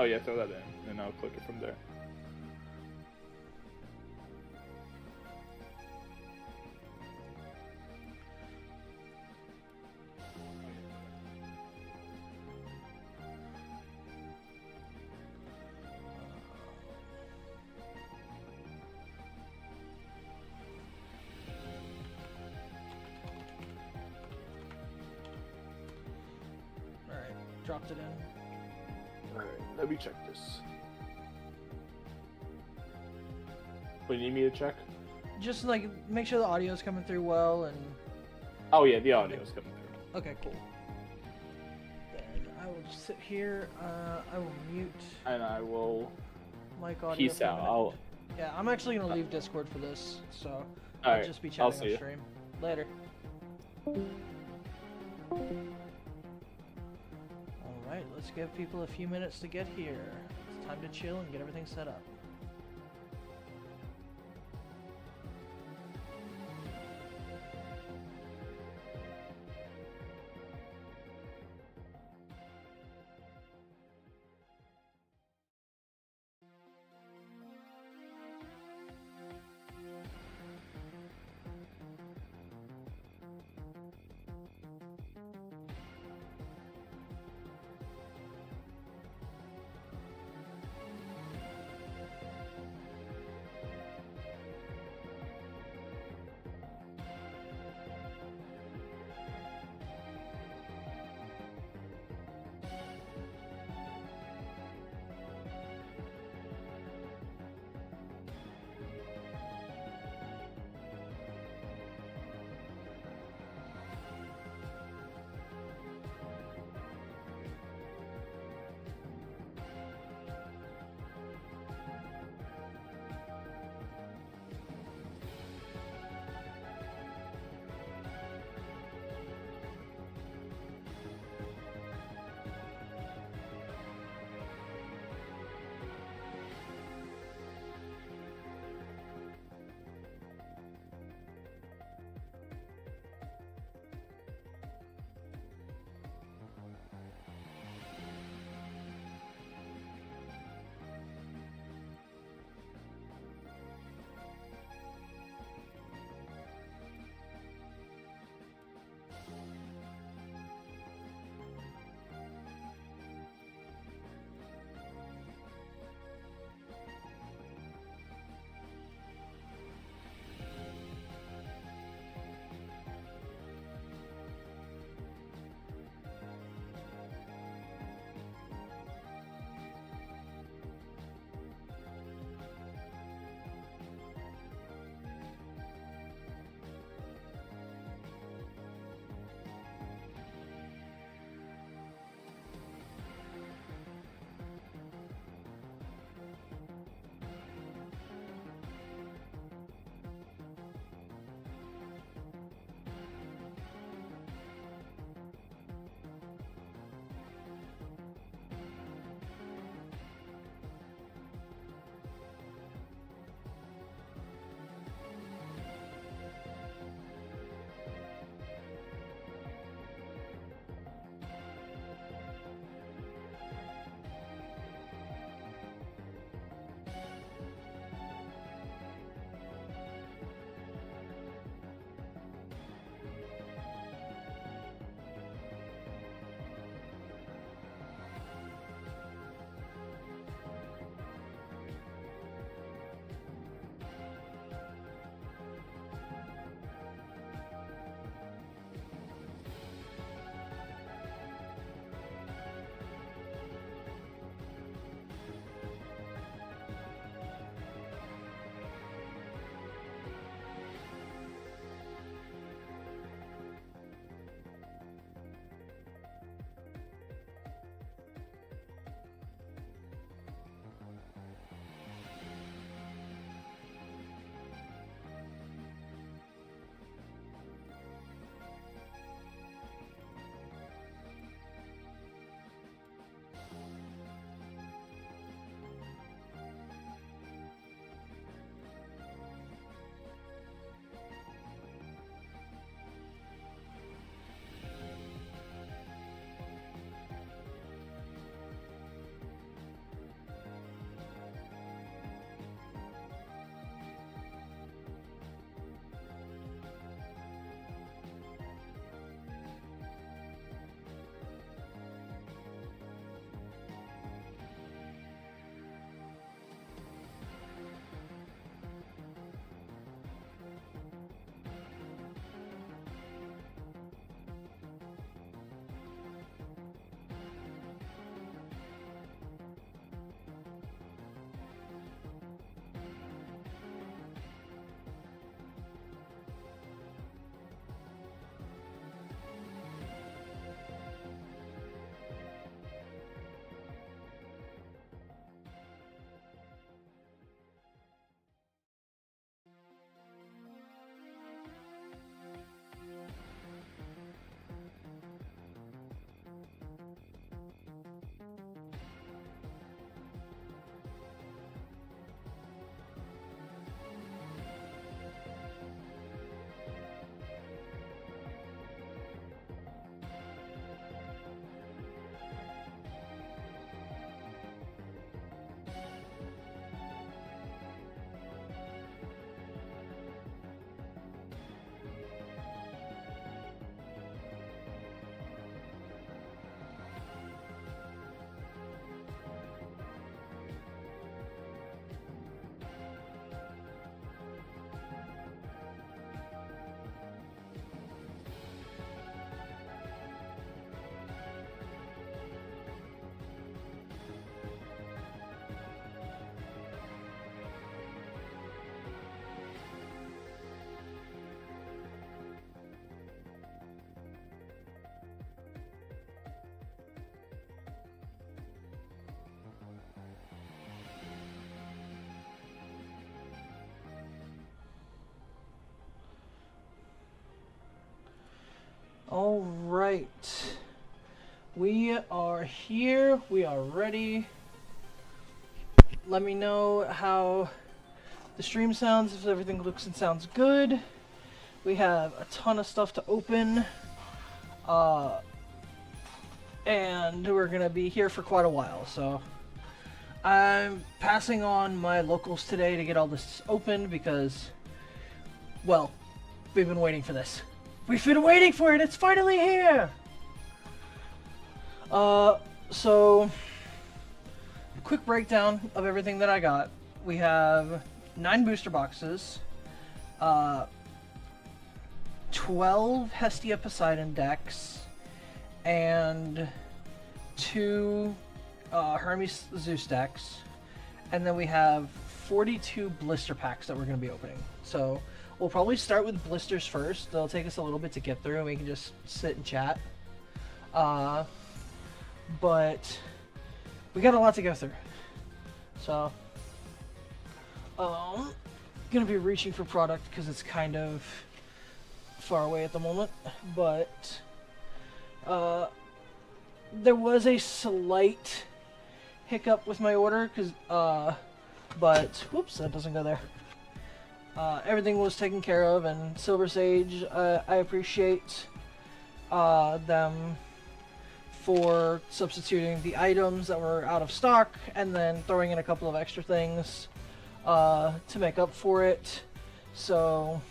Oh yeah, throw that in, and I'll click it from there. Alright, dropped it in. Alright, let me check this. What do you need me to check? Just like make sure the audio's coming through well and. Oh yeah, the audio's coming through. Okay, cool. Then I will just sit here. I will mute And I will mic audio. peace for a out. minute. Yeah, I'm actually gonna leave Discord for this, so I'll Alright, just be I'll chatting see on you. stream. Later. Alright, let's give people a few minutes to get here. It's time to chill and get everything set up. All right. We are here. We are ready. Let me know how the stream sounds, if everything looks and sounds good. We have a ton of stuff to open. And we're going to be here for quite a while, so I'm passing on my locals today to get all this opened because, well, we've been waiting for this. We've been waiting for it! It's finally here! So, quick breakdown of everything that I got. We have 9 booster boxes, 12 Hestia Poseidon decks, and 2 Hermes Zeus decks, and then we have 42 blister packs that we're going to be opening. So we'll probably start with blisters first. They'll take us a little bit to get through and we can just sit and chat. But we got a lot to go through. So gonna be reaching for product because it's kind of far away at the moment, but there was a slight hiccup with my order because but whoops, that doesn't go there. Everything was taken care of, and Silver Sage, I appreciate them for substituting the items that were out of stock and then throwing in a couple of extra things to make up for it. So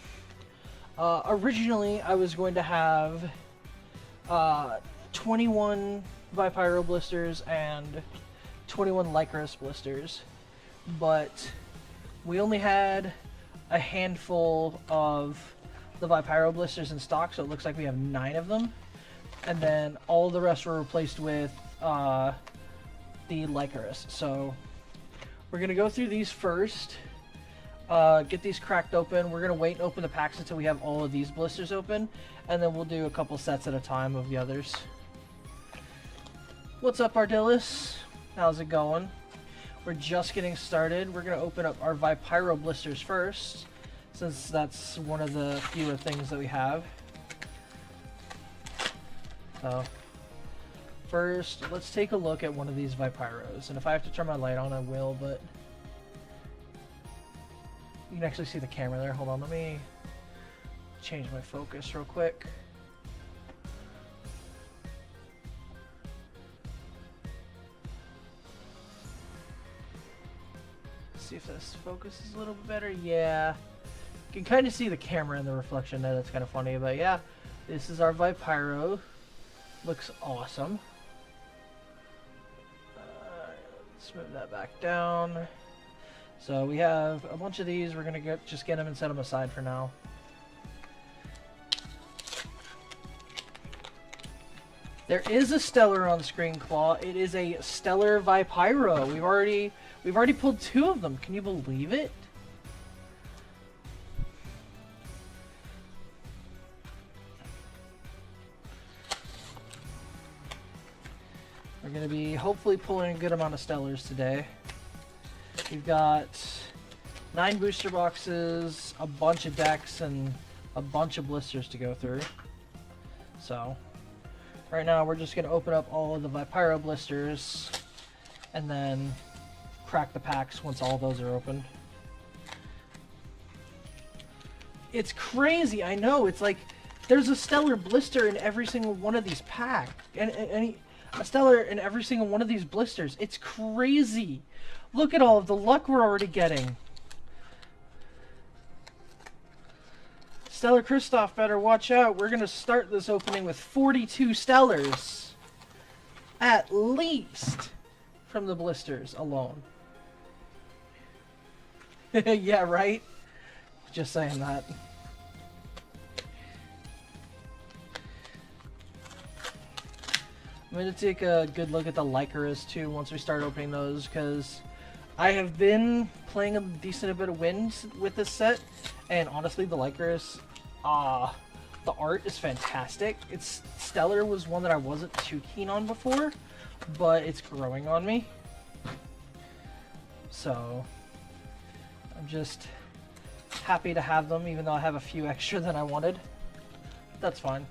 originally I was going to have 21 Vipyro blisters and 21 Lycoris blisters, but we only had a handful of the Vipyro blisters in stock, so it looks like we have 9 of them. And then all the rest were replaced with the Lycoris. So we're going to go through these first, get these cracked open. We're going to wait and open the packs until we have all of these blisters open, and then we'll do a couple sets at a time of the others. What's up, Ardillis? How's it going? We're just getting started. We're going to open up our Vipyro blisters first, since that's one of the fewer things that we have. So, first, let's take a look at one of these Vipyros. And if I have to turn my light on, I will, but you can actually see the camera there. Hold on, let me change my focus real quick. See if this focus is a little bit better. Yeah, you can kind of see the camera in the reflection there. That's kind of funny, but yeah, this is our Vipyro. Looks awesome. Let's move that back down. So we have a bunch of these. We're gonna just get them and set them aside for now. There is a Stellar on screen, Claw. It is a Stellar Vipyro. We've already pulled 2 of them. Can you believe it? We're going to be hopefully pulling a good amount of Stellars today. We've got 9 booster boxes, a bunch of decks, and a bunch of blisters to go through. So, right now we're just going to open up all of the Vipyro blisters and then crack the packs once all those are open. It's crazy, I know. It's like there's a Stellar blister in every single one of these packs. And a Stellar in every single one of these blisters. It's crazy. Look at all of the luck we're already getting. Stellar Kristoff better watch out. We're going to start this opening with 42 Stellars. At least from the blisters alone. Yeah, right? Just saying that. I'm going to take a good look at the Lycoris too once we start opening those, because I have been playing a decent bit of wins with this set, and honestly the Lycoris, the art is fantastic. It's Stellar was one that I wasn't too keen on before, but it's growing on me. So I'm just happy to have them, even though I have a few extra than I wanted. That's fine.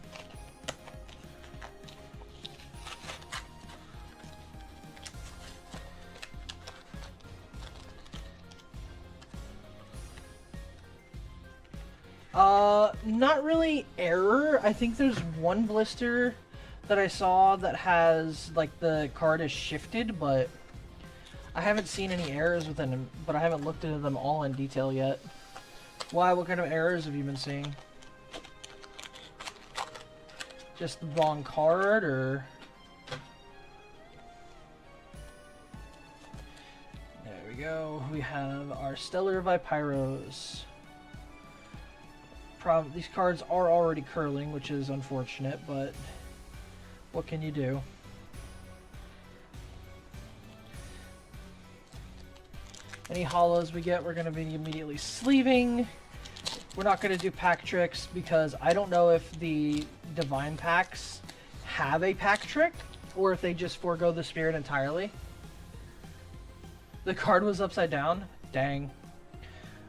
Not really error. I think there's one blister that I saw that has, like, the card is shifted, but I haven't seen any errors within them, but I haven't looked into them all in detail yet. Why? What kind of errors have you been seeing? Just the wrong card, or... There we go. We have our Stellar Vipyros. These cards are already curling, which is unfortunate, but what can you do? Any hollows we get, we're going to be immediately sleeving. We're not going to do pack tricks because I don't know if the Divine packs have a pack trick or if they just forego the spirit entirely. The card was upside down? Dang.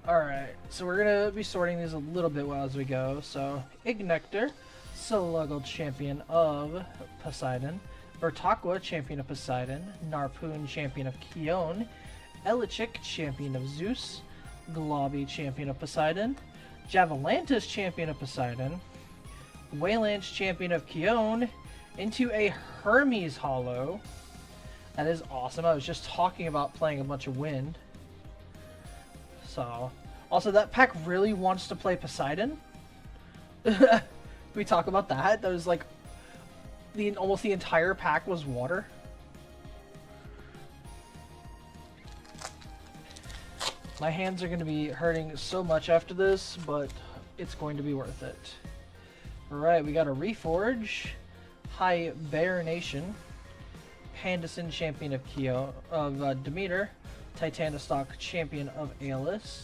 Alright, so we're going to be sorting these a little bit as we go. So, Ignector, Sluggle, Champion of Poseidon. Vertakwa, Champion of Poseidon. Narpoon, Champion of Kion. Elichik, Champion of Zeus. Globby, Champion of Poseidon. Javalantis, Champion of Poseidon. Wayland's, Champion of Kion. Into a Hermes Hollow. That is awesome. I was just talking about playing a bunch of wind. So, also that pack really wants to play Poseidon. We talk about that. That was like almost the entire pack was water. My hands are going to be hurting so much after this, but it's going to be worth it. Alright, we got a Reforge, Hibernation, Pandison, Champion of Demeter, Titanostock, Champion of Aeolus,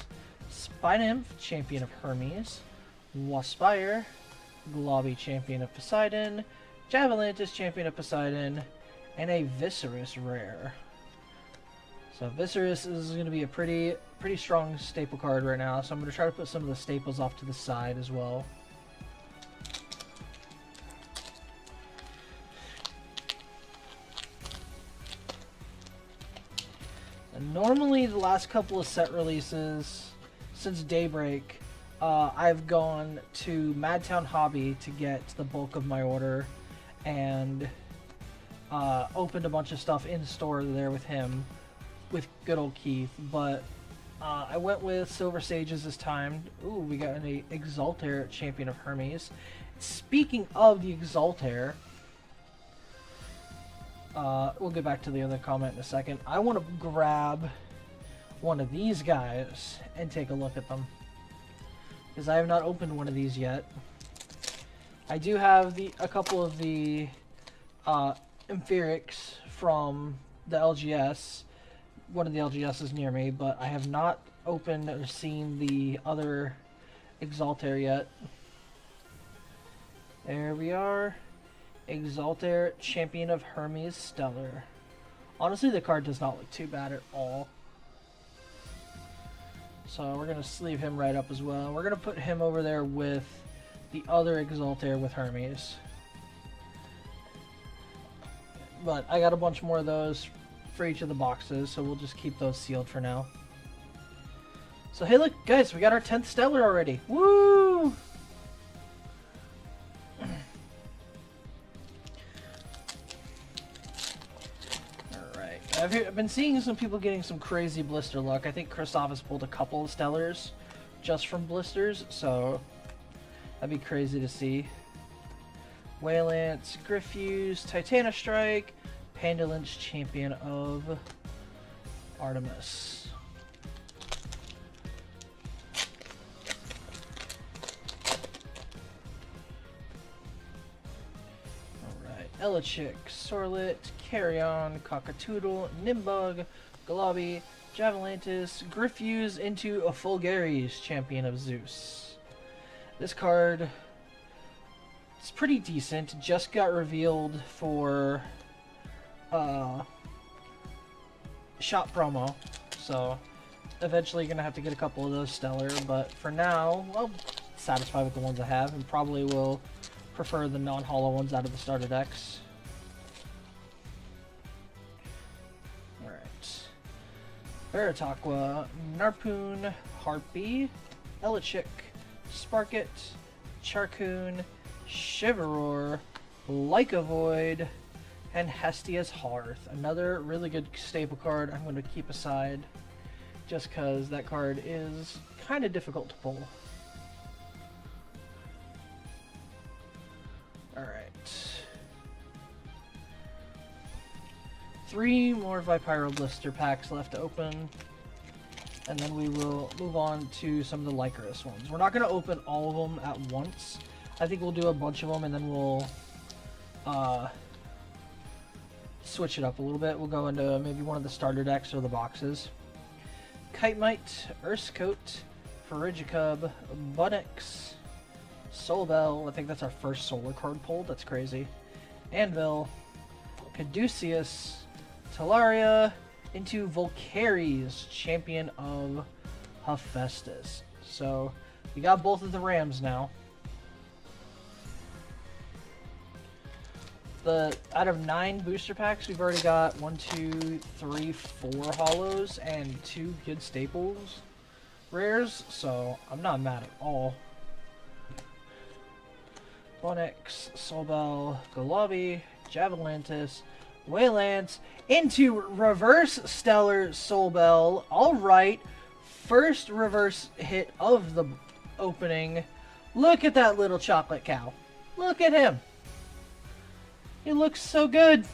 Spynymph, Champion of Hermes, Waspire, Globby, Champion of Poseidon, Javalantis, Champion of Poseidon, and a Viscerus rare. So Viscerus is going to be a pretty strong staple card right now, so I'm going to try to put some of the staples off to the side as well. And normally the last couple of set releases since Daybreak, I've gone to Madtown Hobby to get the bulk of my order and opened a bunch of stuff in store there with him, with good old Keith, but I went with Silver Sages this time. Ooh, we got an Exaltair, Champion of Hermes. Speaking of the Exaltair, we'll get back to the other comment in a second. I want to grab one of these guys and take a look at them, because I have not opened one of these yet. I do have a couple of the Emphyrix from the LGS. One of the LGSs near me, but I have not opened or seen the other Exaltair yet. There we are. Exaltair, Champion of Hermes Stellar. Honestly, the card does not look too bad at all. So we're going to sleeve him right up as well. We're going to put him over there with the other Exaltair with Hermes. But I got a bunch more of those for each of the boxes, so we'll just keep those sealed for now. So hey, look guys, we got our 10th Stellar already. Woo! Alright, I've been seeing some people getting some crazy blister luck. I think Christoph has pulled a couple of Stellars just from blisters, so that'd be crazy to see. Waylance, Griffuse, Titanostrike, Pandalynch, Champion of Artemis. Alright, Elichik, Sorlet, Carrion, Cockatoodle, Nimbug, Globby, Javalantis, Griffuse into a Fulgaris, Champion of Zeus. This card is pretty decent, just got revealed for shop promo, so eventually gonna have to get a couple of those Stellar, but for now, well, satisfied with the ones I have, and probably will prefer the non-hollow ones out of the starter decks. Alright. Veritaqua, Narpoon, Harpy, Elichik, Sparkit, Charcoon, Shiveror, Lyca Void, and Hestia's Hearth. Another really good staple card I'm going to keep aside just because that card is kind of difficult to pull. Alright. 3 more Vipiro Blister packs left to open. And then we will move on to some of the Lycanroc ones. We're not going to open all of them at once. I think we'll do a bunch of them and then we'll switch it up a little bit. We'll go into maybe one of the starter decks or the boxes. Kitemite, Urskote, Farigicub, Bunnix, Soulbell. I think that's our first solar card pulled. That's crazy. Anvil, Caduceus, Talaria, into Volcaries, Champion of Hephaestus. So we got both of the Rams now. Out of 9 booster packs, we've already got 1, 2, 3, 4 holos and 2 good staples rares, so I'm not mad at all. Bonix, Soulbell, Golobi, Javalantis, Waylance, into Reverse Stellar Soulbell. Alright, first reverse hit of the opening. Look at that little chocolate cow. Look at him. He looks so good.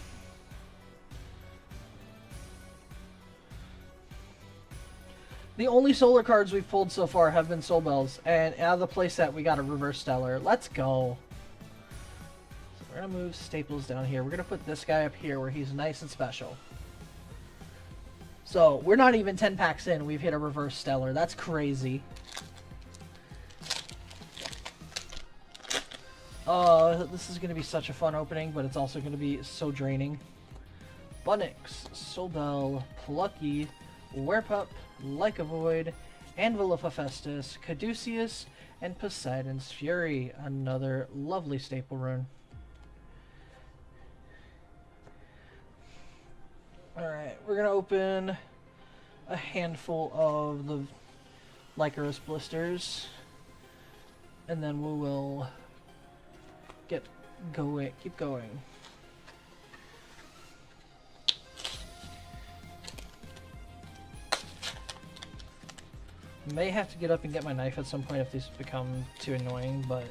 The only solar cards we've pulled so far have been Soulbells, and out of the playset we got a Reverse Stellar. Let's go. So we're gonna move Staples down here. We're gonna put this guy up here where he's nice and special. So we're not even 10 packs in, we've hit a Reverse Stellar. That's crazy. This is going to be such a fun opening, but it's also going to be so draining. Bunnix, Soulbell, Plucky, Werepup, Lyca Void, Anvil of Hephaestus, Caduceus, and Poseidon's Fury. Another lovely staple rune. Alright, we're going to open a handful of the Lycanroc blisters, and then we will keep going. May have to get up and get my knife at some point if these become too annoying, but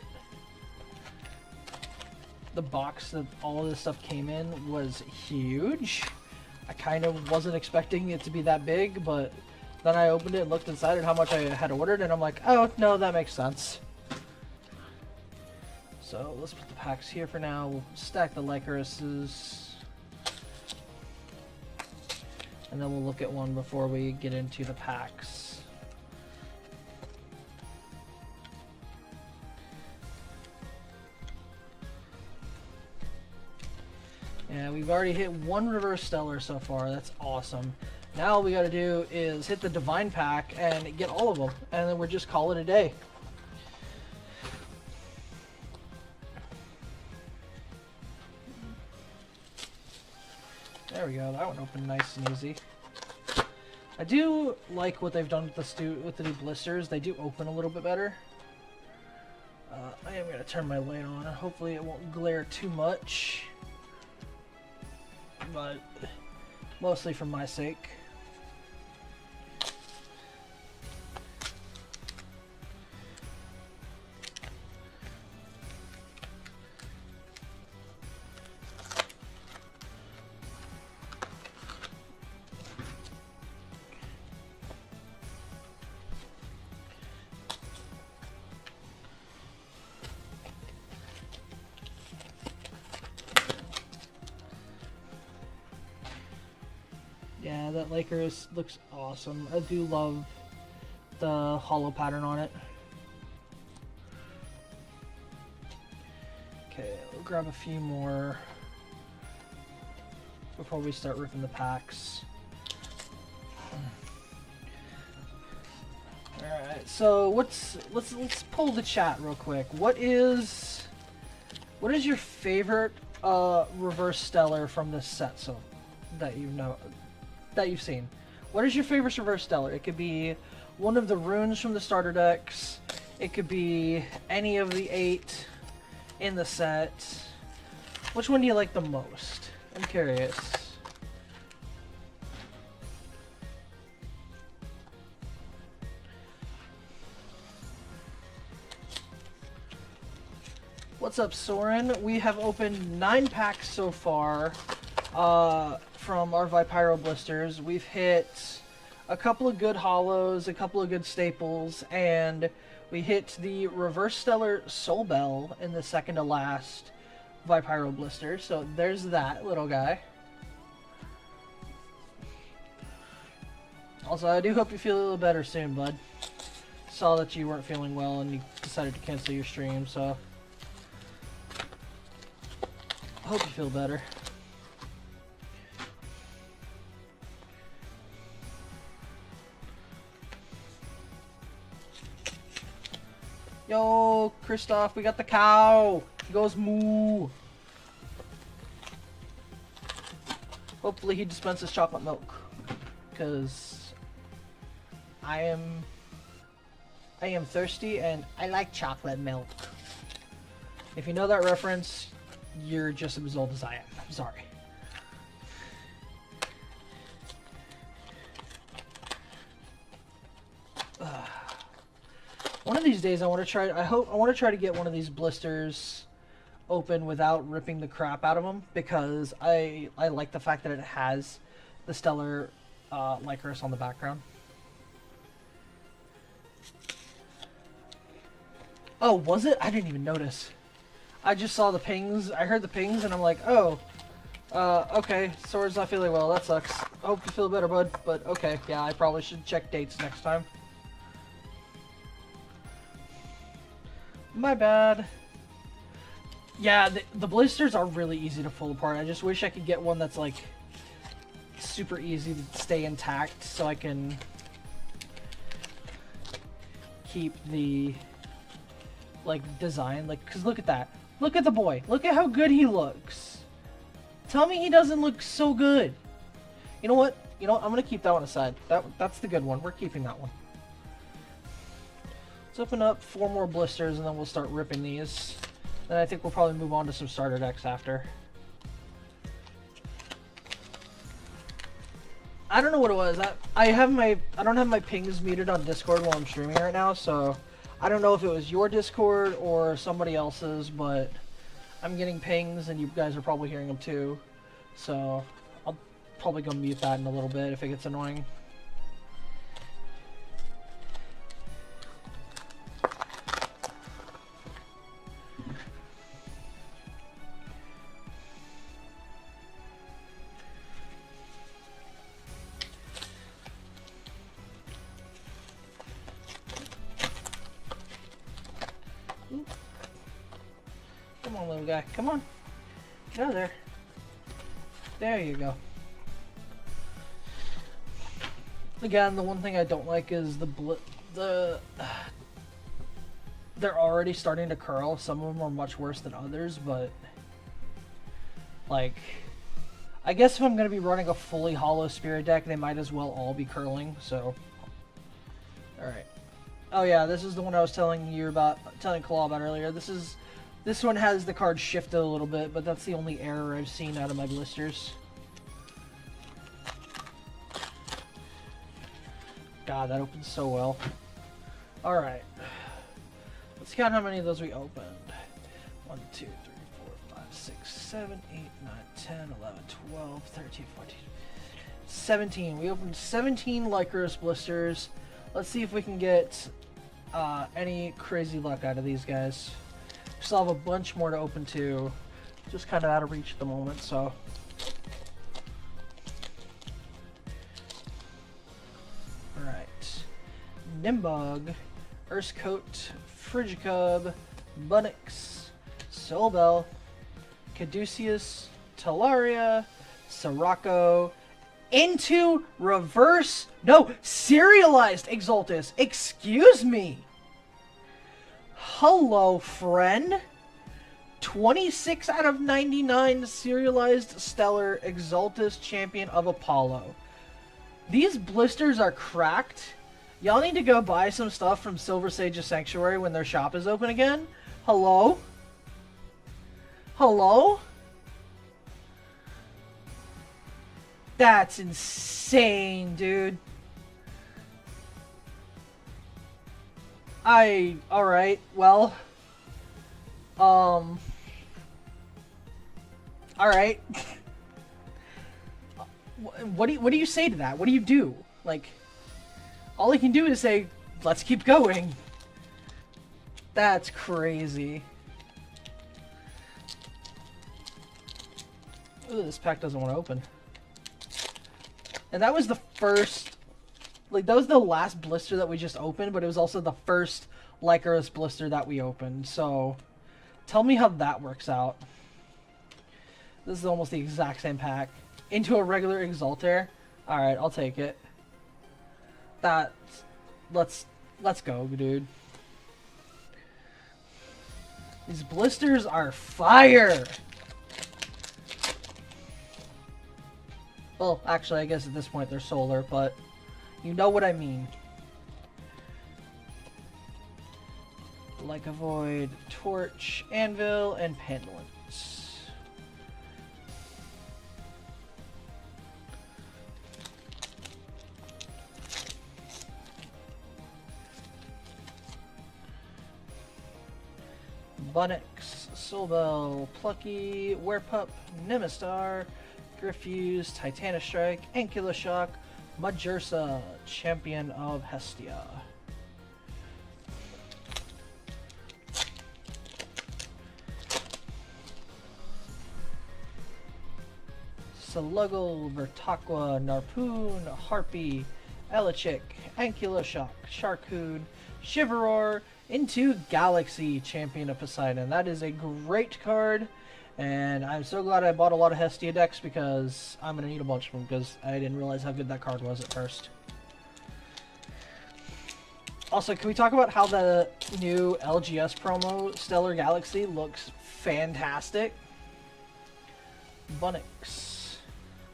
the box that all of this stuff came in was huge. I kind of wasn't expecting it to be that big, but then I opened it and looked inside at how much I had ordered, and I'm like, oh, no, that makes sense. So let's put the packs here for now. We'll stack the Lycanrocs, and then we'll look at one before we get into the packs. Yeah, we've already hit 1 Reverse Stellar so far. That's awesome. Now all we gotta do is hit the Divine Pack and get all of them, and then we're just call it a day. There we go, that one opened nice and easy. I do like what they've done with the new blisters. They do open a little bit better. I am going to turn my light on. Hopefully it won't glare too much. But mostly for my sake. Yeah, that Lycanroc looks awesome. I do love the hollow pattern on it. Okay, we'll grab a few more before we start ripping the packs. Alright, so let's pull the chat real quick. What is your favorite Reverse Stellar from this set that you've seen? What is your favorite Reverse Stellar? It could be one of the runes from the starter decks. It could be any of the 8 in the set. Which one do you like the most? I'm curious. What's up, Soren? We have opened 9 packs so far from our Vipyro blisters. We've hit a couple of good holos, a couple of good staples, and we hit the Reverse Stellar Soul Bell in the second to last Vipyro blister. So there's that little guy. Also, I do hope you feel a little better soon, bud. Saw that you weren't feeling well and you decided to cancel your stream, so I hope you feel better. Yo, Christoph, we got the cow. He goes moo. Hopefully he dispenses chocolate milk, because I am thirsty and I like chocolate milk. If you know that reference, you're just as old as I am. I'm sorry. One of these days I want to try, I want to try to get one of these blisters open without ripping the crap out of them, because I like the fact that it has the stellar Lycoris on the background. Oh, was it? I didn't even notice. I just saw the pings. I heard the pings and I'm like, oh, okay, Sword's not feeling well. That sucks. I hope you feel better, bud. But okay, yeah, I probably should check dates next time. My bad. Yeah, the blisters are really easy to pull apart. I just wish I could get one that's like super easy to stay intact so I can keep the like design. Like, cause look at that. Look at the boy. Look at how good he looks. Tell me he doesn't look so good. You know what? You know what? I'm gonna keep that one aside. That's the good one. We're keeping that one. Let's open up 4 more blisters and then we'll start ripping these. Then I think we'll probably move on to some starter decks after. I don't know what it was. I don't have my pings muted on Discord while I'm streaming right now, so I don't know if it was your Discord or somebody else's, but I'm getting pings and you guys are probably hearing them too. So I'll probably go mute that in a little bit if it gets annoying. Come on, little guy. Come on. Get out of there. There you go. Again, the one thing I don't like is they're already starting to curl. Some of them are much worse than others, but like, I guess if I'm going to be running a fully hollow spirit deck, they might as well all be curling, so. Alright. Oh yeah, this is the one I was telling Claw about earlier. This one has the card shifted a little bit, but that's the only error I've seen out of my blisters. God, that opens so well. Alright. Let's count how many of those we opened. 1, 2, 3, 4, 5, 6, 7, 8, 9, 10, 11, 12, 13, 14, 17. We opened 17 Lycoris blisters. Let's see if we can get any crazy luck out of these guys. We still have a bunch more to open too. Just kind of out of reach at the moment, so. Alright. Nimbug, Urskote, Frigicub, Bunnix, Soulbell, Caduceus, Talaria, Sirocco, into reverse, no, serialized Exaltus. Excuse me. Hello, friend. 26 out of 99 serialized Stellar Exaltus Champion of Apollo. These blisters are cracked, Y'all need to go buy some stuff from Silver Sage's Sanctuary when their shop is open again. Hello? Hello? That's insane, dude. Alright, well. Alright. What do you say to that? What do you do? Like, all I can do is say, let's keep going. That's crazy. Ooh, this pack doesn't want to open. And that was the first... Like, that was the last blister that we just opened, but it was also the first Lycaris blister that we opened. So, tell me how that works out. This is almost the exact same pack. Into a regular Exaltair. Alright, I'll take it. Let's go, dude. These blisters are fire! Well, actually, I guess at this point they're solar, but you know what I mean. Like a Void, Torch, Anvil, and Pendulance. Bunnix, Soulbell, Plucky, Werepup, Nemastar, Griffuse, Titanostrike, Ankyloshock, Majursa, Champion of Hestia. Sluggle, Vertaqua, Narpoon, Harpy, Elichick, Ankyloshock, Sharkoon, Shiveror, into Galaxy, Champion of Poseidon. That is a great card, and I'm so glad I bought a lot of Hestia decks because I'm going to need a bunch of them because I didn't realize how good that card was at first. Also, can we talk about how the new LGS promo, Stellar Galaxy, looks fantastic? Bunnix,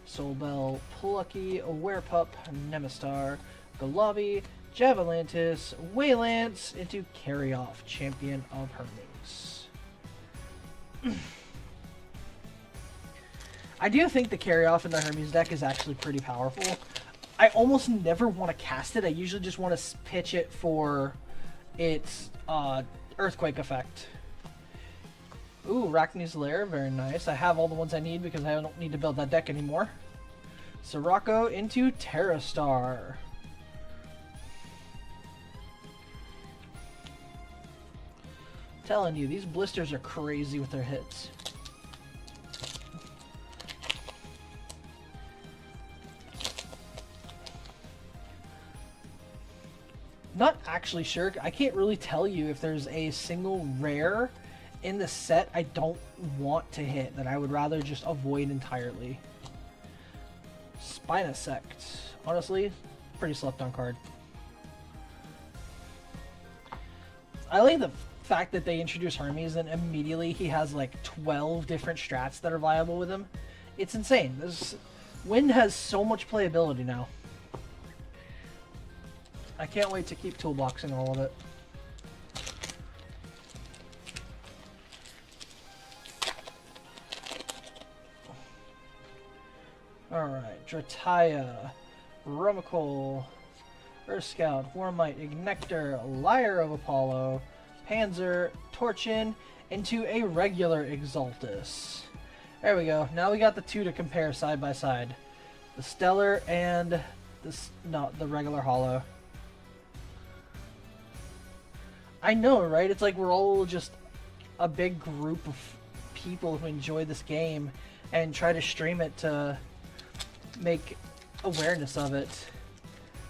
Soulbell, Plucky, Werepup, Nemastar, Galabi, Javalantis, Waylance, into Carry Off, Champion of Hermes. I do think the Carry Off in the Hermes deck is actually pretty powerful. I almost never want to cast it. I usually just want to pitch it for its Earthquake effect. Ooh, Arachne's Lair, very nice. I have all the ones I need because I don't need to build that deck anymore. Sirocco into Terrastar. Telling you, these blisters are crazy with their hits. Not actually sure. I can't really tell you if there's a single rare in the set I don't want to hit that I would rather just avoid entirely. Spinosect. Honestly, pretty slept on card. I like the fact that they introduce Hermes and immediately he has like 12 different strats that are viable with him. It's insane. This Wind has so much playability now. I can't wait to keep toolboxing all of it. Alright, Drataya, Rumicole, Earth Scout, Warmite, Ignector, Lyre of Apollo, Panzer, Torchin, into a regular Exaltus. There we go. Now we got the two to compare side by side. The Stellar and the regular Hollow. I know, right? It's like we're all just a big group of people who enjoy this game and try to stream it to make awareness of it.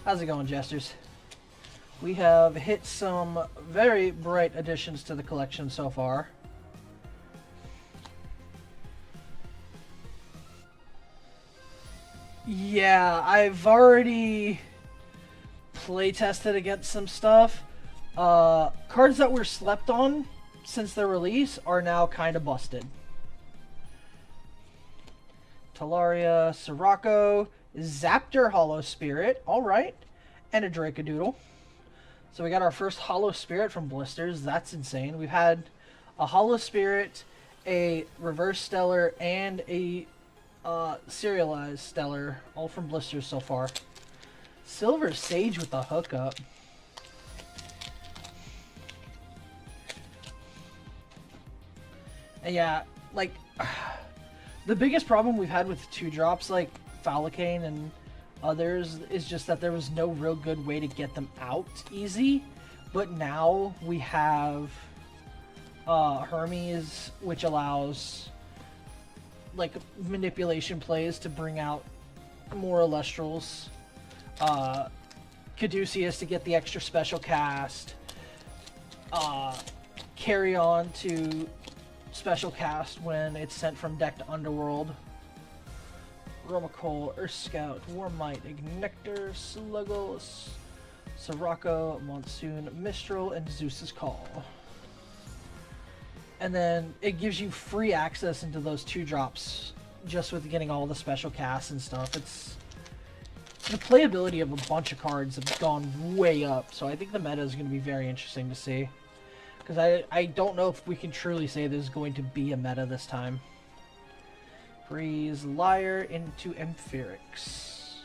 How's it going, Jesters? We have hit some very bright additions to the collection so far. Yeah, I've already play tested against some stuff. Cards that were slept on since their release are now kind of busted. Talaria, Sirocco, Zaptor Hollow Spirit, alright, and a Dracodoodle. So we got our first Hollow Spirit from Blisters. That's insane. We've had a Hollow Spirit, a Reverse Stellar, and a Serialized Stellar, all from Blisters so far. Silver Sage with the hookup. And yeah, like, the biggest problem we've had with 2-drops like Falacane and others is just that there was no real good way to get them out easy. But now we have Hermes, which allows like manipulation plays to bring out more Elestrals. Caduceus to get the extra special cast. Carry on to special cast when it's sent from deck to Underworld. Romacole, Earth Scout, Warmite, Ignector, Sluggle, Sirocco, Monsoon, Mistral, and Zeus's Call. And then it gives you free access into those 2-drops just with getting all the special casts and stuff. It's the playability of a bunch of cards have gone way up, so I think the meta is going to be very interesting to see. Because I don't know if we can truly say there's going to be a meta this time. Breeze Lyre into Amphirix.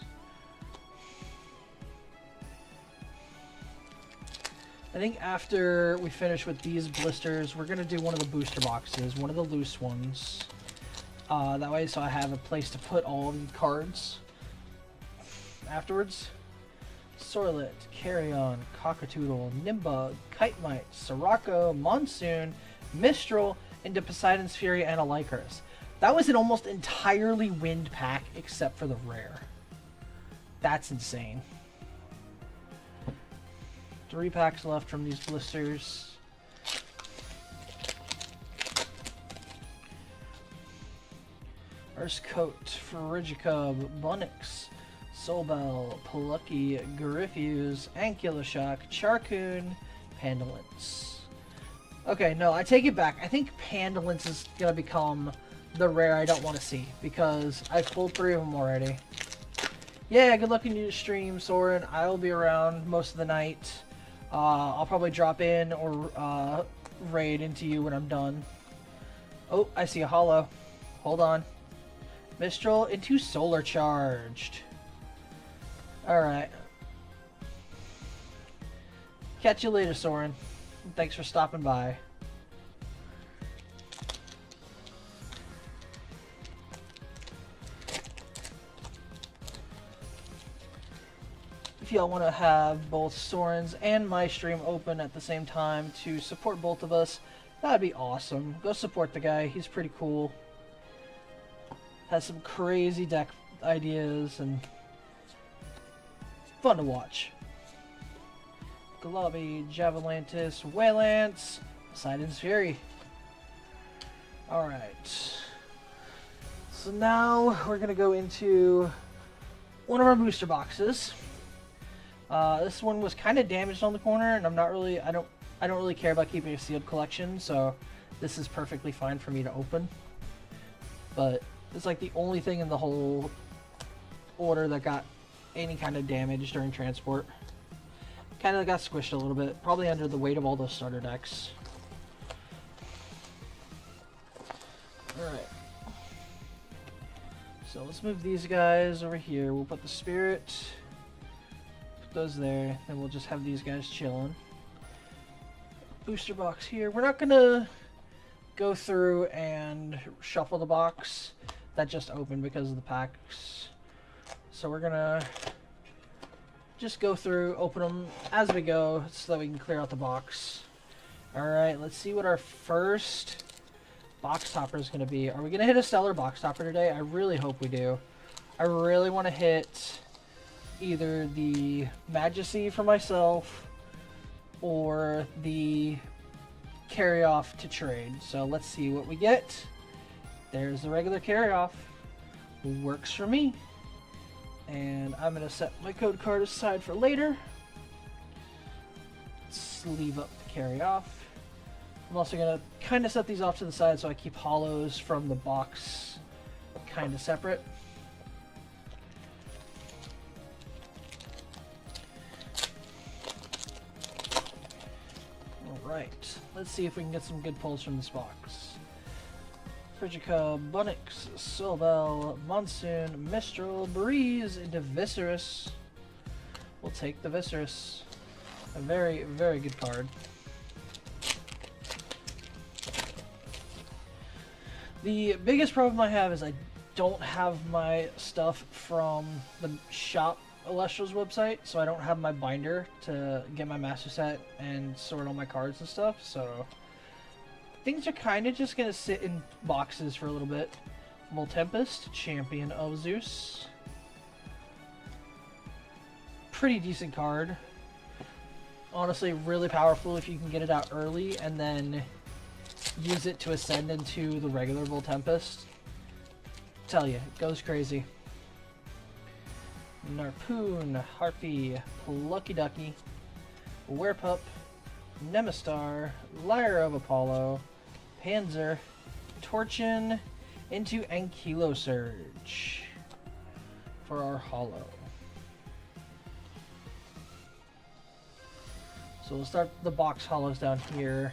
I think after we finish with these blisters, we're going to do one of the booster boxes, one of the loose ones. That way, so I have a place to put all of the cards afterwards. Sorlet, Carrion, Cockatoodle, Nimbug, Kitemite, Sirocco, Monsoon, Mistral, into Poseidon's Fury and a Lycaris. That was an almost entirely wind pack except for the rare. That's insane. 3 packs left from these blisters. Urskote, Frigicub, Bunnix, Soulbell, Plucky, Griffuse, Ankyloshock, Charcoon, Pandolence. Okay, no, I take it back. I think Pandolence is going to become the rare I don't want to see, because I've pulled 3 of them already. Yeah, good luck in your stream, Soren. I'll be around most of the night. I'll probably drop in or raid into you when I'm done. Oh, I see a holo. Hold on. Mistral into Solar Charged. Alright. Catch you later, Soren. Thanks for stopping by. If y'all want to have both Soren's and my stream open at the same time to support both of us, that'd be awesome. Go support the guy. He's pretty cool. Has some crazy deck ideas and fun to watch. Glabi, Javalantis, Waylance, Poseidon's Fury. Alright. So now we're going to go into one of our booster boxes. This one was kind of damaged on the corner, and I don't really care about keeping a sealed collection, so this is perfectly fine for me to open. But it's like the only thing in the whole order that got any kind of damage during transport. Kind of got squished a little bit, probably under the weight of all those starter decks. Alright. So let's move these guys over here. We'll put the Spirit, put those there, and we'll just have these guys chilling. Booster box here. We're not gonna go through and shuffle the box that just opened because of the packs. So we're gonna just go through, open them as we go so that we can clear out the box. Alright, let's see what our first box topper is going to be. Are we going to hit a stellar box topper today? I really hope we do. I really want to hit either the Majesty for myself or the carry off to trade. So let's see what we get. There's the regular carry off. Works for me. And I'm going to set my code card aside for later. Sleeve up the carry off. I'm also going to kind of set these off to the side so I keep hollows from the box kind of separate. Alright, let's see if we can get some good pulls from this box. Frigica, Bunnix, Silbel, Monsoon, Mistral, Breeze, into Viscerus. We'll take the Viscerus. A very, very good card. The biggest problem I have is I don't have my stuff from the shop Elestrals website, so I don't have my binder to get my master set and sort all my cards and stuff, so things are kind of just going to sit in boxes for a little bit. Voltempest, Champion of Zeus. Pretty decent card. Honestly, really powerful if you can get it out early and then use it to ascend into the regular Voltempest. Tell you, it goes crazy. Narpoon, Harpy, Plucky Ducky, Werepup, Nemastar, Lyre of Apollo, Panzer, Torchin, into Ankylosurge for our holo. So we'll start the box holos down here.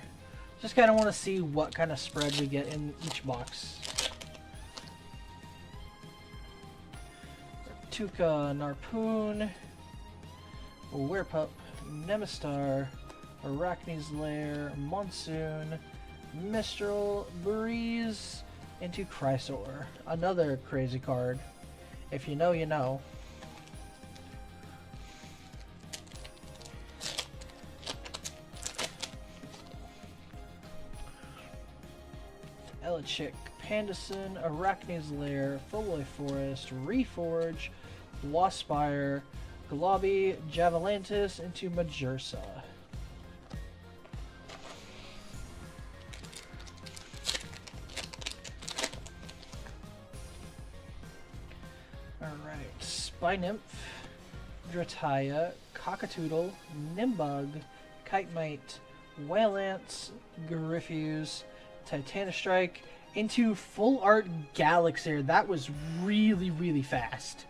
Just kind of want to see what kind of spread we get in each box. Tuca, Narpoon, Werepup, Nemastar, Arachne's Lair, Monsoon, Mistral, Breeze, into Chrysor. Another crazy card. If you know, you know. Elichick, Pandison, Arachne's Lair, Fulboy Forest, Reforge, Waspire, Globby, Javalantis, into Majursa. Alright, Spynymph, Drataya, Cockatoodle, Nimbug, Kitemite, Wailance, Griffuse, Titanostrike, into Full Art Galaxir. That was really, really fast.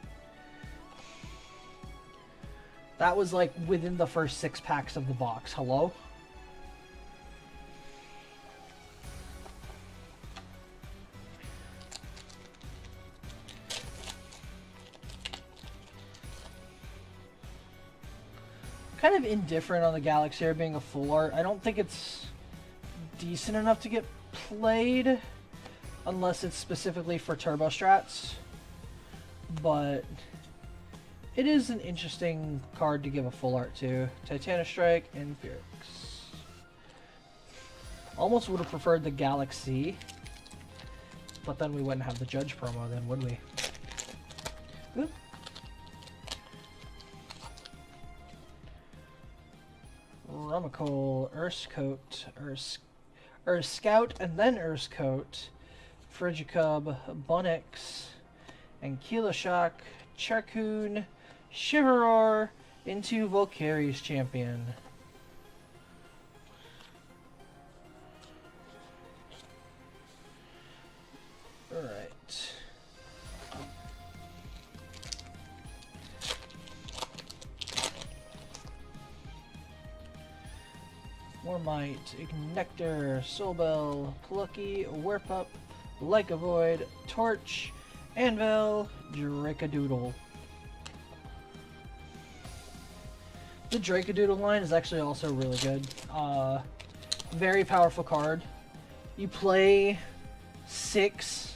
That was like within the first 6 packs of the box. Hello? Kind of indifferent on the Galaxir being a full art. I don't think it's decent enough to get played unless it's specifically for turbo strats, but it is an interesting card to give a full art to. Titanostrike and Furix. Almost would have preferred the Galaxy, but then we wouldn't have the Judge promo then, would we? Oop. Rummikole, Urskoat, Scout, and then Urskoat, Frigicub, Bunnix, and Kiloshock, Charcoon, Shiveror, into Volcari's Champion. Alright. Warmite, Ignector, Soulbell, Plucky, Werepup, Like a Void, Torch, Anvil, Dracodoodle. The Dracodoodle line is actually also really good. Very powerful card. You play 6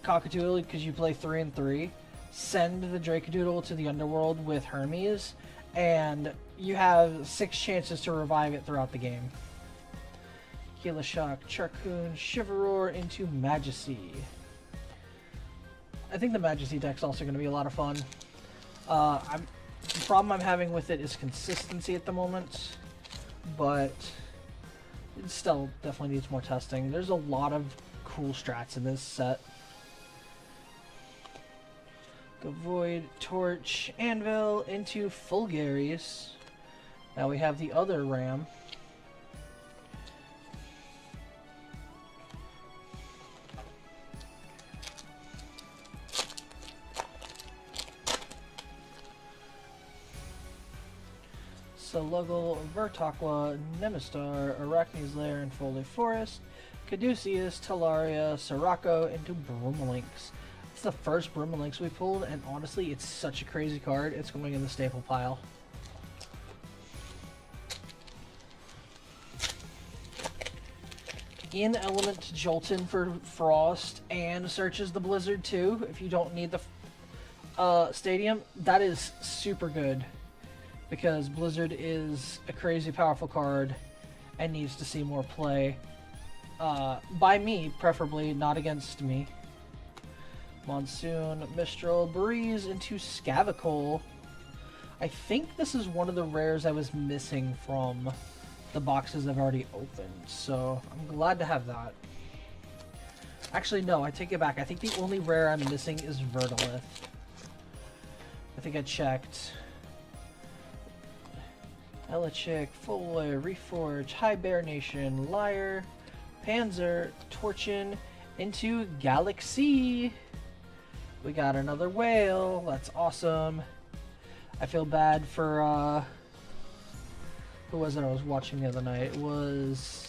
Cockatoodle because you play 3 and 3. Send the Dracodoodle to the underworld with Hermes, and you have 6 chances to revive it throughout the game. Kiloshock, Charcoon, Shiveror, into Majesty. I think the Majesty deck's also going to be a lot of fun. The problem I'm having with it is consistency at the moment, but it still definitely needs more testing. There's a lot of cool strats in this set. Go Void, Torch, Anvil, into Fulgaris. Now we have the other Ram. Sluggle, Vertaqua, Nemastar, Arachne's Lair, and Foley Forest, Caduceus, Talaria, Sirocco, into Brumalinx. It's the first Brumalinx we pulled, and honestly, it's such a crazy card, it's going in the staple pile. In Element Jolton for Frost, and searches the Blizzard too, if you don't need the Stadium. That is super good, because Blizzard is a crazy powerful card, and needs to see more play. By me, preferably, not against me. Monsoon, Mistral, Breeze into Scavicle. I think this is one of the rares I was missing from the boxes I've already opened, so I'm glad to have that. Actually, no, I take it back. I think the only rare I'm missing is Verdalith. I think I checked. Elichick, Fola, Reforge, Hibernation, Lyre, Panzer, Torchin, into Galaxy. We got another whale. That's awesome. I feel bad for, who was it I was watching the other night? It was...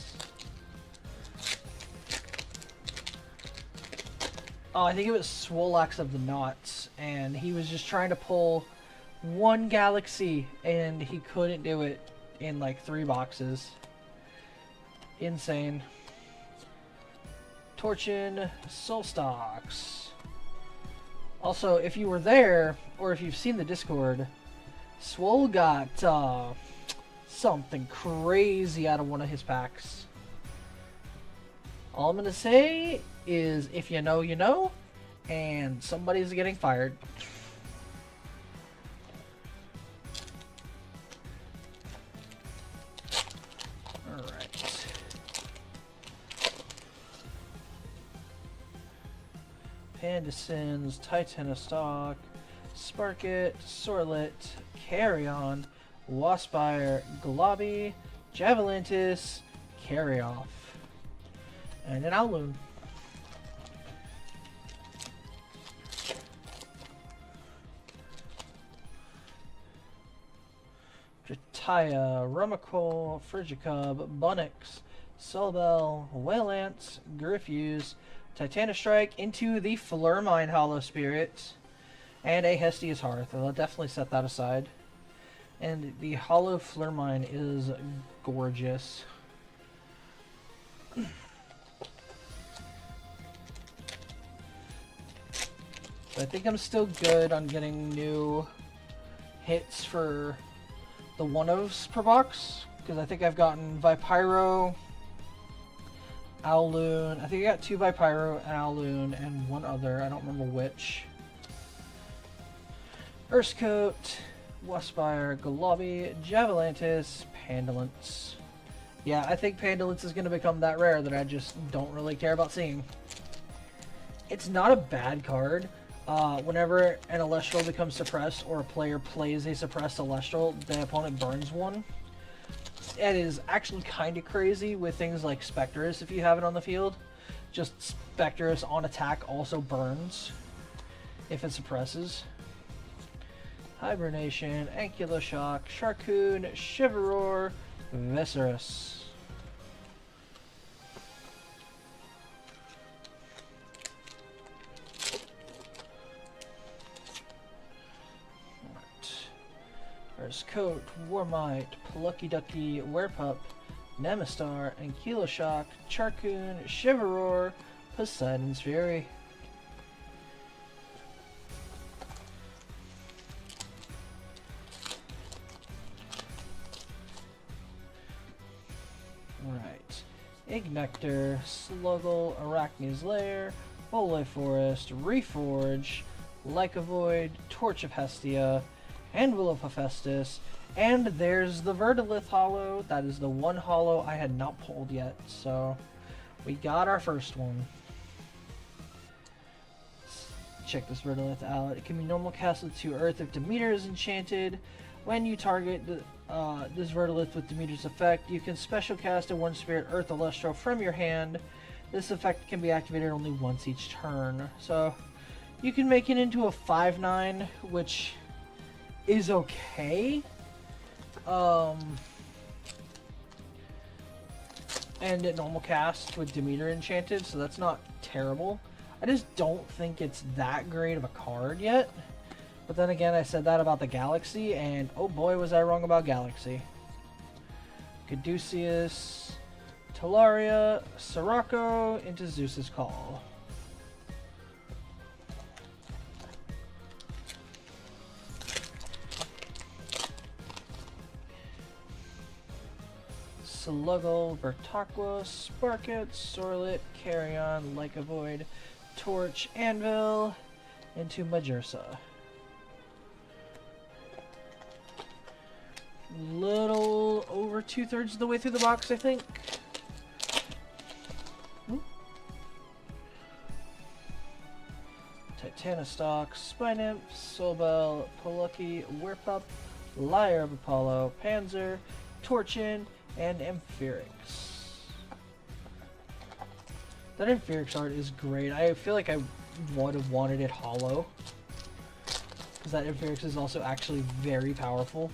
Oh, I think it was Swolax of the Knots, and he was just trying to pull one Galaxy, and he couldn't do it in like 3 boxes. Insane. Torchin, Solstox. Also, if you were there, or if you've seen the Discord, Swole got something crazy out of one of his packs. All I'm gonna say is, if you know, you know, and somebody's getting fired. Alright. Pandasins, Titanostock, Sparkit, Sorlet, Carrion, Waspire, Globby, Javelintis, Carry Off, and an Owloon. Jataya, Rumacole, Frigicub, Bunnix, Solbell, Whalance, Griffuse, Titanostrike into the Flurmine Hollow Spirit, and a Hestia's Hearth. I'll definitely set that aside. And the Hollow Flurmine is gorgeous. I think I'm still good on getting new hits for the one-ofs per box, because I think I've gotten Vipyro, Owloon. I think I got 2 Vipyro, an Owloon, and one other. I don't remember which. Ursecoat, Waspire, Globby, Javelintis, Pandalance. Yeah, I think Pandalance is going to become that rare that I just don't really care about seeing. It's not a bad card. Whenever an Elestral becomes suppressed, or a player plays a suppressed Elestral, the opponent burns one. It is actually kind of crazy with things like Spectrus if you have it on the field. Just Spectrus on attack also burns if it suppresses. Hibernation, Ankyloshock, Sharkoon, Shiveror, Viscerus. There's Coat, Warmite, Plucky Ducky, Werepup, Nemastar, Ankyloshock, Charcoon, Shiveror, Poseidon's Fury. Right. Ignector, Sluggle, Arachne's Lair, Foley Forest, Reforge, Lycavoid, Torch of Hestia, and Will of Hephaestus, and there's the Verdalith Hollow. That is the one hollow I had not pulled yet, so we got our first one. Let's check this Verdalith out. It can be normal casted to Earth if Demeter is enchanted. When you target this Verdalith with Demeter's effect, you can special cast a 1-Spirit Earth Elestral from your hand. This effect can be activated only once each turn, so you can make it into a 5/9, which is okay. end at normal cast with Demeter enchanted, so that's not terrible. I just don't think it's that great of a card yet. But then again, I said that about the Galaxy, and oh boy was I wrong about Galaxy. Caduceus, Talaria, Sirocco into Zeus's Call. Sluggle, Vertaqua, Sparkit, Sorlet, Carrion, Leica Void, Torch, Anvil, into Majursa. Little over 2/3 of the way through the box, I think. Titanostock, Spinimp, Sobel, Palucky, Werpup, Lyre of Apollo, Panzer, Torchin, and Amphiryx. That Amphiryx art is great. I feel like I would have wanted it hollow, because that Amphiryx is also actually very powerful.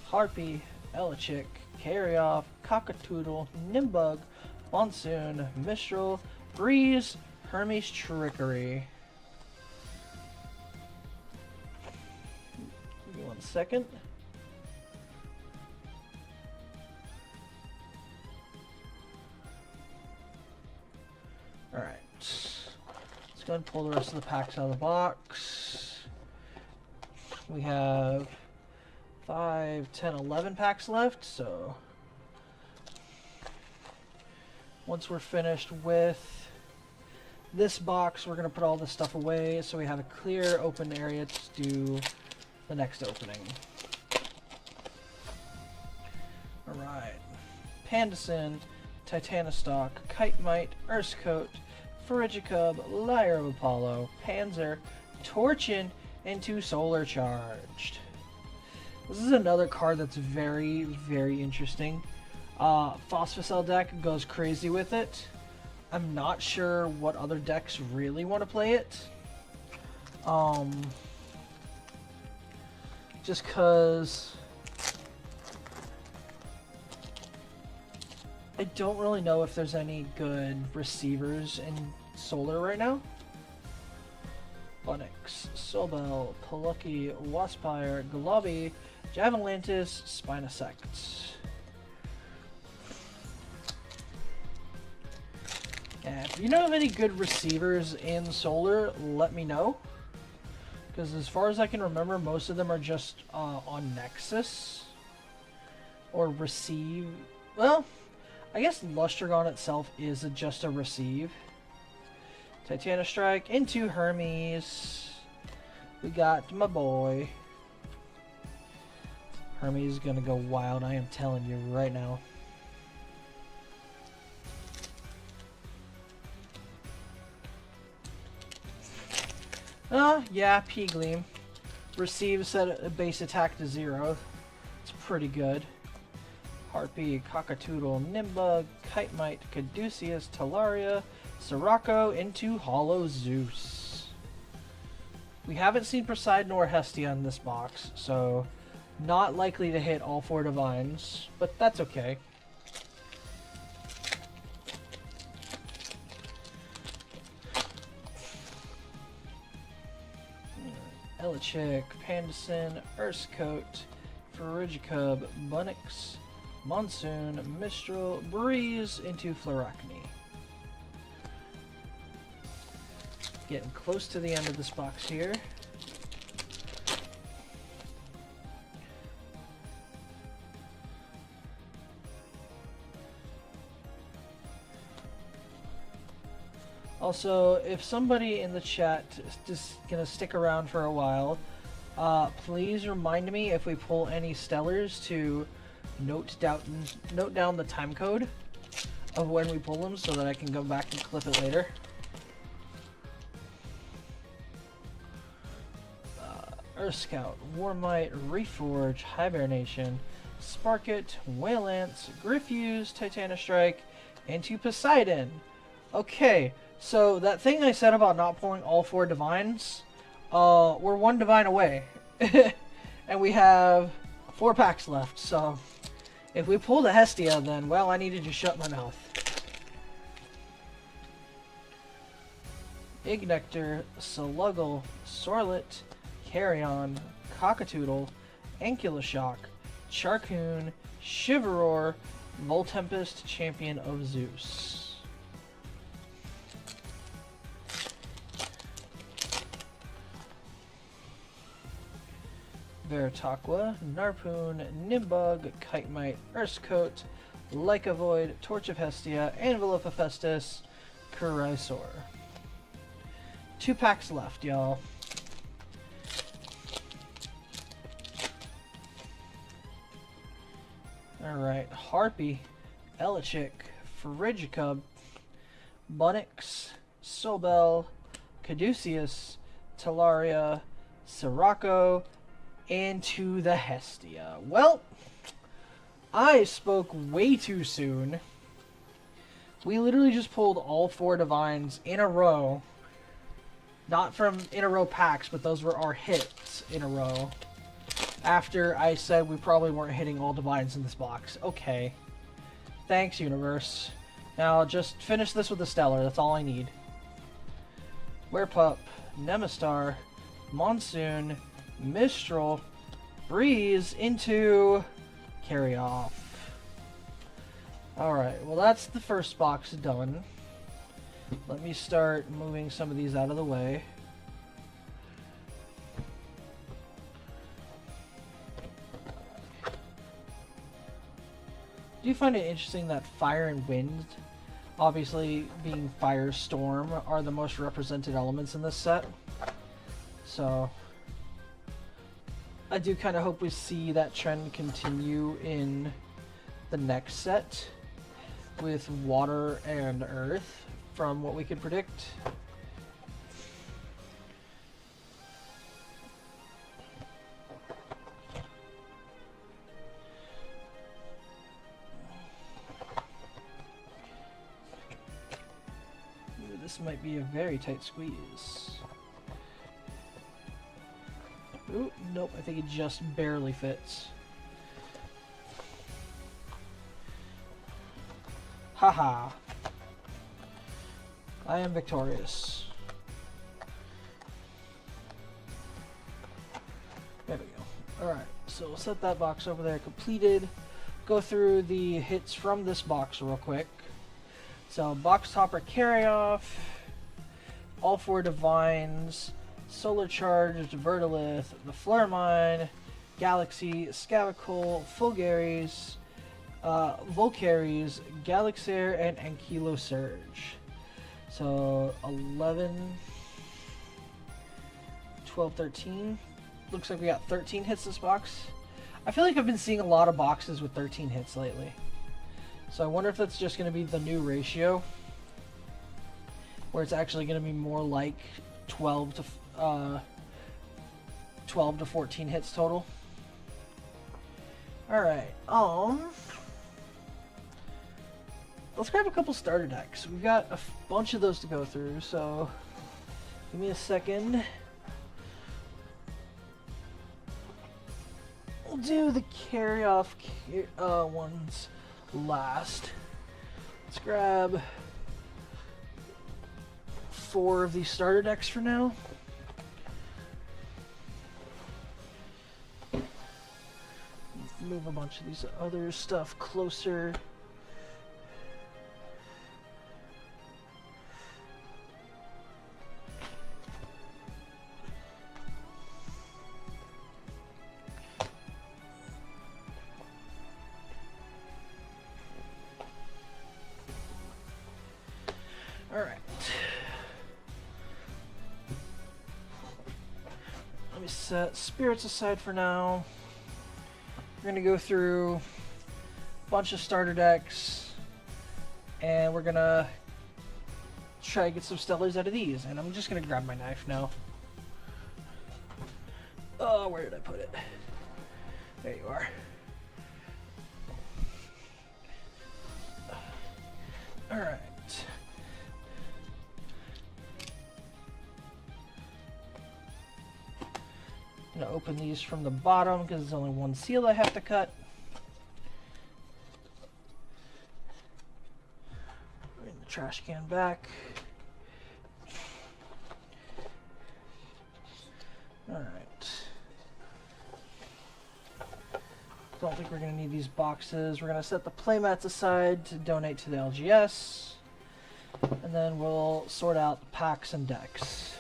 Harpy, Elichick, Carryoff, Cockatoodle, Nimbug, Monsoon, Mistral, Breeze, Hermes Trickery. Give me 1 second. Alright. Let's go ahead and pull the rest of the packs out of the box. We have 5, 10, 11 packs left, so once we're finished with this box, we're going to put all this stuff away so we have a clear open area to do the next opening. Alright. Pandison, Titanostock, Chitemite, Urskote, Farigicub, Lyre of Apollo, Panzer, Torchin, and 2 Solar Charged. This is another card that's very, very interesting. Phosphocell deck goes crazy with it. I'm not sure what other decks really want to play it. Just because I don't really know if there's any good receivers in Solar right now. Bunix, Sobel, Palucky, Waspire, Globby, Javalantis, Spinosect. And if you know of any good receivers in Solar, let me know. Because as far as I can remember, most of them are just on Nexus. Or receive. Well, I guess Lustragon itself is just a receive. Titanostrike into Hermes. We got my boy. Hermes is gonna go wild, I am telling you right now. Yeah, P-Gleam. Receive set a base attack to 0. It's pretty good. Harpy, Cockatoodle, Nimbug, Chitemite, Caduceus, Talaria, Sirocco into Hollow Zeus. We haven't seen Poseidon or Hestia in this box, so not likely to hit all 4 Divines, but that's okay. Elichick, Pandison, Urskote, Farigicub, Bunix, Monsoon, Mistral, Breeze into Flarachne. Getting close to the end of this box here. Also, if somebody in the chat is just gonna stick around for a while, please remind me if we pull any Stellars to note down the time code of when we pull them so that I can go back and clip it later. Earthscout, Warmite, Reforge, Hibernation, Sparkit, Wailance, Griffuse, Titanostrike, into Poseidon. Okay, so that thing I said about not pulling all 4 Divines, we're 1 Divine away. And we have 4 packs left, so if we pull the Hestia, then, well, I needed to shut my mouth. Ignector, Sluggle, Sorlet, Carrion, Cockatoodle, Ankyloshock, Charcoon, Shiveror, Voltempest, Champion of Zeus. Veritaqua, Narpoon, Nimbug, Kitemite, Urskoat, Lycavoid, Torch of Hestia, Anvil of Hephaestus, Kurisaur. 2 packs left, y'all. Alright, Harpy, Elichick, Frigicub, Bunnix, Sobel, Caduceus, Talaria, Sirocco, and to the Hestia. Well, I spoke way too soon. We literally just pulled all 4 Divines in a row. Not from in a row packs, but those were our hits in a row. After I said we probably weren't hitting all Divines in this box. Okay. Thanks, universe. Now, just finish this with a Stellar. That's all I need. Werepup, Nemastar, Monsoon, Mistral, Breeze, into Carry Off. Alright, well that's the first box done. Let me start moving some of these out of the way. Do you find it interesting that Fire and Wind, obviously being Firestorm, are the most represented elements in this set? So I do kind of hope we see that trend continue in the next set with Water and Earth from what we could predict. Ooh, this might be a very tight squeeze. Ooh, nope, I think it just barely fits. Haha. I am victorious. There we go. Alright, so we'll set that box over there completed. Go through the hits from this box real quick. So, Box Topper Carry Off, all 4 Divines, Solar Charged, Vertilith, the Flurmine, Galaxy, Scavicle, Fulgaris, Volcaries, Galaxair, and Ankylosurge. So 11, 12, 13. Looks like we got 13 hits this box. I feel like I've been seeing a lot of boxes with 13 hits lately. So I wonder if that's just going to be the new ratio, where it's actually going to be more like 12 to 14 hits total. Alright, let's grab a couple starter decks. We've got a bunch of those to go through, so give me a second. We'll do the carry-off ones last. Let's grab 4 of these starter decks for now. Move a bunch of these other stuff closer. Alright. Let me set spirits aside for now. We're going to go through a bunch of starter decks, and we're going to try to get some stellars out of these. And I'm just going to grab my knife now. Oh, where did I put it? There you are. Alright. I'm gonna open these from the bottom because there's only one seal I have to cut. Bring the trash can back. Alright. Don't think we're going to need these boxes. We're going to set the playmats aside to donate to the LGS. And then we'll sort out the packs and decks.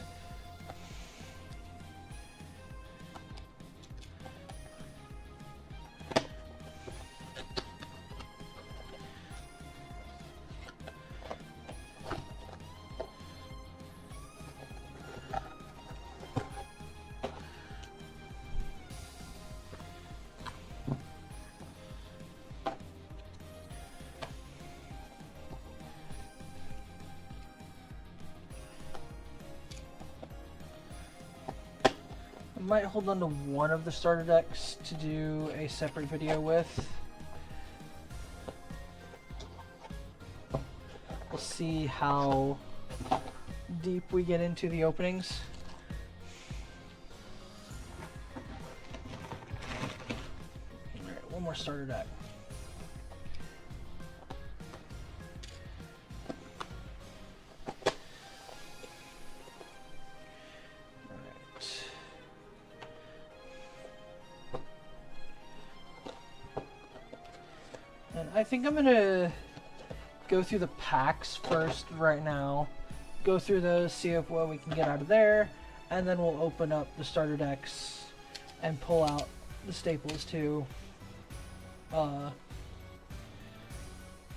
Might hold on to one of the starter decks to do a separate video with. We'll see how deep we get into the openings. Alright, one more starter deck. I think I'm gonna go through the packs first right now. Go through those, see if what we can get out of there, and then we'll open up the starter decks and pull out the staples too.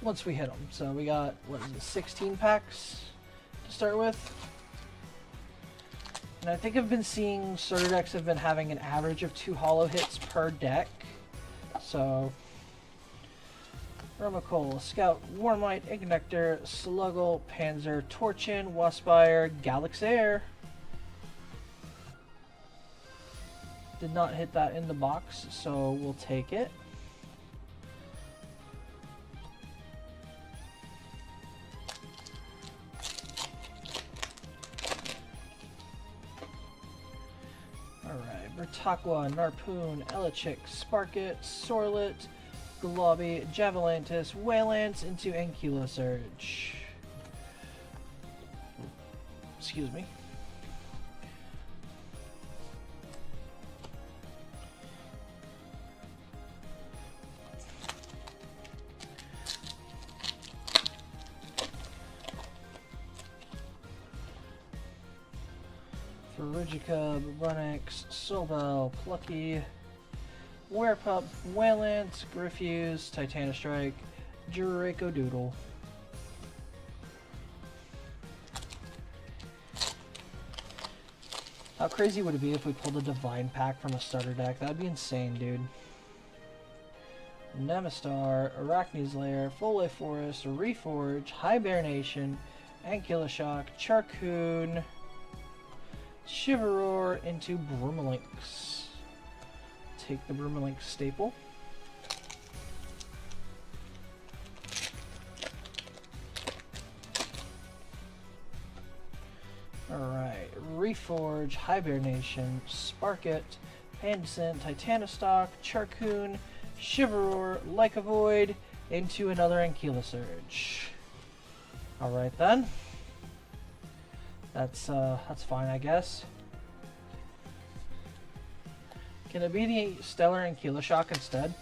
Once we hit them. So we got, what is it, 16 packs to start with. And I think I've been seeing starter decks have been having an average of 2 holo hits per deck. So Rummikole, Scout, Warmite, Ignector, Sluggle, Panzer, Torchin, Waspire, Galaxair. Did not hit that in the box, so we'll take it. Alright, Bertaqua, Narpoon, Elichick, Sparkit, Sorlet, Globby, Javalantis, Wailance into Ankylosurge. Excuse me. Ferrigica, Brunix, Sobel, Plucky, Werepup, Wailance, Griffuse, Titanostrike, Dracodoodle. How crazy would it be if we pulled a Divine Pack from a starter deck? That'd be insane, dude. Nemastar, Arachne's Lair, Full Life Forest, Reforge, Hibernation, Ankyloshock, Charcoon, Shiverroar into Brumalinx. Take the Brumalinx staple. Alright, Reforge, Hibernation, Sparkit, Pandescent, Titanostock, Charcoon, Shiverroar, Lycavoid, into another Ankylosurge. Alright then. That's fine, I guess. Can it be the Stellar Ankyloshock instead?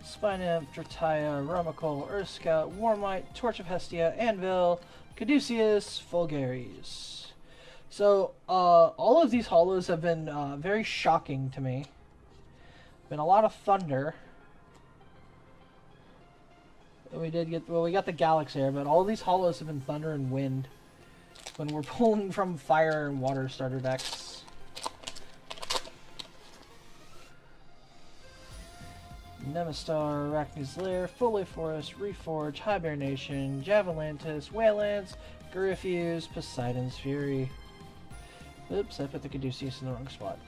Spinamp, Drataya, Rummikole, Earth Scout, Warmite, Torch of Hestia, Anvil, Caduceus, Fulgaris. So, all of these holos have been very shocking to me. Been a lot of thunder. We did get, well, we got the Galaxair, but all these holos have been thunder and wind when we're pulling from fire and water starter decks. Nemastar, Arachne's Lair, Full Life Forest, Reforge, Hibernation, Javalantis, Wailance, Griffuse, Poseidon's Fury. Oops, I put the Caduceus in the wrong spot.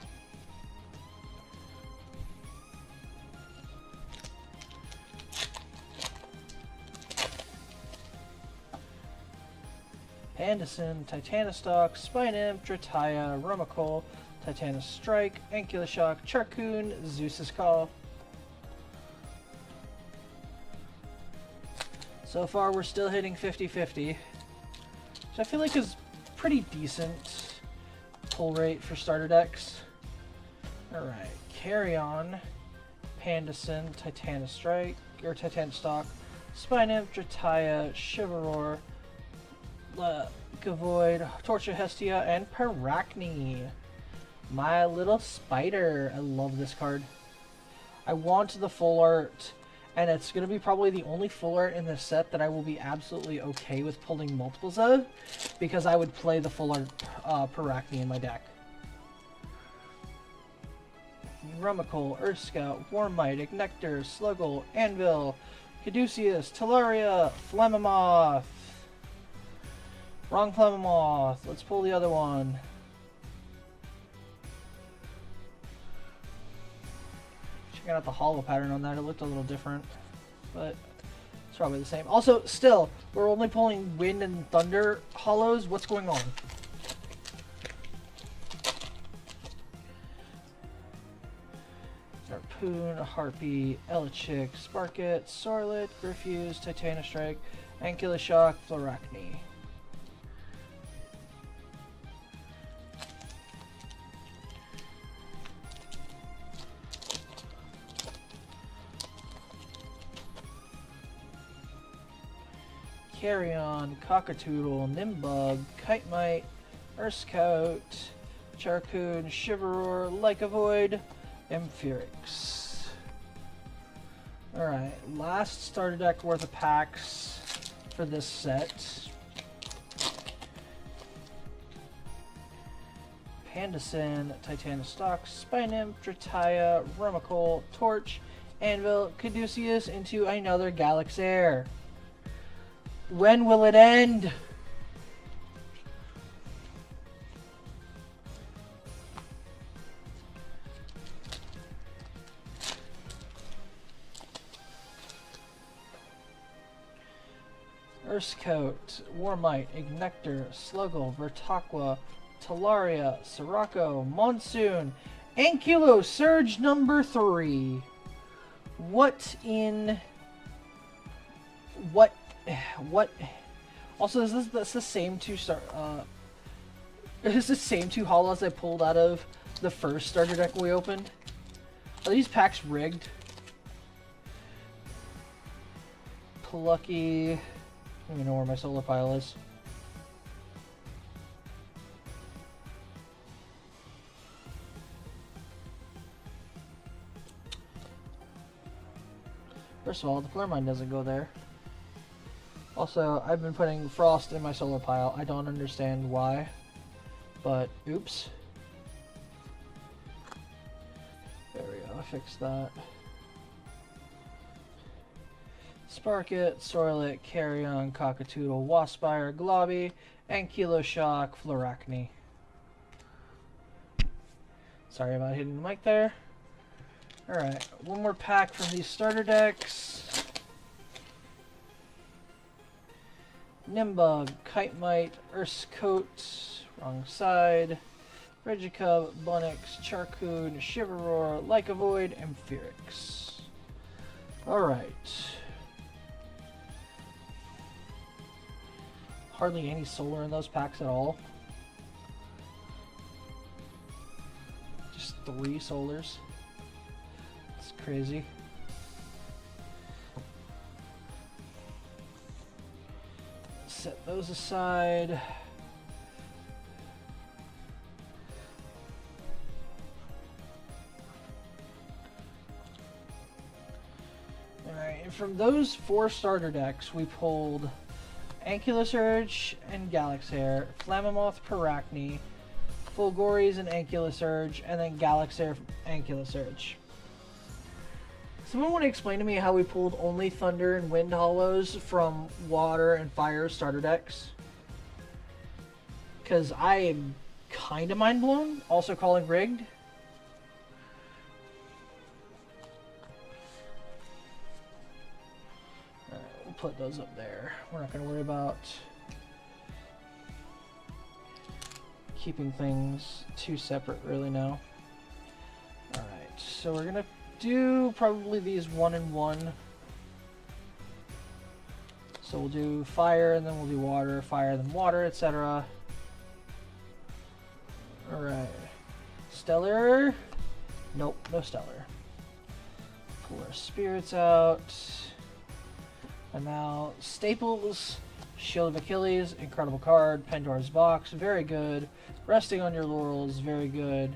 Anderson, Titanostock, Spine-Imp, Drataya, Rumacol, Titanus Strike, Ankyloshock, Charcoon, Zeus's Call. So far we're still hitting 50-50, which I feel like is pretty decent pull rate for starter decks. Alright, Carry On, Pandison, Titanus Strike, or Titanostock, Spine-Imp, Drataya, Chivalror, Gavoid, Torture Hestia, and Parachne. My little spider. I love this card. I want the full art, and it's going to be probably the only full art in this set that I will be absolutely okay with pulling multiples of, because I would play the full art Parachne in my deck. Rumacol, Earth Scout, Warmite, Ignector, Sluggle, Anvil, Caduceus, Talaria, Flammoth. Wrong Flammoth. Let's pull the other one. Checking out the hollow pattern on that. It looked a little different, but it's probably the same. Also, still, we're only pulling Wind and Thunder hollows. What's going on? Harpoon, Harpy, Elichick, Sparkit, Sorlet, Griffuse, Titanus Strike, Ankyloshock, Parachne. Carry On, Cockatoodle, Nimbug, Kitemite, Earthscout, Charcoon, Chivalror, Lycavoid, Amphirix. Alright, last starter deck worth of packs for this set. Pandison, Titanostock, Spine-Imp, Drataya, Rumacol, Torch, Anvil, Caduceus into another Galaxair. When will it end? Earthscoat, Warmite, Ignector, Sluggle, Vertaqua, Talaria, Sirocco, Monsoon, Ankylo Surge number 3. What in... What... Also, is this the same two is the same two hollows I pulled out of the first starter deck we opened? Are these packs rigged? Plucky. I don't even know where my solar pile is. First of all, the Flare Mine doesn't go there. Also, I've been putting Frost in my solar pile. I don't understand why, but oops. There we go, I fixed that. Sparkit, Sorlet, Carry On, Cockatoodle, Waspire, Globby, Ankyloshock, Parachne. Sorry about hitting the mic there. Alright, one more pack from these starter decks. Nimbug, Kitemite, Earthscoat, wrong side, Regicub, Bunix, Charcoon, Chivalror, Lycavoid, Amphirix. Alright. Hardly any solar in those packs at all. Just 3 solars. It's crazy. Set those aside. Alright, and from those 4 starter decks, we pulled Ankylosurge and Galaxair, Flammoth, Parachne, Fulgori's and Ankylosurge, and then Galaxair, Ankylosurge. Someone want to explain to me how we pulled only Thunder and Wind hollows from Water and Fire starter decks? Because I am kind of mind blown. Also calling rigged. Alright, we'll put those up there. We're not going to worry about keeping things too separate really now. Alright, so we're gonna do probably these 1 and 1. So we'll do fire, and then we'll do water, fire, then water, etc. Alright. Stellar. Nope, no stellar. Pull our spirits out. And now Staples, Shield of Achilles, incredible card. Pandora's Box, very good. Resting on Your Laurels, very good.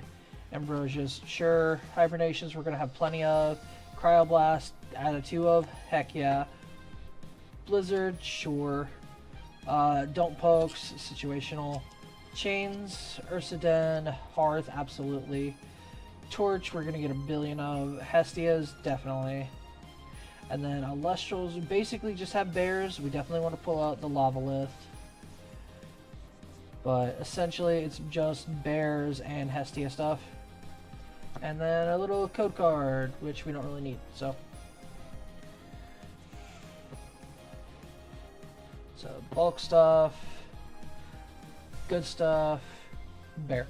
Ambrosia's, sure. Hibernations, we're going to have plenty of. Cryoblast, add a 2 of, heck yeah. Blizzard, sure. Don't Pokes, situational. Chains, Ursaden, Hearth, absolutely. Torch, we're going to get a billion of. Hestia's, definitely. And then Elestrals, we basically just have bears. We definitely want to pull out the Lavalith. But essentially, it's just bears and Hestia stuff. And then a little code card, which we don't really need, so. So, bulk stuff, good stuff, bear.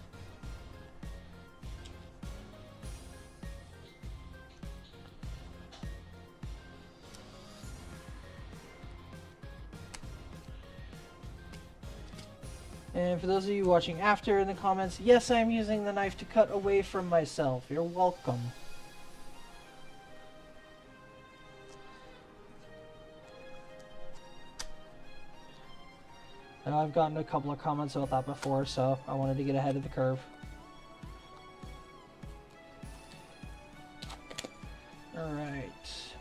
And for those of you watching after in the comments, yes, I'm using the knife to cut away from myself. You're welcome. I know I've gotten a couple of comments about that before, so I wanted to get ahead of the curve. Alright,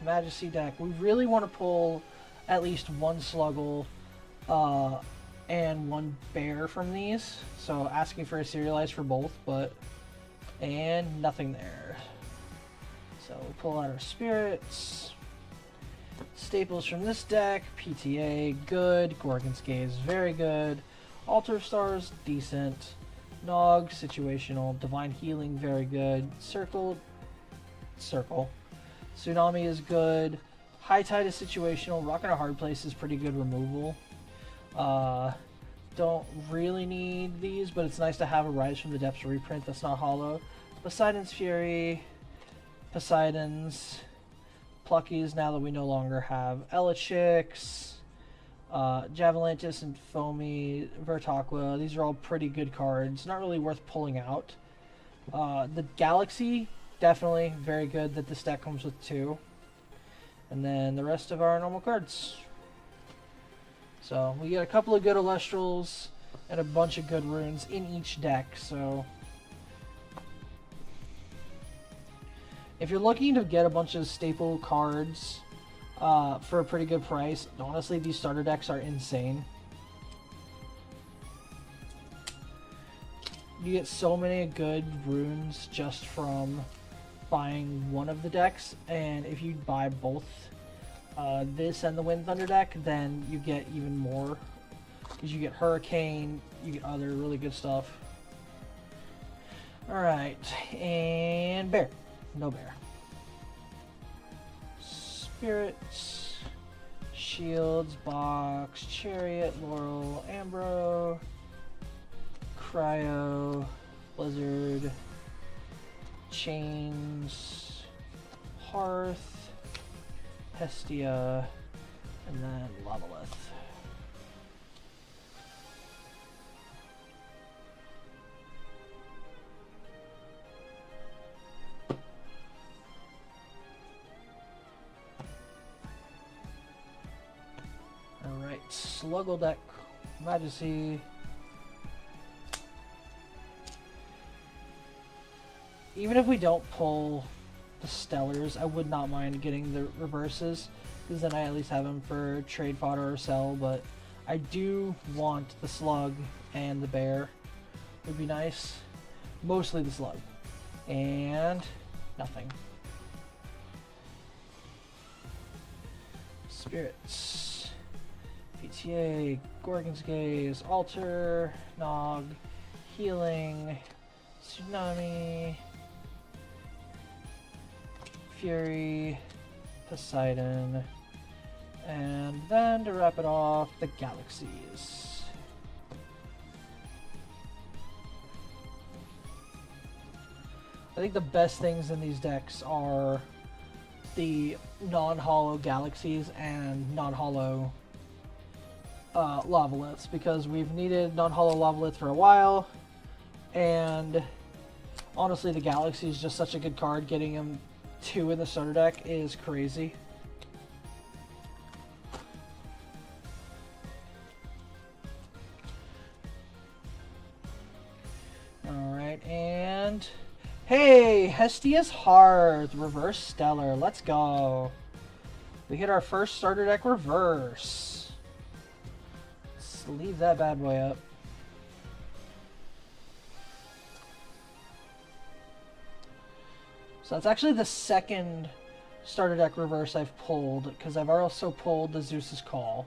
Majesty deck. We really want to pull at least one Sluggle, and one bear from these, so asking for a serialize for both, but and nothing there. So we'll pull out our spirits. Staples from this deck, PTA, good. Gorgon's Gaze, very good. Altar of Stars, decent. Nog, situational. Divine Healing, very good. Circle. Tsunami is good. High Tide is situational. Rockin' a Hard Place is pretty good removal. Don't really need these, but it's nice to have a Rise from the Depths reprint that's not hollow. Poseidon's Fury, Poseidon's, Pluckies now that we no longer have Elechix, Javelantis and Foamy, Vertaqua. These are all pretty good cards. Not really worth pulling out. The Galaxy, definitely very good that this deck comes with 2. And then the rest of our normal cards. So we get a couple of good Elestrals and a bunch of good runes in each deck, so if you're looking to get a bunch of staple cards for a pretty good price, honestly these starter decks are insane. You get so many good runes just from buying one of the decks, and if you buy both this and the Wind Thunder deck, then you get even more, because you get Hurricane, you get other really good stuff. Alright, and bear. No bear. Spirits, Shields, Box, Chariot, Laurel, Ambro, Cryo, Blizzard, Chains, Hearth, Hestia, and then Lavalith. Alright, Sluggle deck, Majesty. Even if we don't pull the Stellars, I would not mind getting the reverses, because then I at least have them for trade fodder or sell, but I do want the Slug and the Bear. Would be nice. Mostly the Slug. And nothing. Spirits. PTA, Gorgon's Gaze, Altar, Nog, Healing, Tsunami, Fury, Poseidon, and then to wrap it off, the Galaxies. I think the best things in these decks are the non-hollow galaxies and non-hollow Lavaliths, because we've needed non-hollow Lavalith for a while, and honestly the galaxy is just such a good card. Getting them 2 in the starter deck is crazy. Alright, and hey, Hestia's Hearth, Reverse Stellar, let's go. We hit our first starter deck reverse. Let's leave that bad boy up. So that's actually the second starter deck reverse I've pulled, because I've also pulled the Zeus's Call.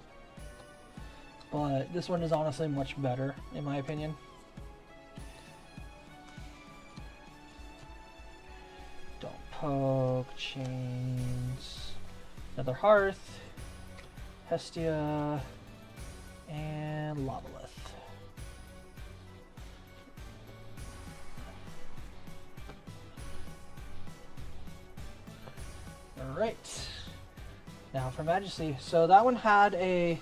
But this one is honestly much better, in my opinion. Don't poke, chains, another Hearth, Hestia, and Lavalith. Alright, now for Majesty. So that one had a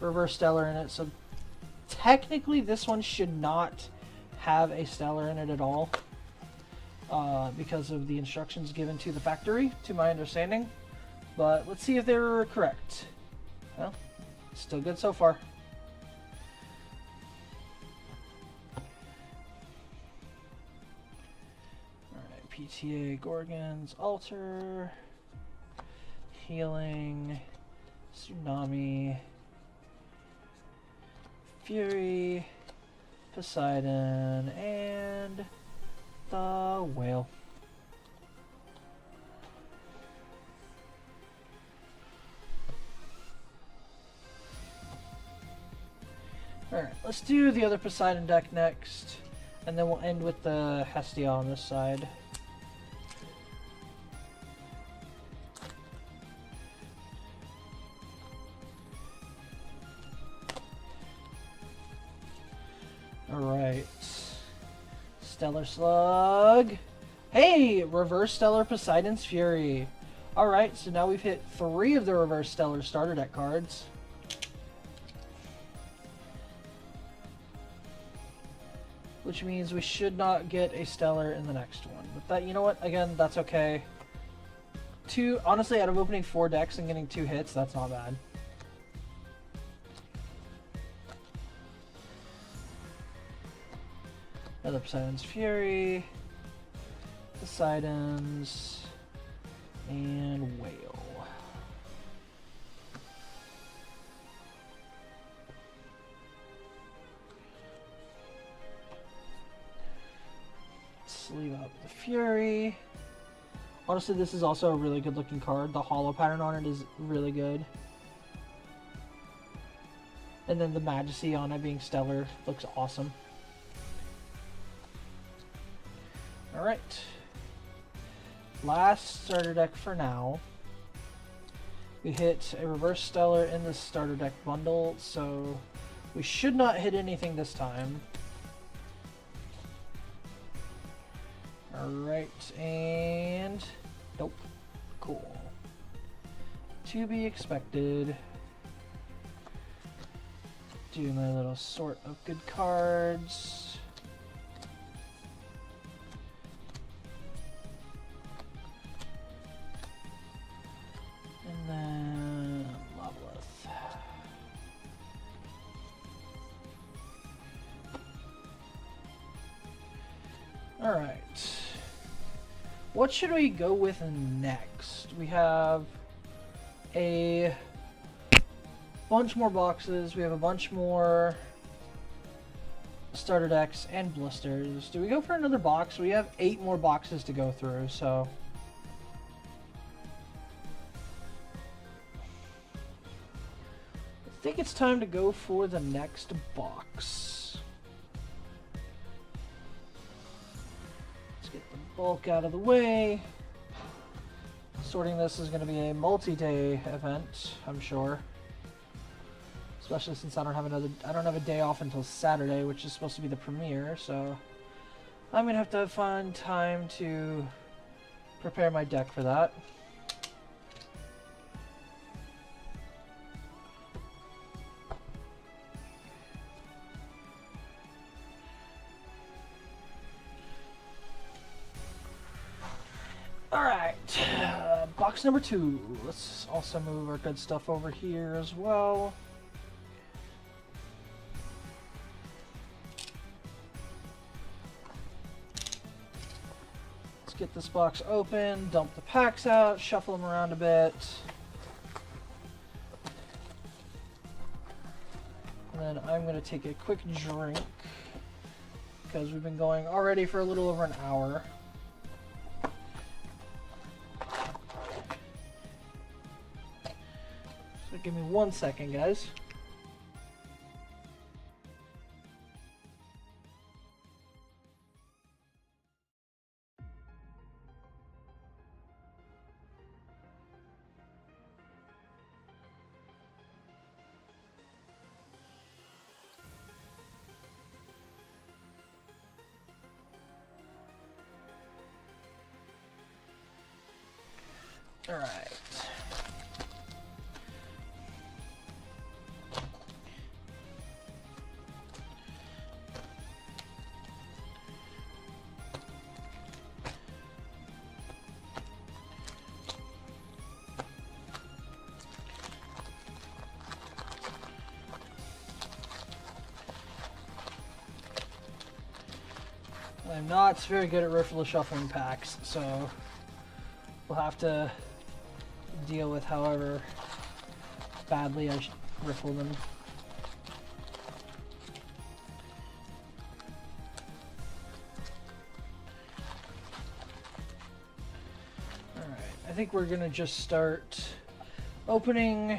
Reverse Stellar in it, so technically this one should not have a Stellar in it at all, because of the instructions given to the factory, to my understanding. But let's see if they were correct. Well, still good so far. Alright, PTA, Gorgons, Altar, Healing, Tsunami, Fury, Poseidon, and the Whale. Alright, let's do the other Poseidon deck next, and then we'll end with the Hestia on this side. Alright. Stellar Slug. Hey! Reverse Stellar Poseidon's Fury. Alright, so now we've hit 3 of the Reverse Stellar starter deck cards. Which means we should not get a Stellar in the next one. But that, you know what? Again, that's okay. Honestly, out of opening 4 decks and getting 2 hits, that's not bad. Another Poseidon's Fury, Poseidon's, and Whale. Sleeve up the Fury. Honestly, this is also a really good looking card. The hollow pattern on it is really good. And then the Majesty on it being Stellar looks awesome. Alright. Last starter deck for now. We hit a Reverse Stellar in the starter deck bundle, so we should not hit anything this time. Alright, and nope. Cool. To be expected. Do my little sort of good cards. And then Lavalith. Alright. What should we go with next? We have a bunch more boxes. We have a bunch more starter decks and blisters. Do we go for another box? We have 8 more boxes to go through, so I think it's time to go for the next box. Let's get the bulk out of the way. Sorting this is going to be a multi-day event, I'm sure. Especially since I don't have a day off until Saturday, which is supposed to be the premiere, so I'm gonna have to find time to prepare my deck for that. Alright, box number 2. Let's also move our good stuff over here as well. Let's get this box open, dump the packs out, shuffle them around a bit. And then I'm going to take a quick drink because we've been going already for a little over an hour. So give me 1 second, guys. All right. I'm not very good at riffle shuffling packs, so we'll have to deal with however badly I riffle them. Alright, I think we're gonna just start opening,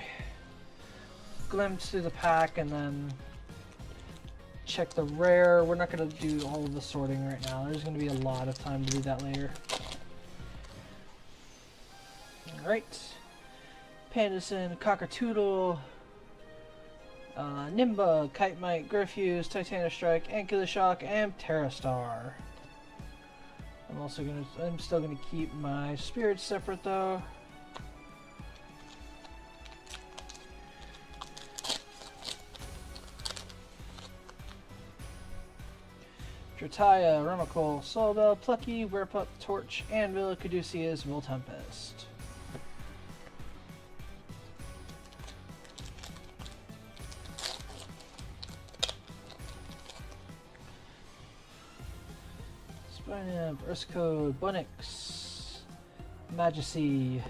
glimpse through the pack, and then check the rare. We're not going to do all of the sorting right now. There's going to be a lot of time to do that later. Alright. Pandison, Cockatoodle, Nimba, Kite Mite, Grifuse, Titanic Strike, Ankylo Shock, and Terrastar. I'm still gonna keep my spirits separate though. Drataya, Rummikle, Soulbell, Plucky, Werpup, Torch, Anvil, Caduceus, Voltempest. Spinamp, Urskode, Bunnix, Magicy.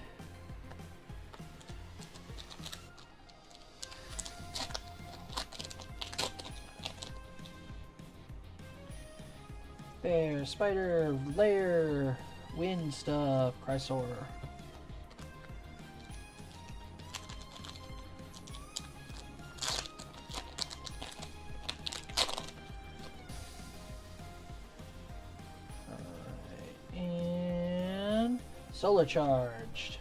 Bear, Spider, Lair, Wind Stuff, Chrysor. Alright, and Solar Charged.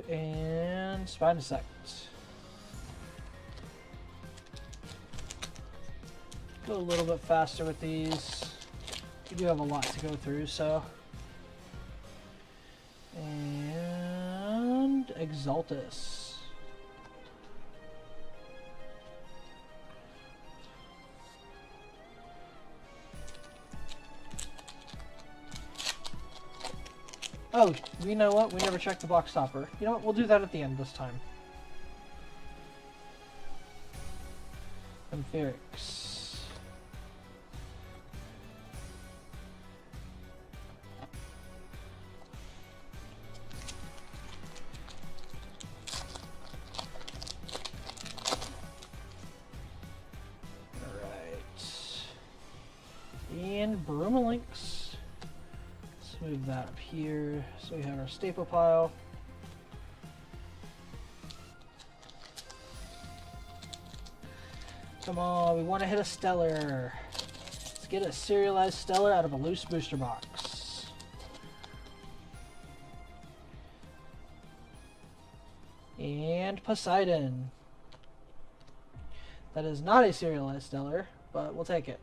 And Spinasect. Go a little bit faster with these. We do have a lot to go through, so. And Exaltus. Oh, you know what? We never checked the box topper. You know what? We'll do that at the end this time. Amphirex. Alright. And Brumalinx. Move that up here so we have our staple pile. Come on, we want to hit a stellar. Let's get a serialized stellar out of a loose booster box. And Poseidon. That is not a serialized stellar, but we'll take it.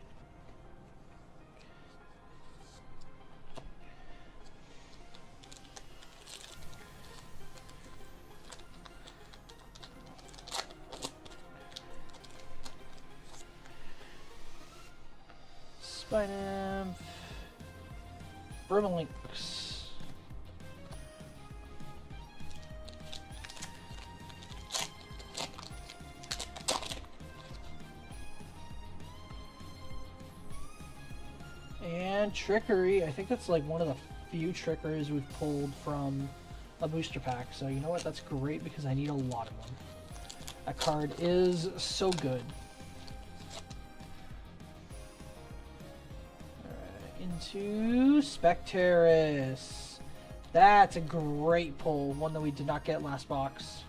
Spinem. Vermalinks. And Trickery. I think that's like one of the few Trickeries we've pulled from a booster pack. So you know what? That's great because I need a lot of them. That card is so good. Into Specterus. That's a great pull. One that we did not get last box.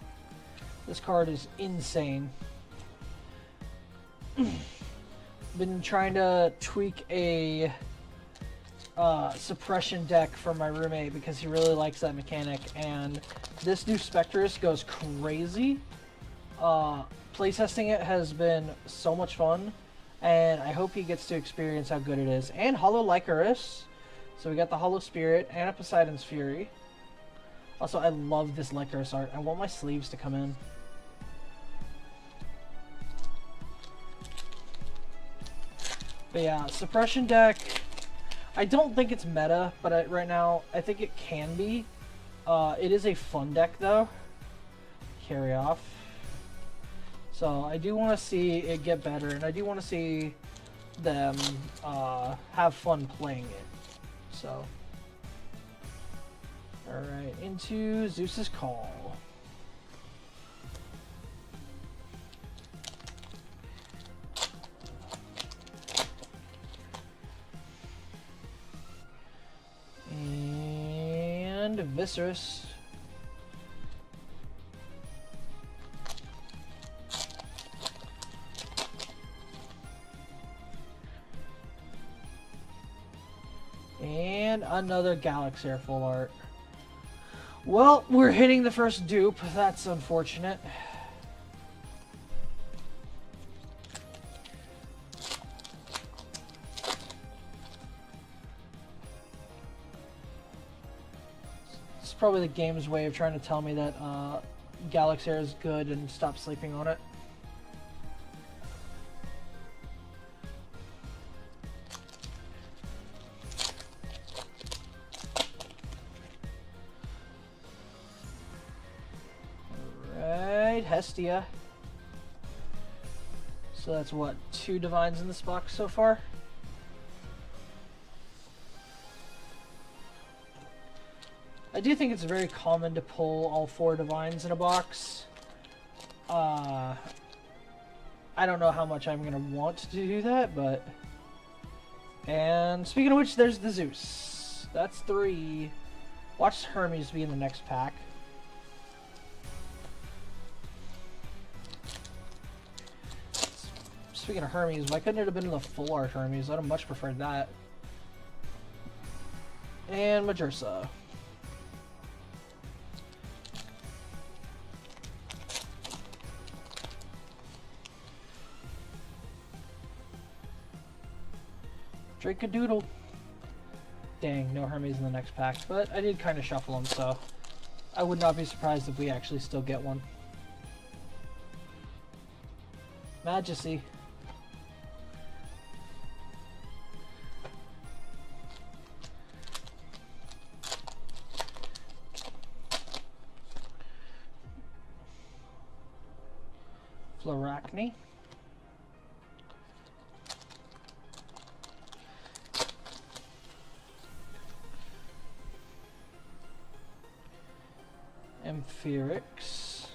This card is insane. Been trying to tweak a suppression deck for my roommate because he really likes that mechanic, and this new Specterus goes crazy. Playtesting it has been so much fun, and I hope he gets to experience how good it is. And Hollow Lycaris. So we got the Hollow Spirit and a Poseidon's Fury. Also, I love this Lycaris art. I want my sleeves to come in. But yeah, suppression deck. I don't think it's meta, but right now I think it can be. It is a fun deck though. Carry off. So I do want to see it get better, and I do want to see them have fun playing it. So, all right, into Zeus's Call. And Viscerus. And another Galaxair full art. Well, we're hitting the first dupe. That's unfortunate. It's probably the game's way of trying to tell me that Galaxair is good and stop sleeping on it. Hestia. So that's what, 2 Divines in this box so far? I do think it's very common to pull all 4 Divines in a box. I don't know how much I'm going to want to do that, but... And speaking of which, there's the Zeus. That's 3. Watch Hermes be in the next pack. Speaking of Hermes, why couldn't it have been the full art Hermes? I'd have much preferred that. And Majursa. Dracodoodle. Dang, no Hermes in the next pack, but I did kind of shuffle them, so I would not be surprised if we actually still get one. Majesty. Floracne. Amphiorix.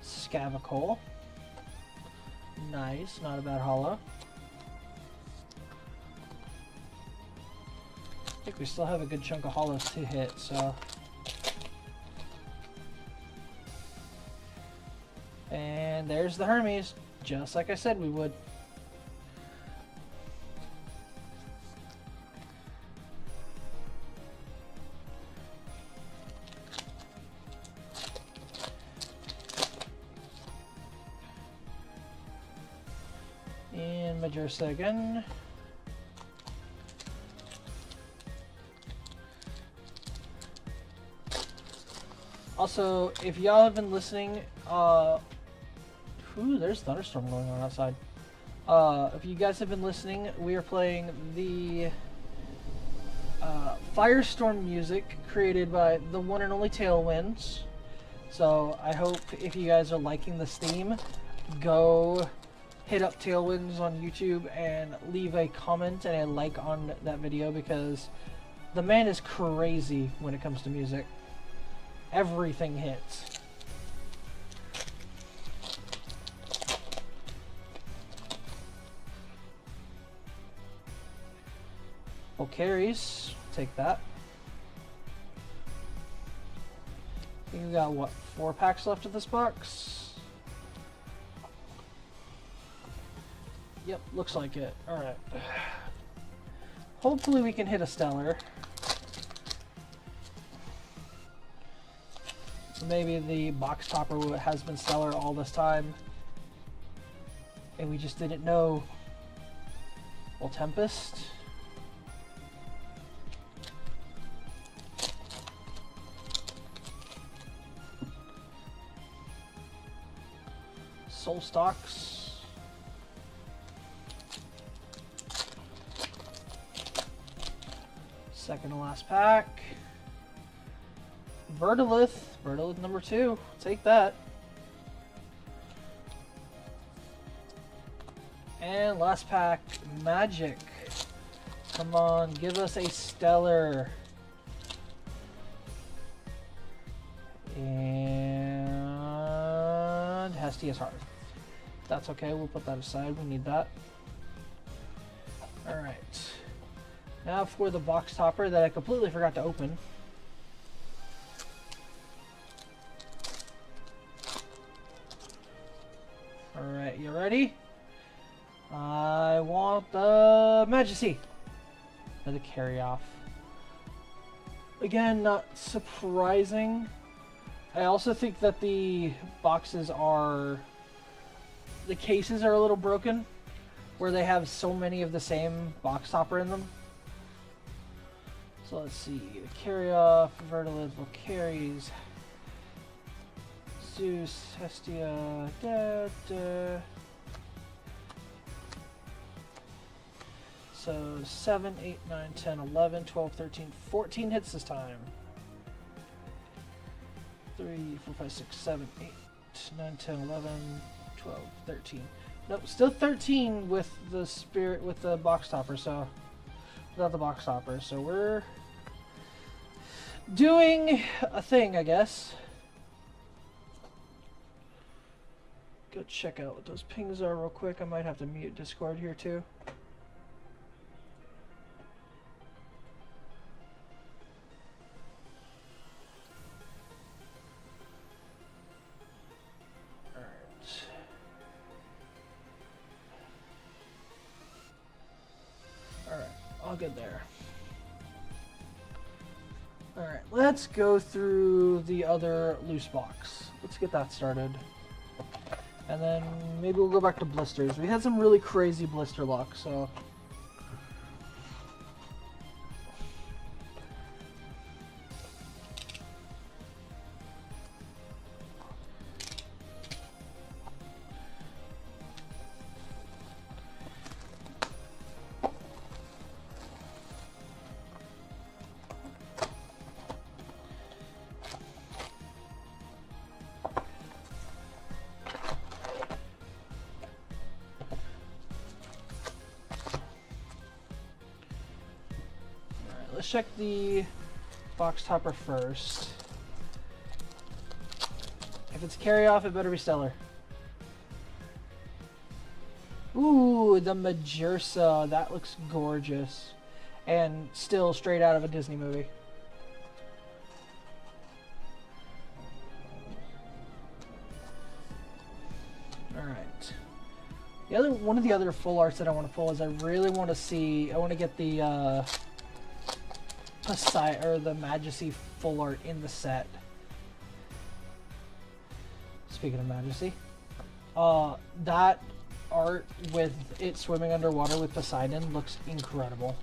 Scavacol. Nice, not a bad holo. think we still have a good chunk of holos to hit, so. And there's the Hermes, just like I said we would. And Majorsa again. Also, if y'all have been listening, there's thunderstorm going on outside. If you guys have been listening, we are playing the FIRESTORM music created by the one and only Tailwinds. So I hope if you guys are liking this theme, go hit up Tailwinds on YouTube and leave a comment and a like on that video, because the man is crazy when it comes to music. Everything hits. Well, carries. Take that. I think we got, what, 4 packs left of this box? Yep, looks like it. Alright. Hopefully we can hit a stellar. Maybe the box topper has been stellar all this time, and we just didn't know. Well, Tempest. Soul Stocks. Second to last pack. Verdalith number 2. Take that. And last pack, Magic. Come on, give us a stellar. And Hestia is hard. That's okay, we'll put that aside. We need that. Alright. Now for the box topper that I completely forgot to open. Alright, you ready? I want the Majesty. For the carry off. Again, not surprising. I also think that the boxes are... the cases are a little broken, where they have so many of the same box topper in them. So let's see. The carry off, Verdalith, carries. Zeus, Hestia, So 7, 8, 9, 10, 11, 12, 13, 14 hits this time. 3, 4, 5, 6, 7, 8, 9, 10, 11, 12, 13. Nope, still 13 with the spirit, with the box topper, so without the box topper. So we're doing a thing, I guess. Go check out what those pings are real quick. I might have to mute Discord here too. Alright, all good there. Alright, let's go through the other loose box. Let's get that started. And then maybe we'll go back to blisters. We had some really crazy blister luck, so... Let's check the box topper first. If it's carry off, it better be stellar. Ooh, the Majorsa. That looks gorgeous. and still straight out of a Disney movie. Alright. One of the other full arts that I want to pull is I really want to see, I want to get the Poseidon or the Majesty full art in the set. Speaking of Majesty, that art with it swimming underwater with Poseidon looks incredible.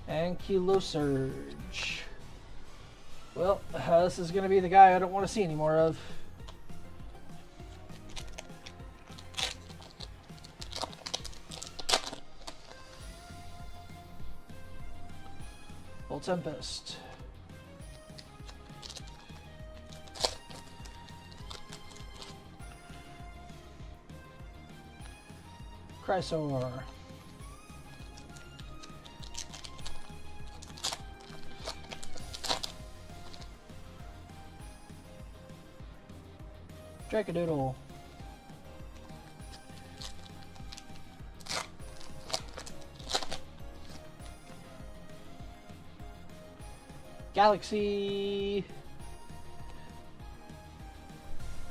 And Kilo Surge. Well, this is going to be the guy I don't want to see any more of. Full Tempest. Chrysor. Dracodoodle. Galaxy.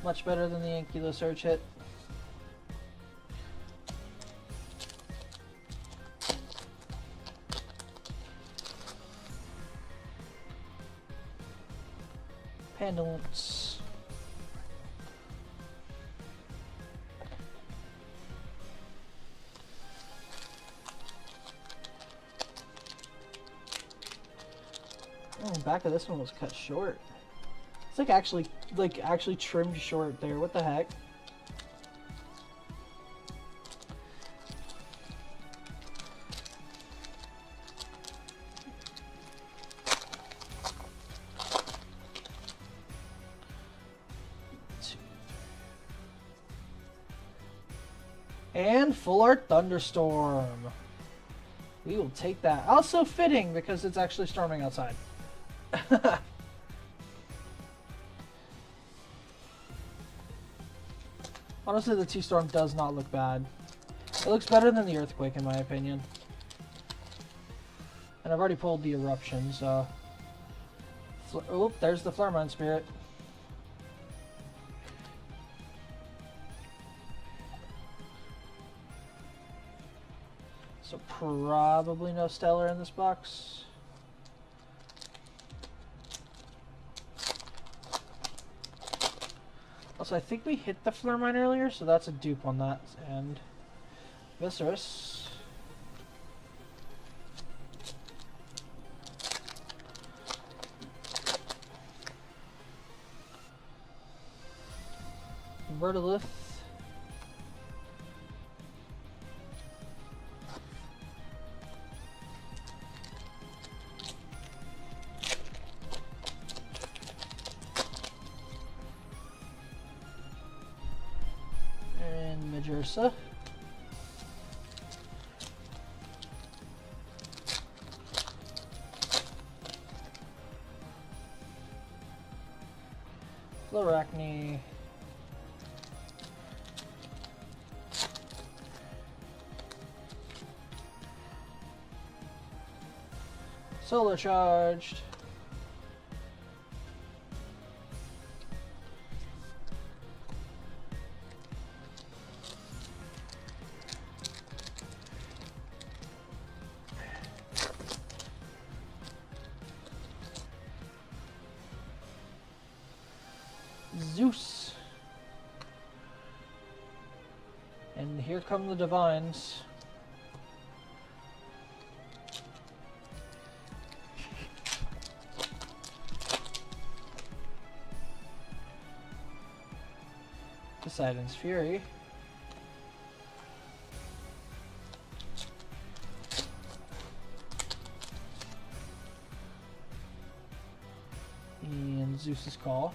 Much better than the Ankylo Surge hit. Pendulance. Oh, the back of this one was cut short. It's actually trimmed short there. What the heck? And full art Thunderstorm. We will take that. Also fitting because it's actually storming outside. Honestly, the T-Storm does not look bad. It looks better than the Earthquake in my opinion. And I've already pulled the Eruption, so... Oh, there's the Flormine Spirit. So probably no Stellar in this box. Also, I think we hit the Flormine earlier, so that's a dupe on that. And Viscerus. Vertilith. Majorsa. Floracne. Solar Charged. Zeus. And here come the Divines. Poseidon's Fury. And Zeus's Call.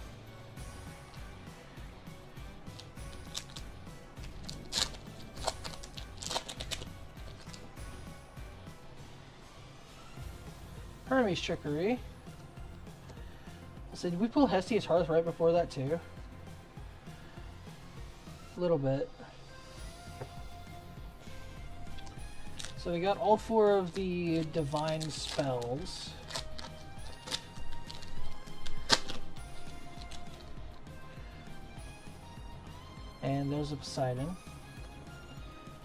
Hermes Trickery. So did we pull Hestia's Hearth right before that too? A little bit. So we got all 4 of the divine spells. And there's a Poseidon.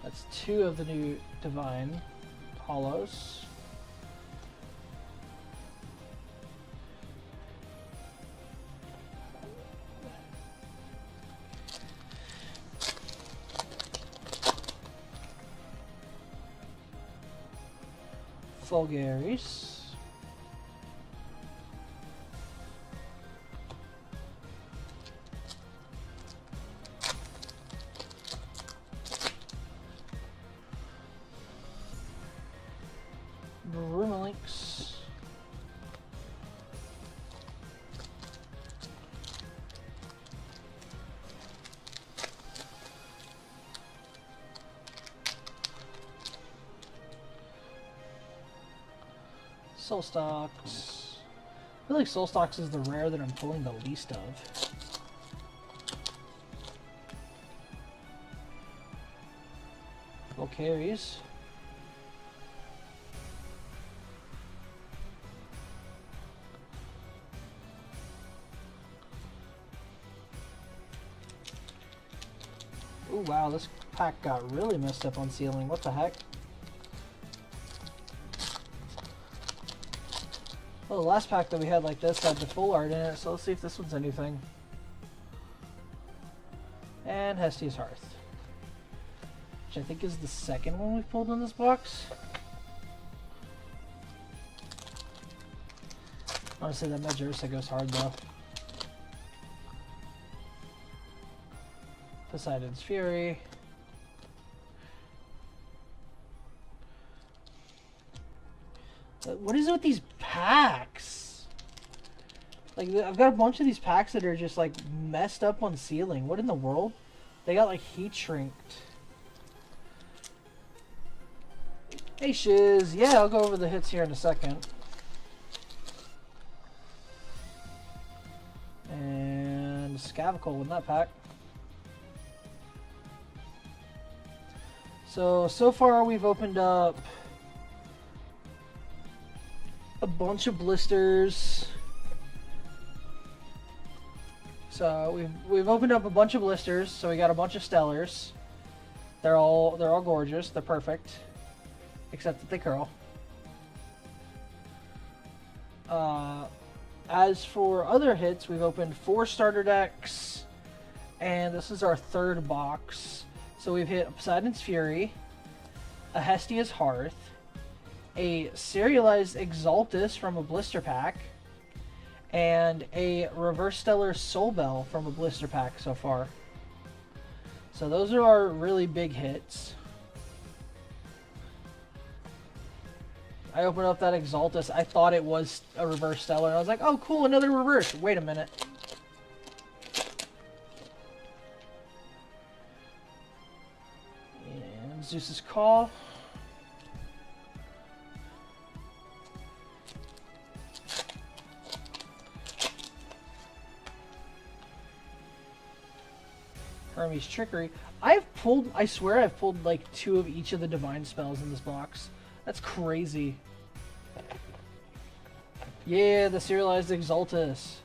That's 2 of the new divine hollows. Fulgaris. Brumalinks. Soulstocks. I feel like Soulstocks is the rare that I'm pulling the least of. Volcaries. Oh wow, this pack got really messed up on sealing. What the heck? Well, the last pack that we had like this had the full art in it, so let's see if this one's anything. And Hestia's Hearth, which I think is the second one we've pulled in this box. Honestly, that Majorsa goes hard though. Poseidon's Fury. What is it with these packs? Like, I've got a bunch of these packs that are just like messed up on sealing. What in the world? They got like heat shrinked. Hey Shiz, yeah, I'll go over the hits here in a second. And Scavicle in that pack. So far we've opened up a bunch of blisters. So we've opened up a bunch of blisters. So we got a bunch of stellars. They're all gorgeous. They're perfect, except that they curl. As for other hits, we've opened 4 starter decks, and this is our 3rd box. So we've hit a Poseidon's Fury, a Hestia's Hearth, a serialized Exaltus from a blister pack, and a Reverse Stellar Soul Bell from a blister pack so far. So those are our really big hits. I opened up that Exaltus. I thought it was a Reverse Stellar, and I was like, oh cool, another reverse. Wait a minute. And Zeus's Call. Hermes Trickery. I swear I've pulled like 2 of each of the divine spells in this box. That's crazy. Yeah, the serialized Exaltus.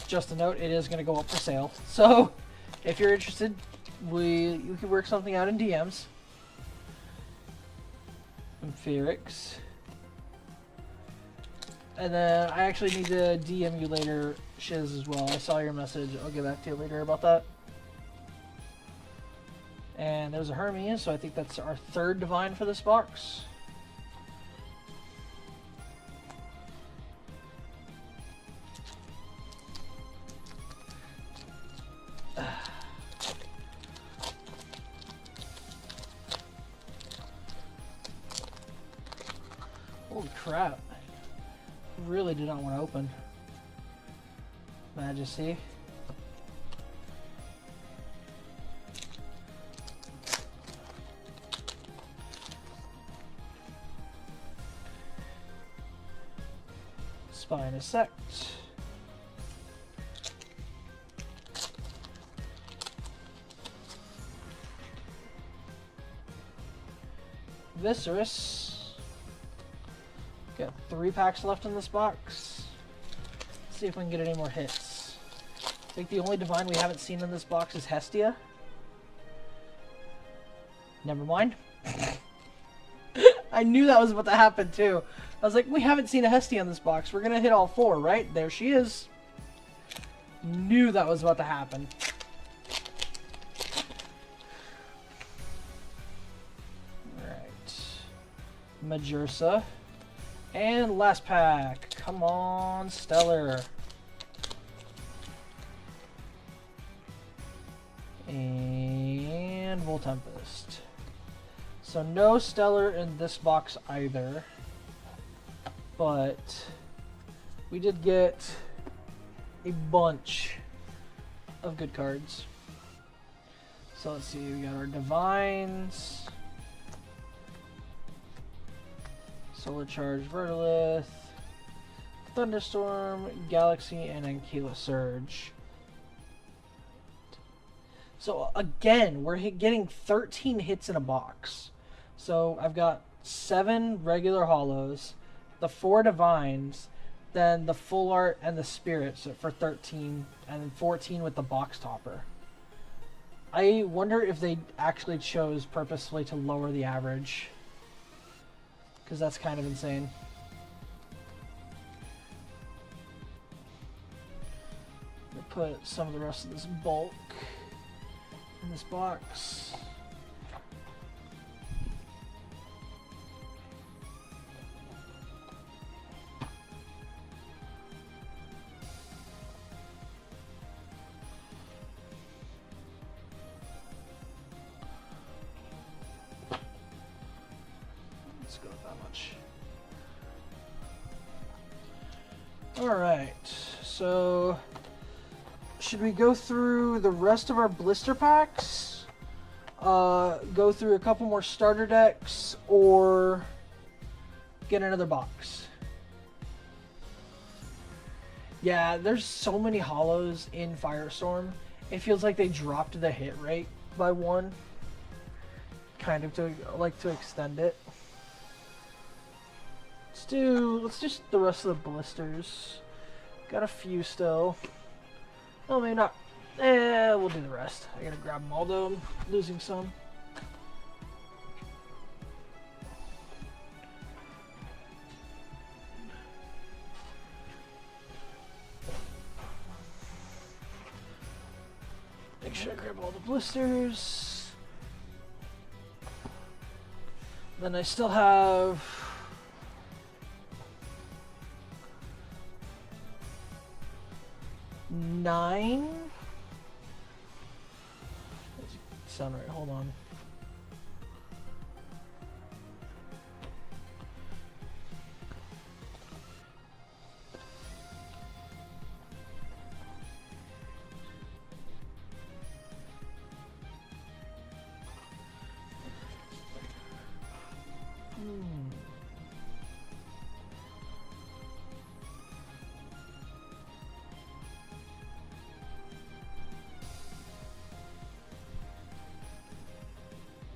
Just a note, it is going to go up for sale. So, if you're interested, you can work something out in DMs. Ampherix. And then I actually need to DM you later, Shiz, as well. I saw your message. I'll get back to you later about that. And there's a Hermes, so I think that's our 3rd divine for this box. Holy crap. Really did not want to open. Majesty. Spinous Sect. Viscerus. Got 3 packs left in this box. Let's see if we can get any more hits. I think the only divine we haven't seen in this box is Hestia. Never mind. I knew that was about to happen too. I was like, we haven't seen a Hestia in this box. We're gonna hit all 4, right? There she is. Knew that was about to happen. Alright. Majursa. And last pack. Come on, Stellar. And Voltempest. So no Stellar in this box either. But we did get a bunch of good cards. So let's see, we got our Divines. Solar Charge, Vertilith, Thunderstorm, Galaxy, and Ankyla Surge. So again, we're getting 13 hits in a box. So I've got 7 regular holos, the 4 divines, then the full art and the spirits for 13, and then 14 with the box topper. I wonder if they actually chose purposefully to lower the average, because that's kind of insane. I'm gonna put some of the rest of this bulk in this box. Let's go with that much. Alright, so should we go through the rest of our blister packs? Go through a couple more starter decks, or get another box? Yeah, there's so many holos in Firestorm. It feels like they dropped the hit rate by 1, kind of to extend it. Let's just the rest of the blisters. Got a few still. Oh, maybe not. We'll do the rest. I gotta grab them all though. I'm losing some. Make sure I grab all the blisters. Then I still have 9. Doesn't sound right. Hold on.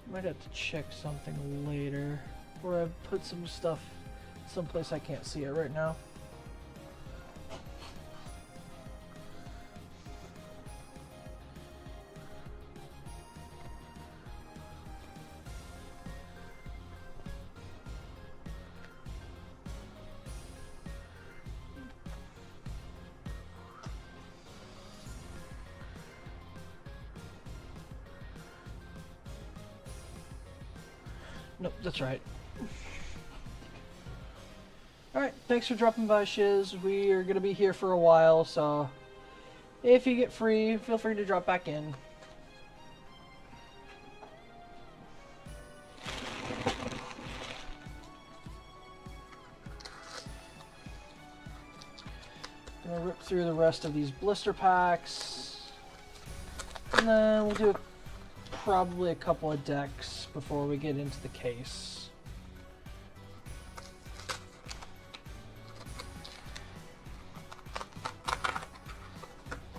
Might have to check something later, or I put some stuff someplace I can't see it right now. Nope, that's right. Alright, thanks for dropping by, Shiz. We are going to be here for a while, so if you get free, feel free to drop back in. Gonna rip through the rest of these blister packs, and then we'll do probably a couple of decks before we get into the case.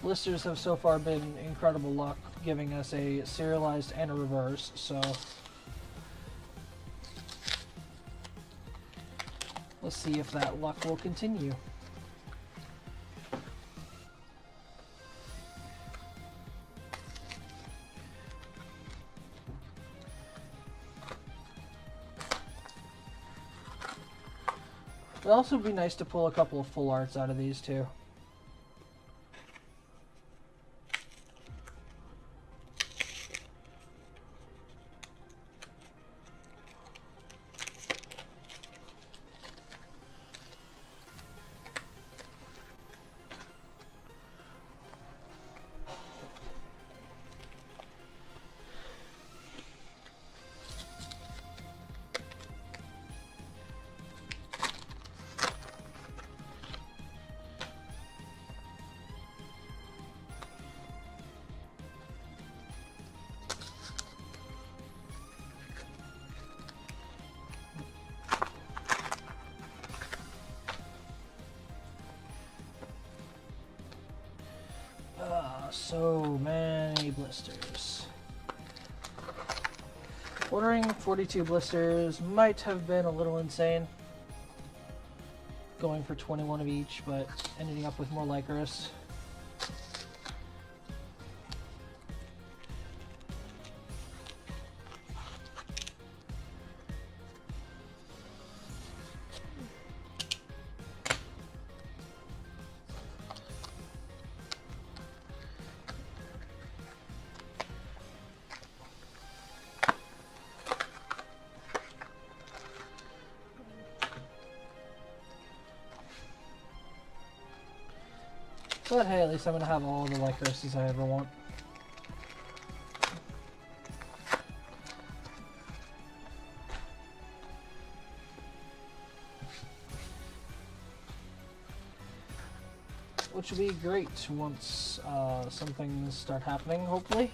Blisters have so far been incredible luck, giving us a serialized and a reverse, so Let's see if that luck will continue. It'd also be nice to pull a couple of full arts out of these too. So many blisters. Ordering 42 blisters might have been a little insane. Going for 21 of each, but ending up with more Lycoris. But hey, at least I'm going to have all the Lycorises I ever want. Which will be great once some things start happening, hopefully.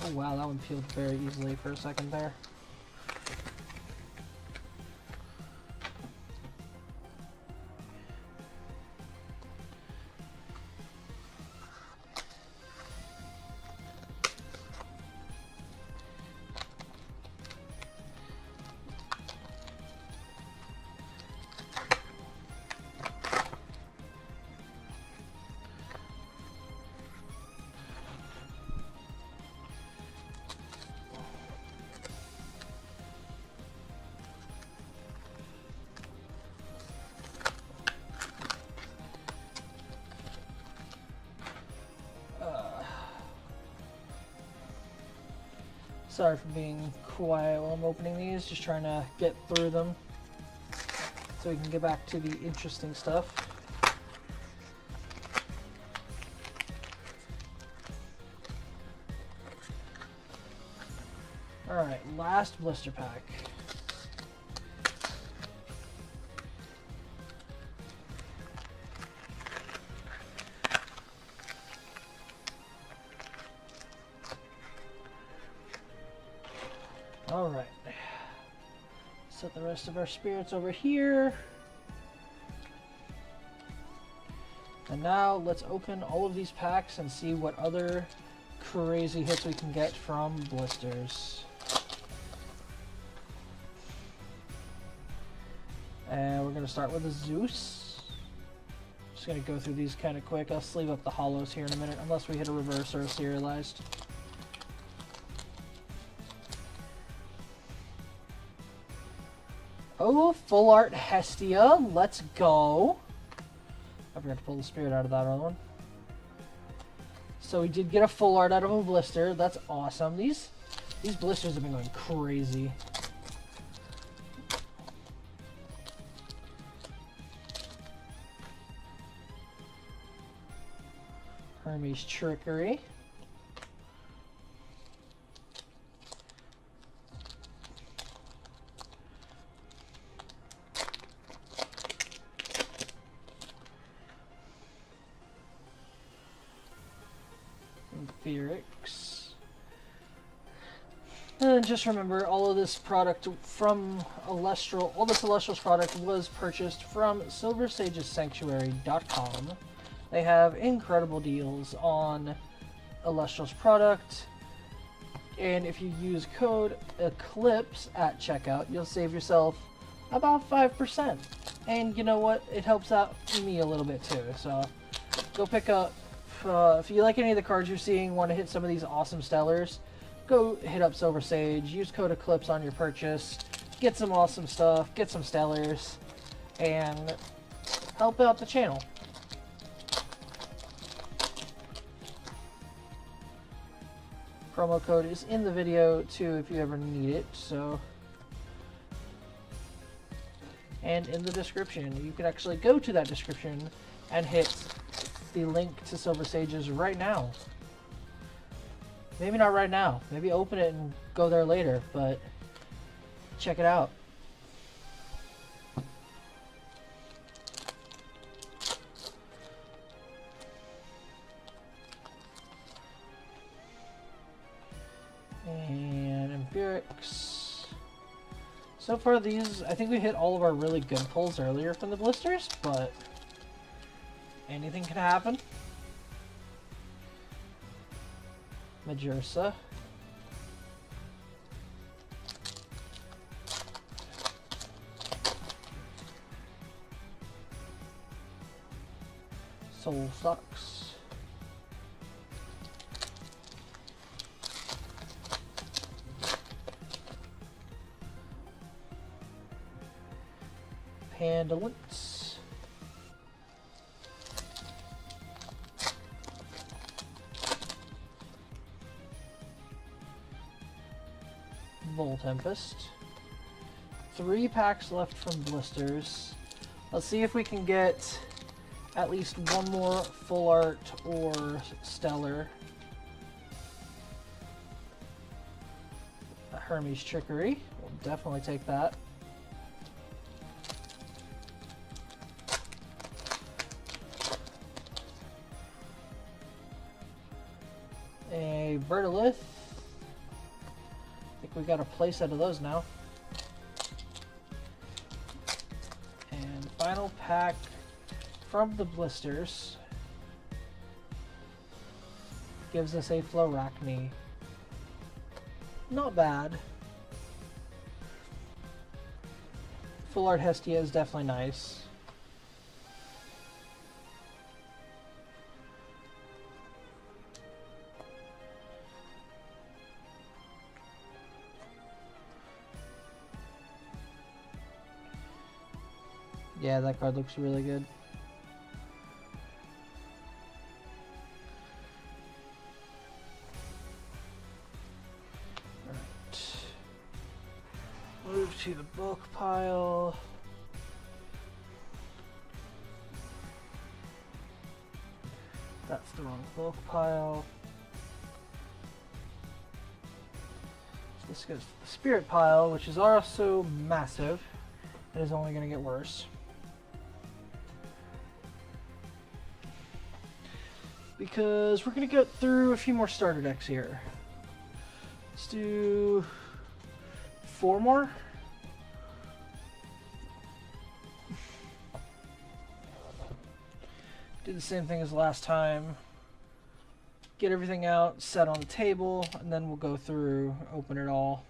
Oh wow, that one peeled very easily for a second there. Sorry for being quiet while I'm opening these, just trying to get through them so we can get back to the interesting stuff. Alright, last blister pack. Alright, set the rest of our spirits over here. And now let's open all of these packs and see what other crazy hits we can get from blisters. And we're going to start with a Zeus. Just going to go through these kind of quick. I'll sleeve up the hollows here in a minute, unless we hit a reverse or a serialized. Oh, full art Hestia, let's go. I forgot to pull the spirit out of that other one. So we did get a full art out of a blister, that's awesome. These blisters have been going crazy. Hermes Trickery. Ferrix. And just remember, all of this product from Elestral, all this Elestrals product was purchased from SilverSagesSanctuary.com. They have incredible deals on Elestrals product. And if you use code ECLIPSE at checkout, you'll save yourself about 5%. And you know what? It helps out me a little bit too. So go pick up, if you like any of the cards you're seeing, want to hit some of these awesome Stellars, go hit up Silver Sage, use code ECLIPSE on your purchase, get some awesome stuff, get some Stellars, and help out the channel. Promo code is in the video too if you ever need it, so. And in the description, you can actually go to that description and hit the link to Silver Sages right now. Maybe not right now, maybe open it and go there later, but check it out. And Empirics. So far these, I think we hit all of our really good pulls earlier from the blisters, but anything can happen. Majorsa. Soul Sucks. Pandalance. Voltempest. 3 packs left from blisters. Let's see if we can get at least one more full art or stellar. Hermes Trickery. We'll definitely take that. A Bertolith. I think we got a place out of those now. And final pack from the blisters gives us a Floracne. Not bad. Full art Hestia is definitely nice. Yeah, that card looks really good. Alright. Move to the book pile. That's the wrong bulk pile. So this goes to the spirit pile, which is also massive. It is only going to get worse. Because we're going to get through a few more starter decks here. Let's do 4 more. Do the same thing as last time. Get everything out, set on the table, and then we'll go through, open it all.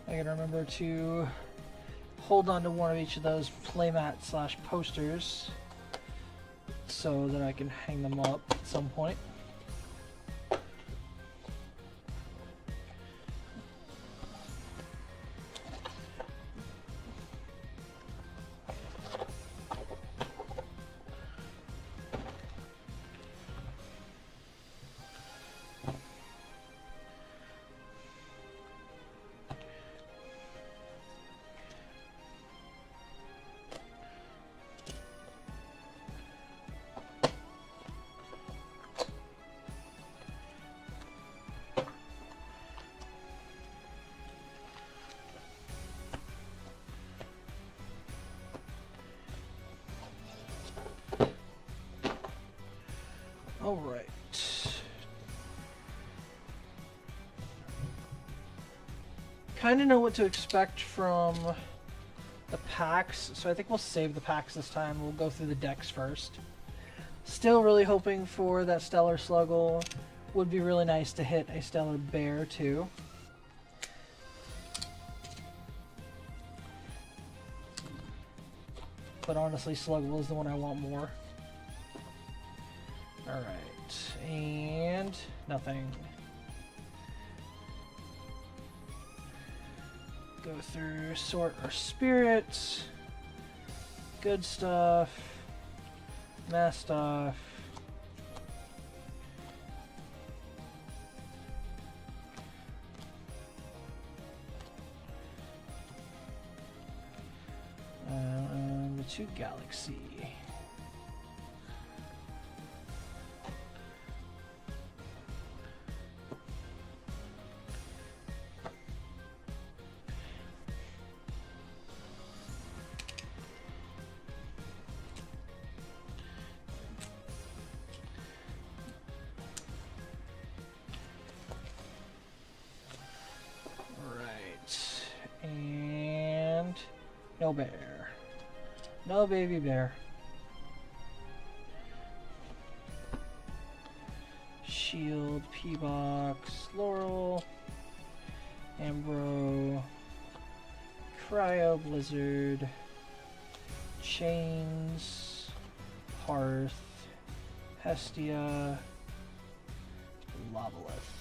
I gotta remember to hold on to one of each of those playmat slash posters so that I can hang them up at some point. Alright. Kind of know what to expect from the packs, so I think we'll save the packs this time. We'll go through the decks first. Still really hoping for that Stellar Sluggle. Would be really nice to hit a Stellar Bear too. But honestly, Sluggle is the one I want more. Alright, and nothing. Go through Sort or Spirit. Good stuff. Mass stuff. To Galaxy. Right. And no bear. No baby bear. Shield, P-Box, Laurel, Ambro, Cryo, Blizzard, Chains, Hearth, Hestia, Lavalith.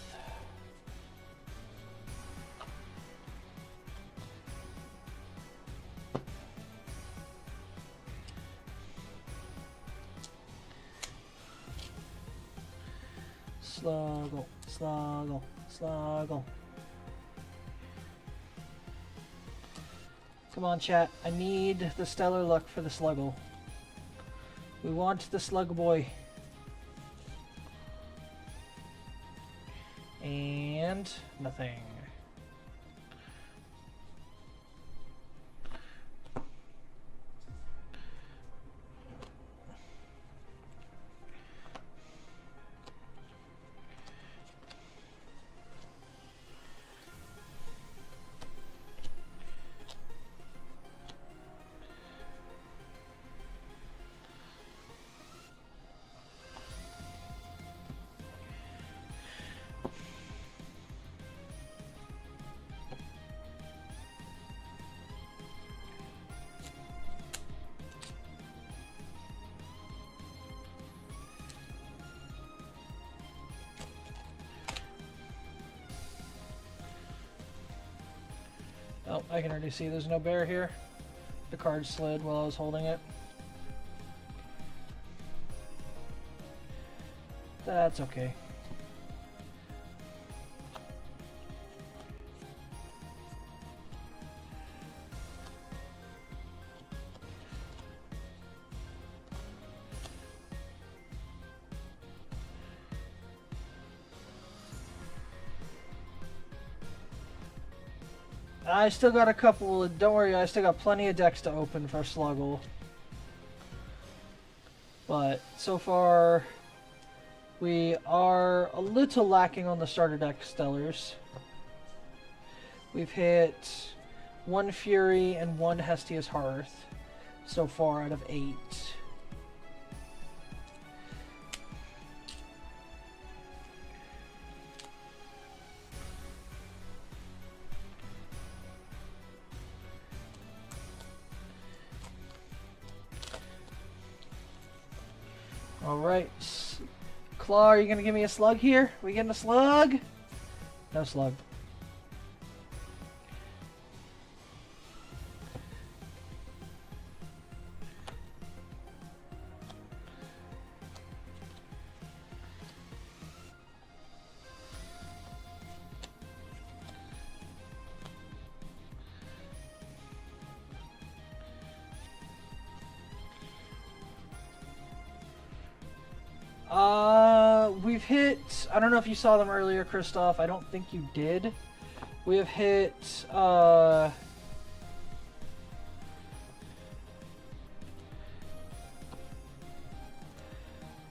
Sluggle, Sluggle, Sluggle. Come on, chat. I need the stellar luck for the Sluggle. We want the Slug Boy. And nothing. Oh, I can already see there's no bear here. The card slid while I was holding it. That's okay. I still got a couple, don't worry, I still got plenty of decks to open for Sluggle. But so far, we are a little lacking on the starter deck Stellars. We've hit 1 Fury and 1 Hestia's Hearth so far out of 8. Alright. Claw, are you going to give me a slug here? We getting a slug? No slug. We've hit, I don't know if you saw them earlier, Christoph, I don't think you did. We have hit,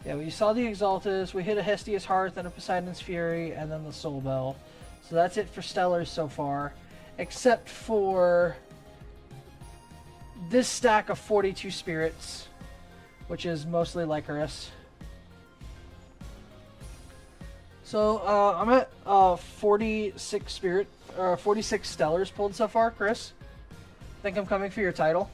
Yeah, we saw the Exaltus, we hit a Hestia's Hearth and a Poseidon's Fury, and then the Soul Bell. So that's it for Stellars so far. Except for this stack of 42 spirits, which is mostly Lycaris. So I'm at 46 Stellars pulled so far, Chris. Think I'm coming for your title.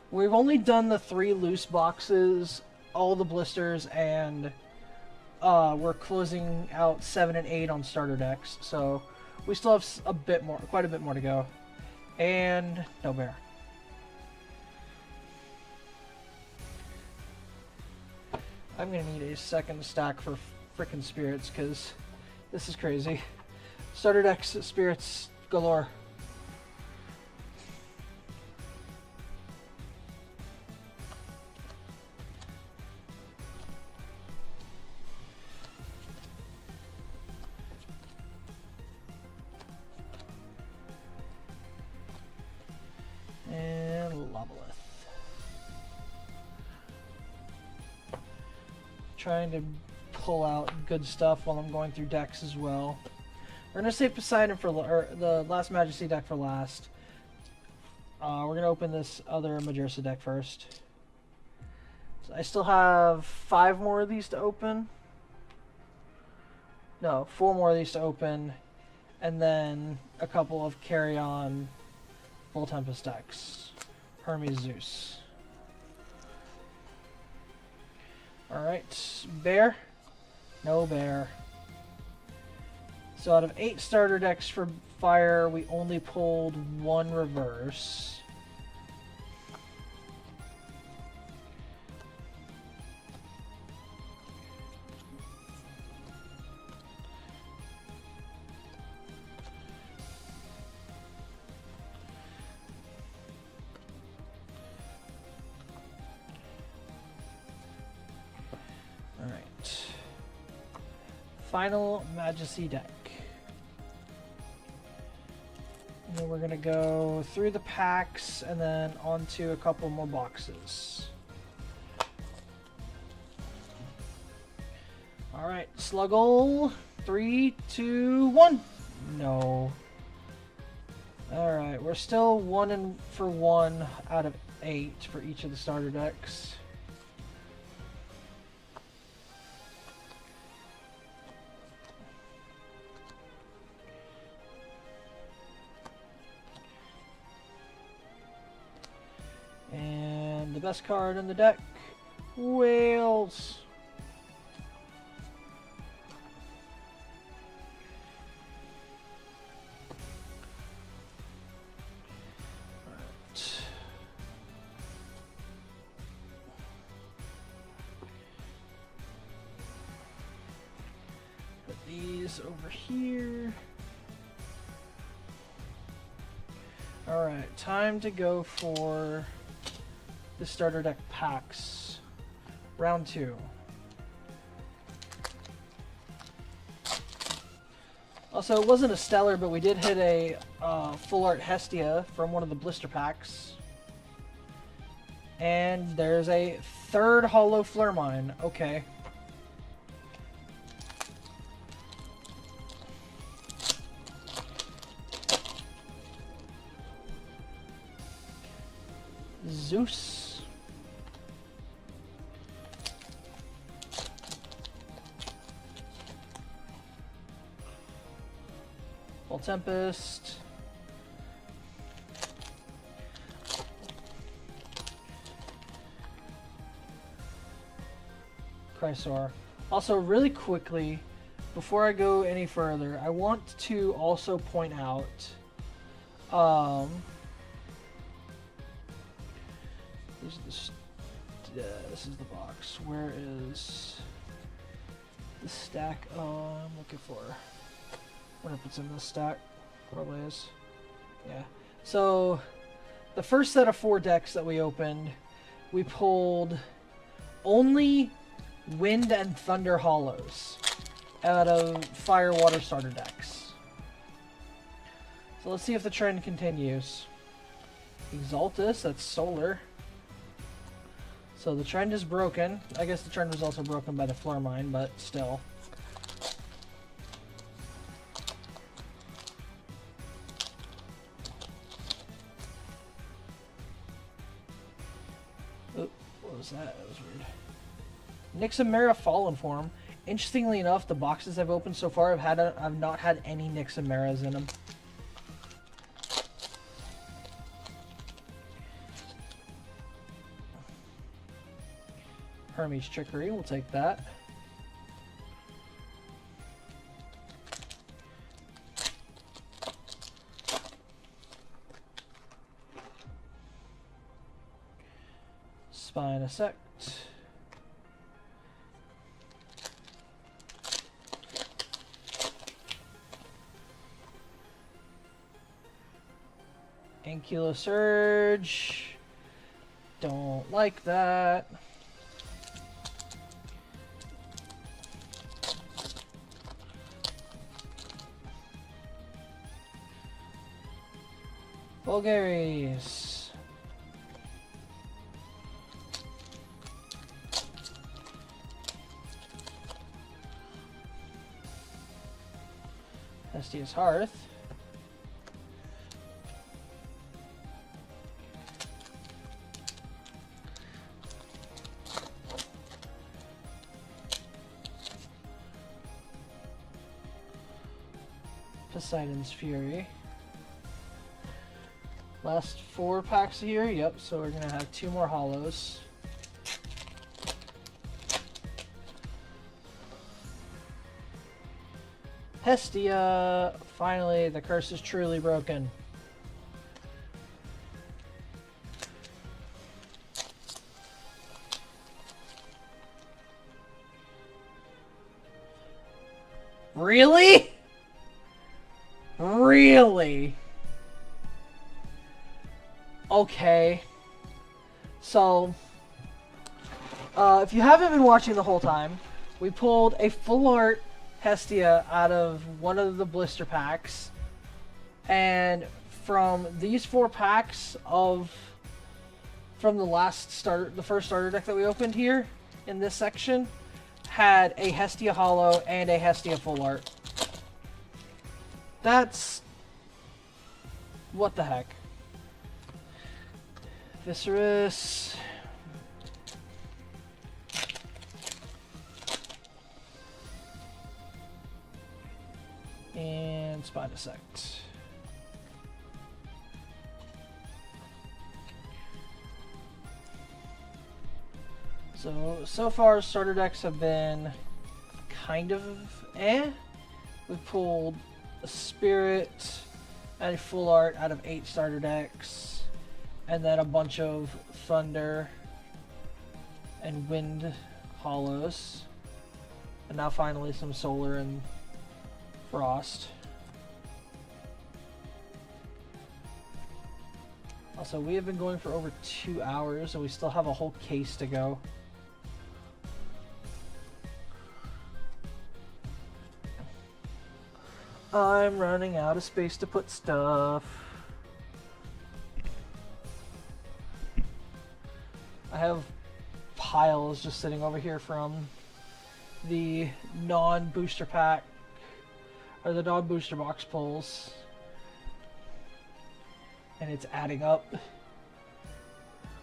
We've only done the 3 loose boxes, all the blisters, and we're closing out 7 and 8 on starter decks. So we still have a bit more, quite a bit more to go. And no bear. I'm gonna need a second stack for frickin' spirits because this is crazy. Starter decks, spirits galore. And Lobolith. Trying to pull out good stuff while I'm going through decks as well. We're gonna save Poseidon for the last Majesty deck for last. We're gonna open this other Majorsa deck first. So I still have 5 more of these to open. No, 4 more of these to open, and then a couple of carry-on Full Tempest decks. Hermes Zeus. Alright, bear? No bear. So out of 8 starter decks for fire, we only pulled 1 reverse. Alright. Final Majesty deck. And then we're going to go through the packs and then onto a couple more boxes. Alright, Sluggle. 3, 2, 1. No. Alright, we're still 1 for 1 out of 8 for each of the starter decks. And the best card in the deck, Whales. Right. Put these over here. Alright, time to go for the starter deck packs. Round 2. Also, it wasn't a stellar, but we did hit a full art Hestia from one of the blister packs. And there's a 3rd holo Flurmine. Okay. Zeus. Full Tempest. Chrysor. Also, really quickly, before I go any further, I want to also point out this is the box. Where is the stack? I'm looking for. I wonder if it's in this stack. Probably is. Yeah. So, the first set of 4 decks that we opened, we pulled only Wind and Thunder Hollows out of Fire Water starter decks. So let's see if the trend continues. Exaltus, that's solar. So the trend is broken. I guess the trend was also broken by the floor mine, but still. Oh, what was that? That was weird. Nixamera Fallen Form. Interestingly enough, the boxes I've opened so far, I've not had any Nixameras in them. Hermes Trickery, we'll take that. Spinosect. Ankylosurge. Don't like that. Vulgaris. Hestia's Hearth. Poseidon's Fury. Last 4 packs here, yep, so we're gonna have 2 more hollows. Hestia! Finally, the curse is truly broken. Really? Really? Okay. So, if you haven't been watching the whole time, we pulled a full art Hestia out of one of the blister packs, and from these 4 packs from the first starter deck that we opened here in this section, had a Hestia Hollow and a Hestia full art. That's... what the heck? Viscerus. And Spinosect. So far starter decks have been kind of eh. We've pulled a Spirit and a full art out of 8 starter decks, and then a bunch of Thunder and Wind hollows, and now finally some Solar and Frost. Also, we have been going for over 2 hours, and we still have a whole case to go. I'm running out of space to put stuff. I have piles just sitting over here from the non-booster pack, or the non-booster box pulls, and it's adding up.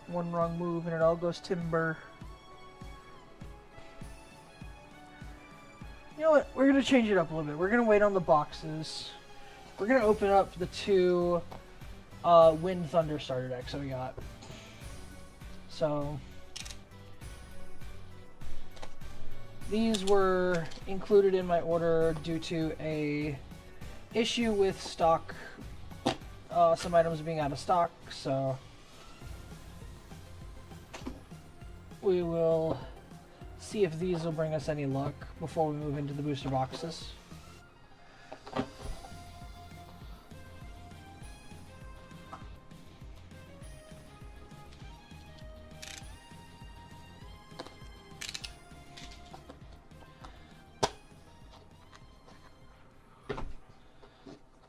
One wrong move and it all goes timber. You know what? We're going to change it up a little bit. We're going to wait on the boxes. We're going to open up the 2 Wind Thunder starter decks that we got. So, these were included in my order due to a issue with stock, some items being out of stock, so we will see if these will bring us any luck before we move into the booster boxes.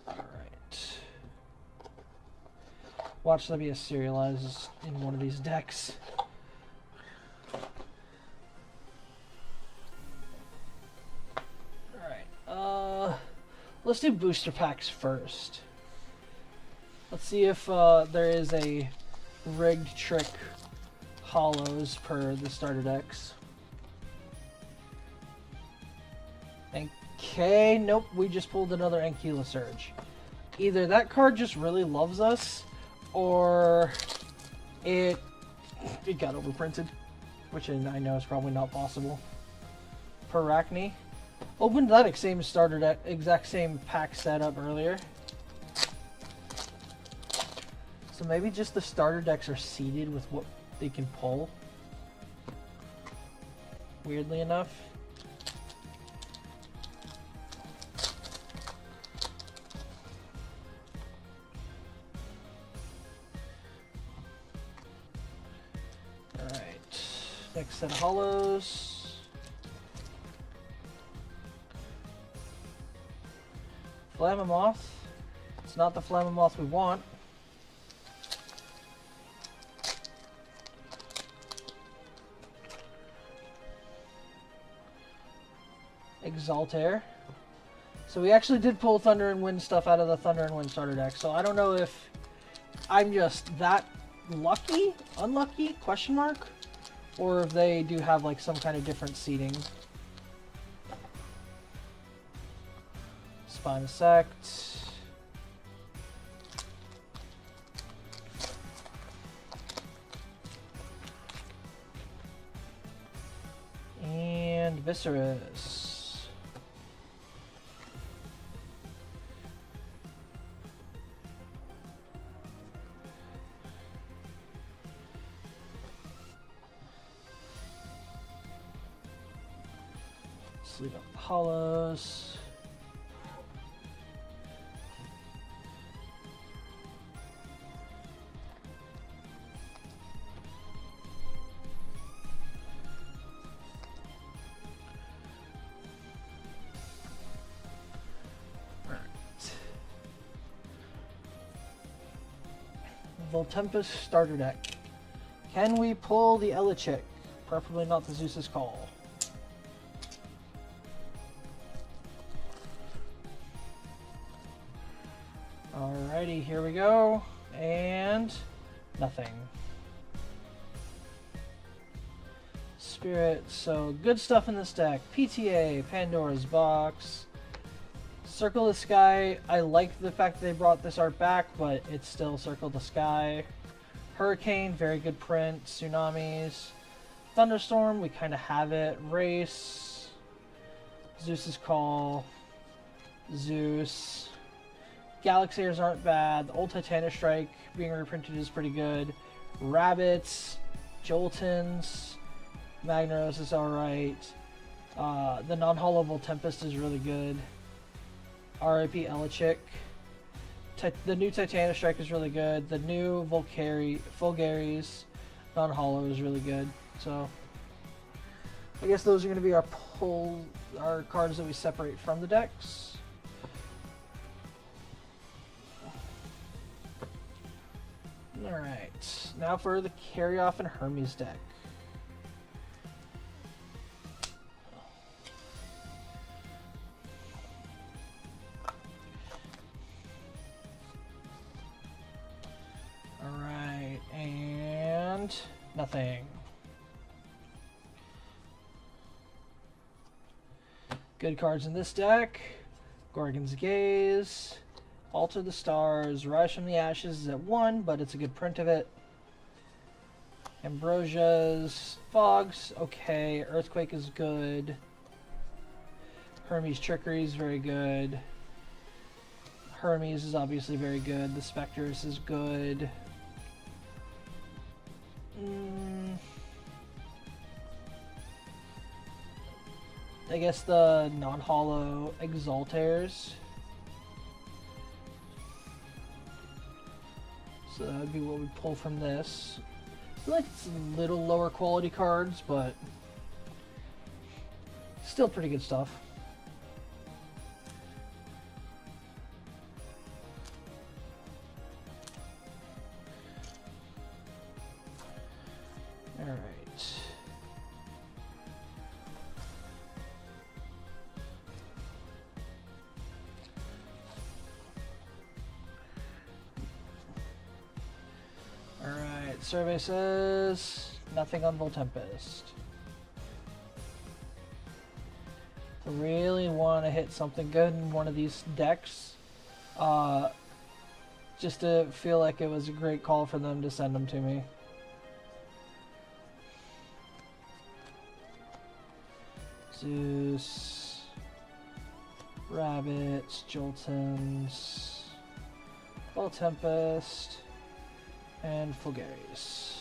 Alright. Watch there be a serialized in one of these decks. Alright, let's do booster packs first. Let's see if there is a rigged trick hollows per the starter decks. Okay, nope, we just pulled another Ankyla Surge. Either that card just really loves us, or it got overprinted, which I know is probably not possible. Parachne. Opened that exact same pack setup earlier. So maybe just the starter decks are seeded with what they can pull. Weirdly enough. Alright. Next set of hollows. Flammoth. It's not the Flammoth we want. Exaltair. So we actually did pull Thunder and Wind stuff out of the Thunder and Wind starter deck. So I don't know if I'm just that lucky, unlucky, question mark, or if they do have like some kind of different seeding. Spinosect. And Viscerus. Let's leave out the hollows. Voltempest starter deck. Can we pull the Elechick? Preferably not the Zeus's Call. Alrighty, here we go. And nothing. Spirit, so good stuff in this deck. PTA, Pandora's Box. Circle the Sky, I like the fact that they brought this art back, but it's still Circle the Sky. Hurricane, very good print. Tsunamis. Thunderstorm, we kind of have it. Race. Zeus's Call. Zeus. Galaxiers aren't bad. The old Titanic Strike being reprinted is pretty good. Rabbits. Joltons. Magneros is alright. The non-hollow Voltempest is really good. R.I.P. Elechick. The new Titanic Strike is really good. The new Fulgaris non-hollow is really good. So I guess those are going to be our cards that we separate from the decks. Alright, now for the Carry Off and Hermes deck. Alright, and nothing. Good cards in this deck. Gorgon's Gaze. Alter the Stars. Rise from the Ashes is at 1, but it's a good print of it. Ambrosia's Fogs, okay. Earthquake is good. Hermes Trickery is very good. Hermes is obviously very good. The Spectres is good. I guess the non-hollow Exaltairs. So that would be what we pull from this. I feel like it's a little lower quality cards, but still pretty good stuff. survey says nothing on Voltempest. I really want to hit something good in one of these decks. Just to feel like it was a great call for them to send them to me. Zeus, Rabbits, Joltons, Voltempest, and Fulgaris.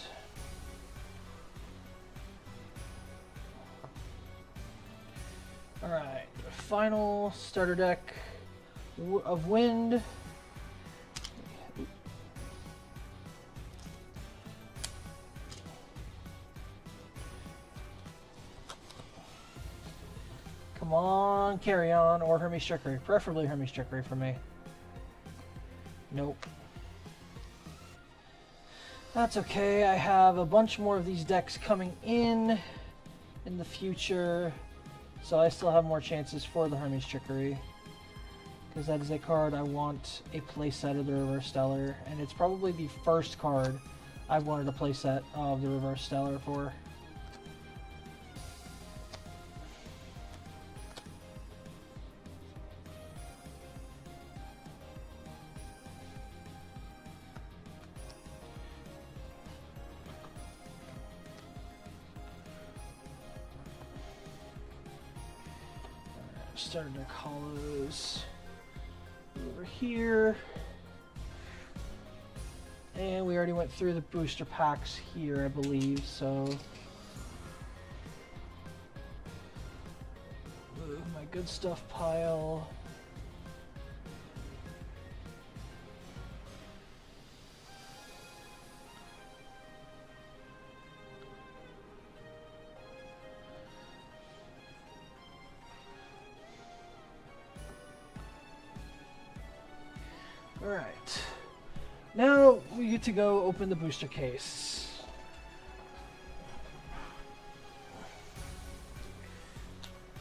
Alright, final starter deck of Wind. Come on, Carry On, or Hermes Trickery. Preferably Hermes Trickery for me. Nope. That's okay, I have a bunch more of these decks coming in the future, so I still have more chances for the Hermes Trickery. Because that is a card I want a playset of the Reverse Stellar, and it's probably the first card I've wanted a playset of the Reverse Stellar for. Starter deck hollows over here, and we already went through the booster packs here, I believe, so move my good stuff pile. Alright, now we get to go open the booster case.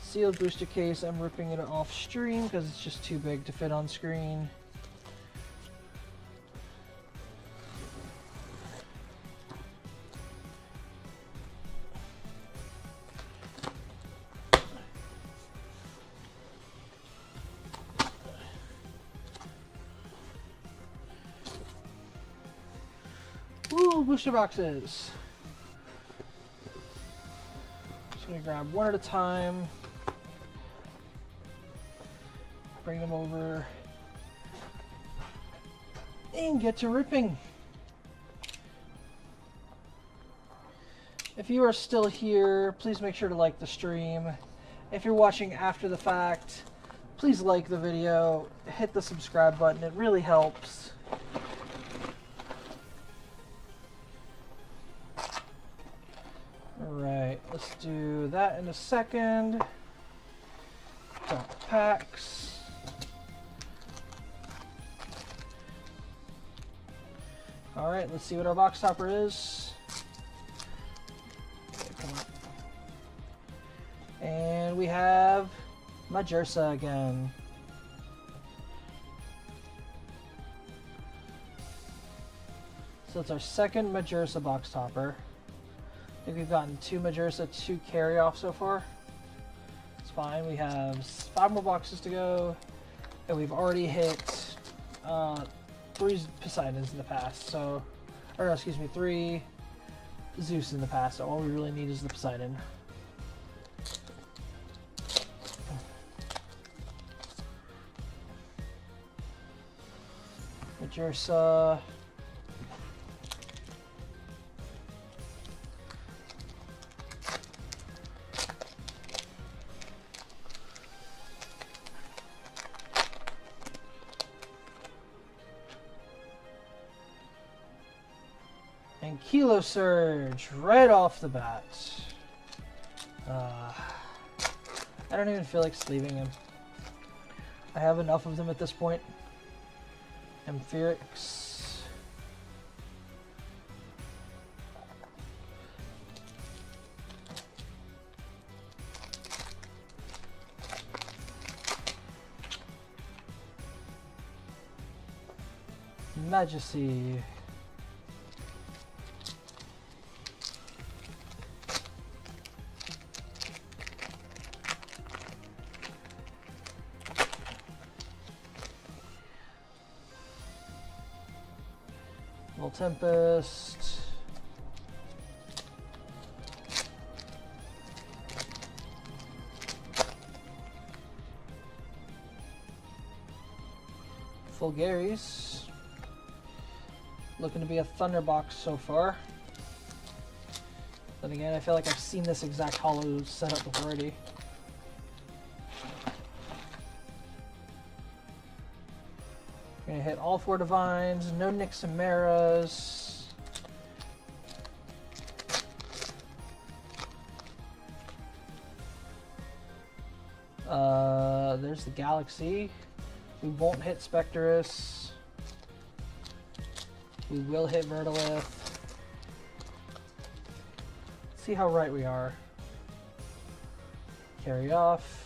Sealed booster case, I'm ripping it off stream because it's just too big to fit on screen. Ooh, booster boxes. Just gonna grab one at a time. Bring them over. And get to ripping. If you are still here, please make sure to like the stream. If you're watching after the fact, please like the video. Hit the subscribe button, it really helps. Alright, let's do that in a second. Top the packs. Alright, let's see what our box topper is. Okay, come on. And we have Majursa again. So it's our second Majursa box topper. I think we've gotten 2 Majursa, 2 carry-off so far. It's fine. We have 5 more boxes to go, and we've already hit 3 Poseidons in the past. So, or no, excuse me, 3 Zeus in the past. So all we really need is the Poseidon. Majursa. And Kilo Surge right off the bat. I don't even feel like sleeving him. I have enough of them at this point. Amphirix. Majesty. Full Tempest. Full Gary's. Looking to be a Thunderbox so far. Then again, I feel like I've seen this exact holo setup already. Gonna hit all 4 Divines, no Nixamaras. There's the Galaxy. We won't hit Spectrus. We will hit Vertilith. See how right we are. Carry off.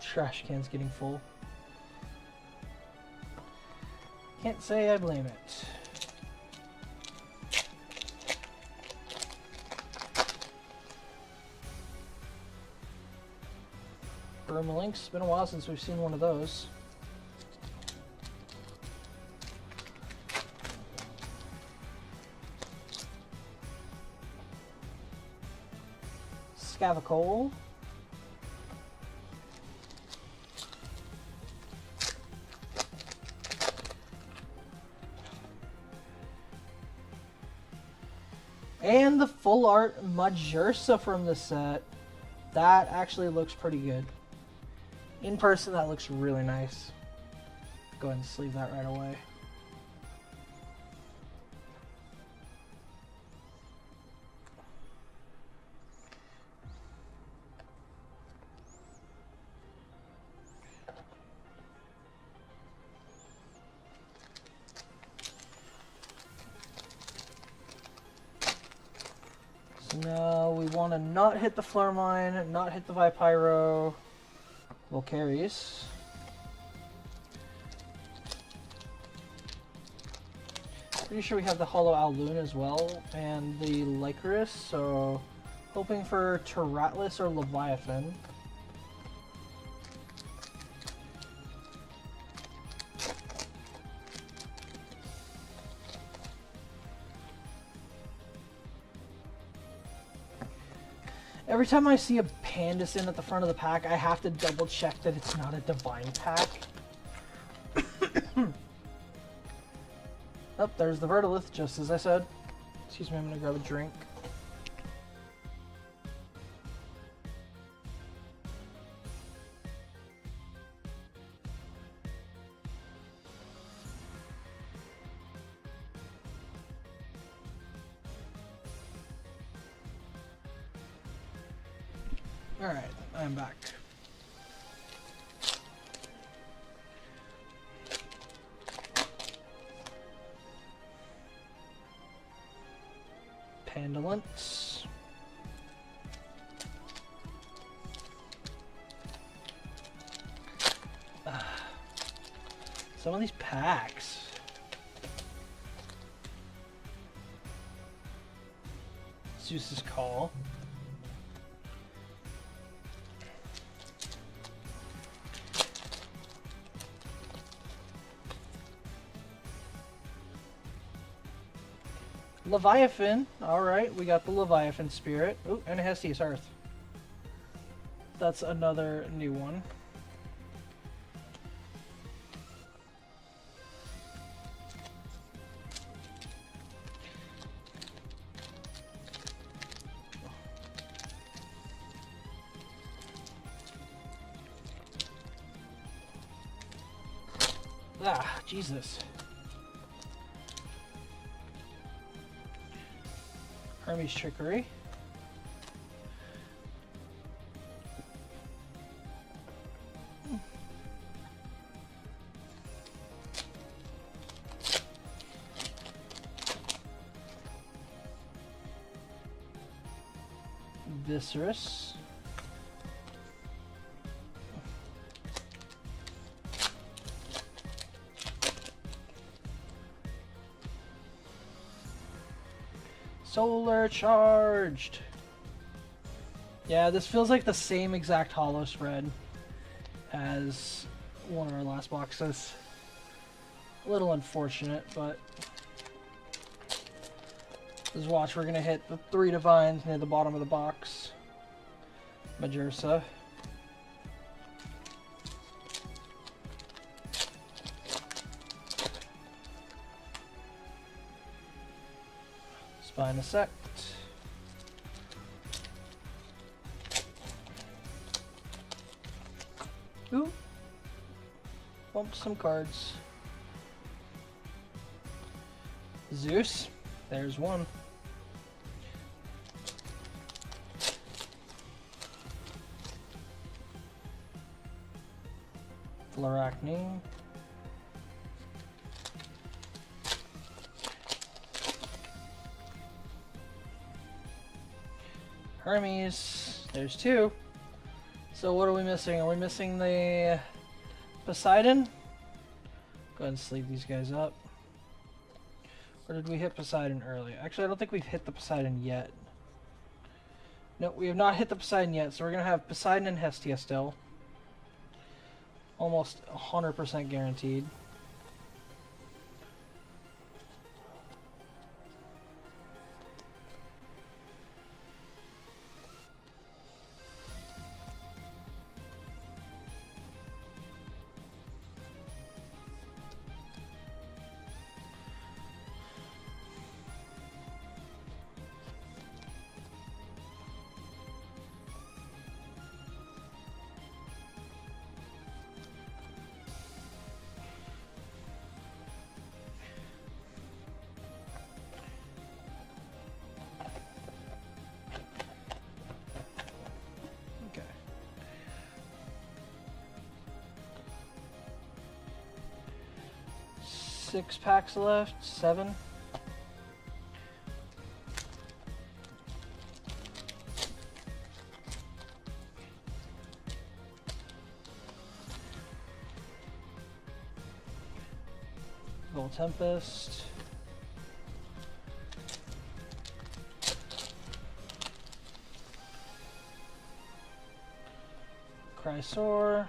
Trash can's getting full. Can't say I blame it. Link's been a while since we've seen one of those. Scavacole. And the full art Majursa from the set. That actually looks pretty good. In person, that looks really nice. Go ahead and sleeve that right away. So now we want to not hit the Flormine, not hit the Vipyro. Volcaries. Pretty sure we have the Holo Owloon as well, and the Lycaris, so hoping for Terratlas or Leviathan. Every time I see a Pandison at the front of the pack, I have to double check that it's not a Divine pack. Oh, there's the Vertilith, just as I said. Excuse me, I'm gonna grab a drink. Alright, I'm back. Pandalants. Some of these packs. Zeus's Call. Leviathan. Alright, we got the Leviathan Spirit. Ooh, and it has Hestia Earth. That's another new one. Ah, Jesus. Hermes Trickery. Viscerus. Solar charged. Yeah, this feels like the same exact holo spread as one of our last boxes. A little unfortunate, but just watch, we're gonna hit the 3 divines near the bottom of the box. Majursa. Spinosect. Ooh. Bump some cards. Zeus. There's one. Flaracne. Hermes. There's 2. So what are we missing? Are we missing the Poseidon? Go ahead and sleeve these guys up. Or did we hit Poseidon early? Actually, I don't think we've hit the Poseidon yet. No, we have not hit the Poseidon yet, so we're going to have Poseidon and Hestia still. Almost 100% guaranteed. Okay. Six packs left. 7. Gold Tempest. Chrysor.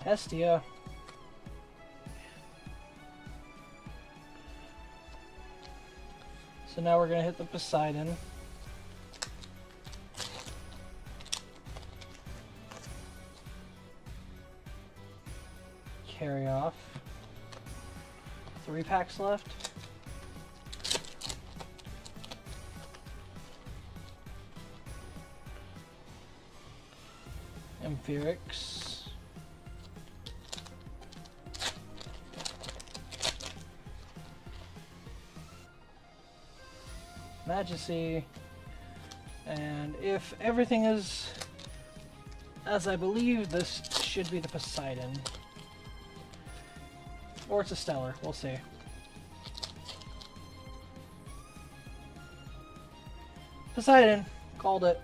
Hestia. So now we're going to hit the Poseidon. Carry off. 3 packs left. Amphirex. Majesty. And if everything is as I believe, this should be the Poseidon. Or it's a Stellar, we'll see. Poseidon, called it.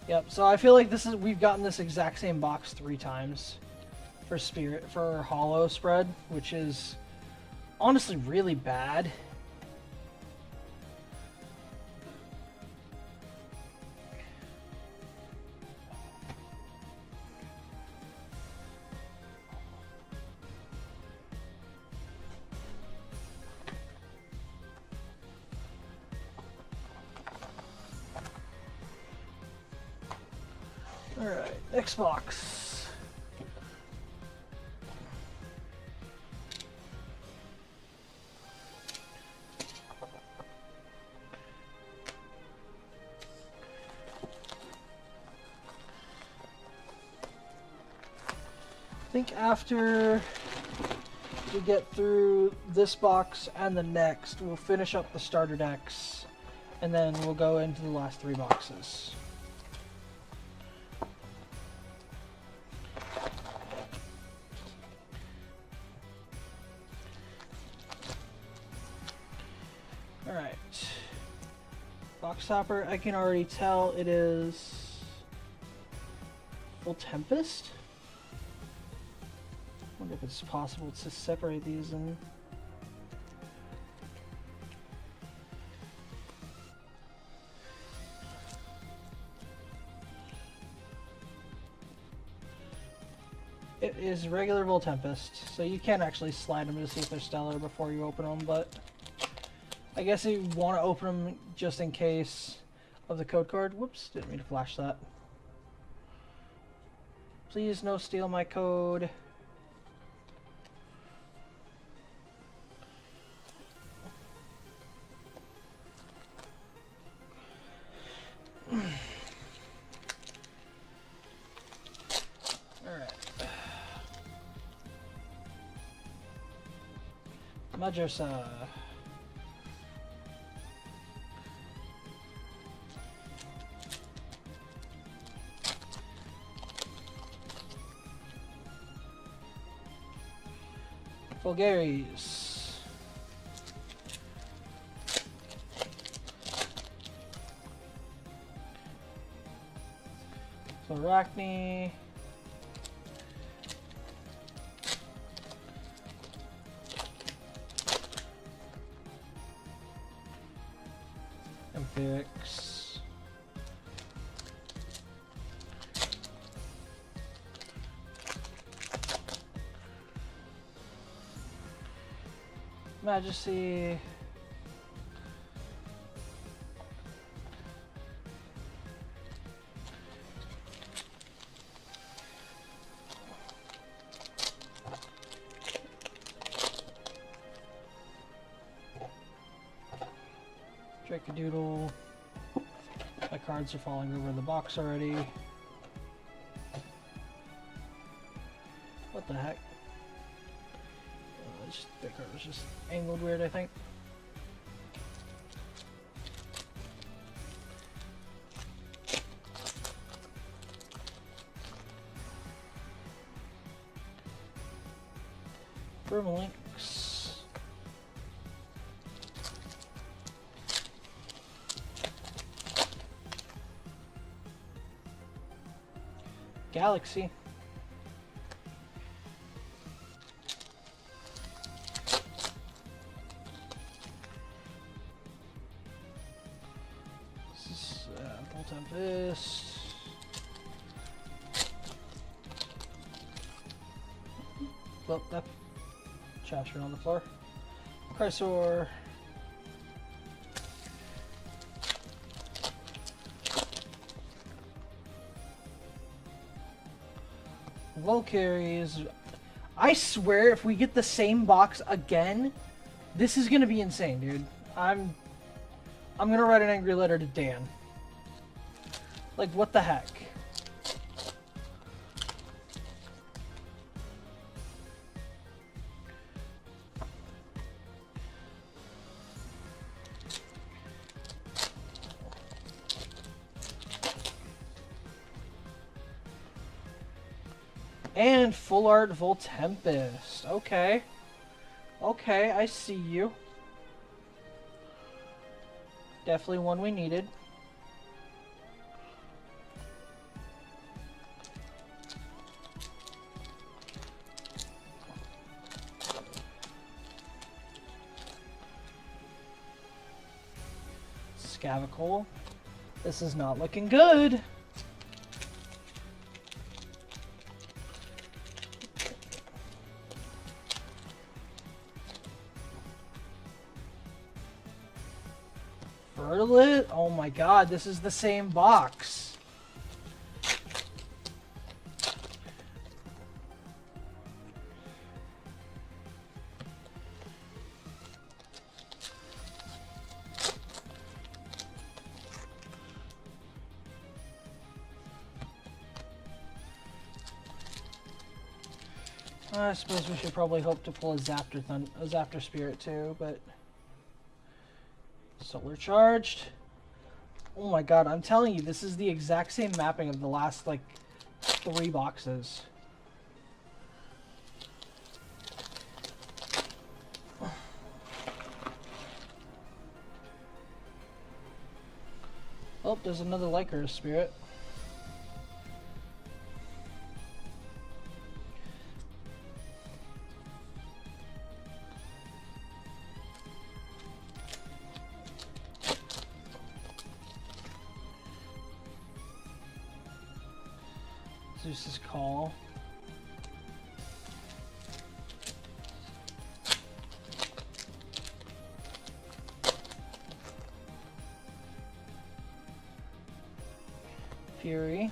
Yep, so I feel like this is, we've gotten this exact same box 3 times for Spirit, for Hollow spread, which is honestly really bad. Alright, next box. I think after we get through this box and the next, we'll finish up the starter decks, and then we'll go into the last 3 boxes. Alright. Box topper, I can already tell it is Full Tempest? wonder if it's possible to separate these and. It is regular Vol Tempest, so you can actually slide them to see if they're stellar before you open them, but I guess you want to open them just in case of the code card. Whoops, didn't mean to flash that. Please no steal my code. Madrasa. Vulgaris. Arachne. Amphirex. Majesty. Dracodoodle. My cards are falling over the box already. What the heck? That card was just angled weird, I think. Vermalinks. Galaxy. This is Vol Tempest. Well, that trash on the floor. Chrysor. Volcaries. I swear if we get the same box again, this is gonna be insane, dude. I'm gonna write an angry letter to Dan. Like, what the heck? And full art Vol Tempest. Okay. Okay, I see you. Definitely one we needed. Scavicle. This is not looking good. Fertilite? Oh my god, this is the same box. I suppose we should probably hope to pull a Zaptor Spirit too, but... Solar Charged. Oh my god, I'm telling you, this is the exact same mapping of the last, like, 3 boxes. Oh, there's another Lycra Spirit. Zeus's Call. Fury.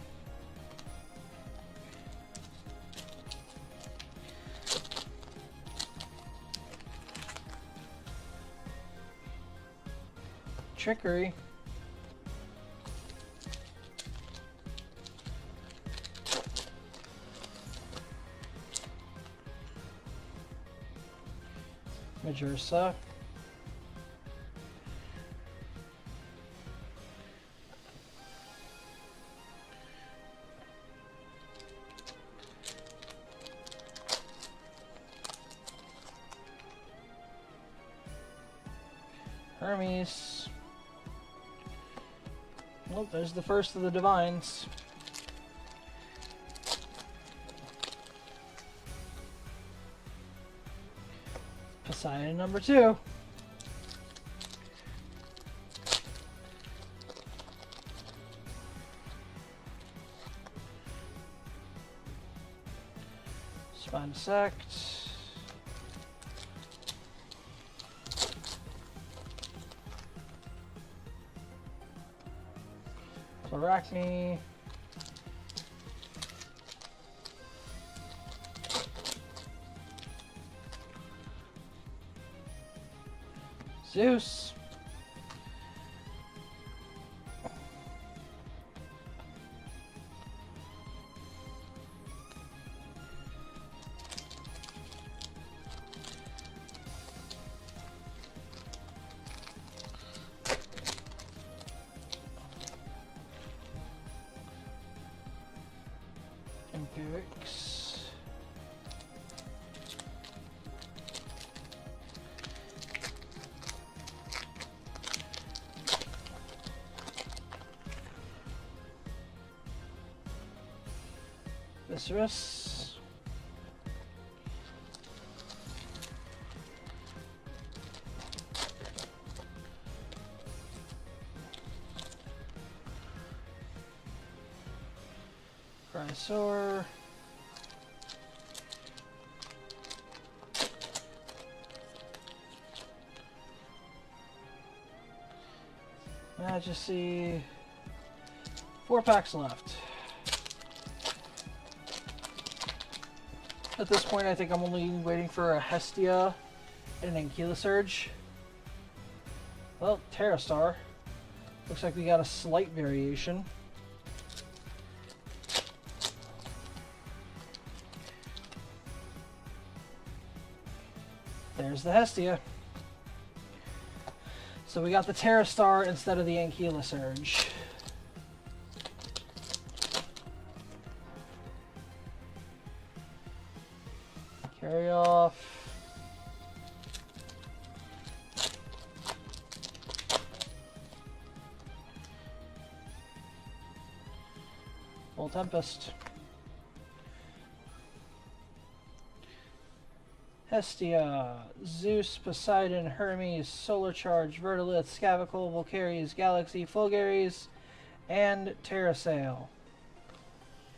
Trickery. Majorsa. Hermes. Well, there's the first of the Divines. Poseidon number 2. Spine Sect. Arachne. Zeus. Empirics. Viscerus. Chrysaor. Majesty. 4 packs left. At this point, I think I'm only waiting for a Hestia and an Ankylosurge. Well, Terrastar. Looks like we got a slight variation. There's the Hestia. So we got the Terrastar instead of the Ankylosurge. Carry off. Full Tempest. Hestia, Zeus, Poseidon, Hermes, Solar Charge, Vertilith, Scavicle, Volcaries, Galaxy, Fulgaries, and Terrasail.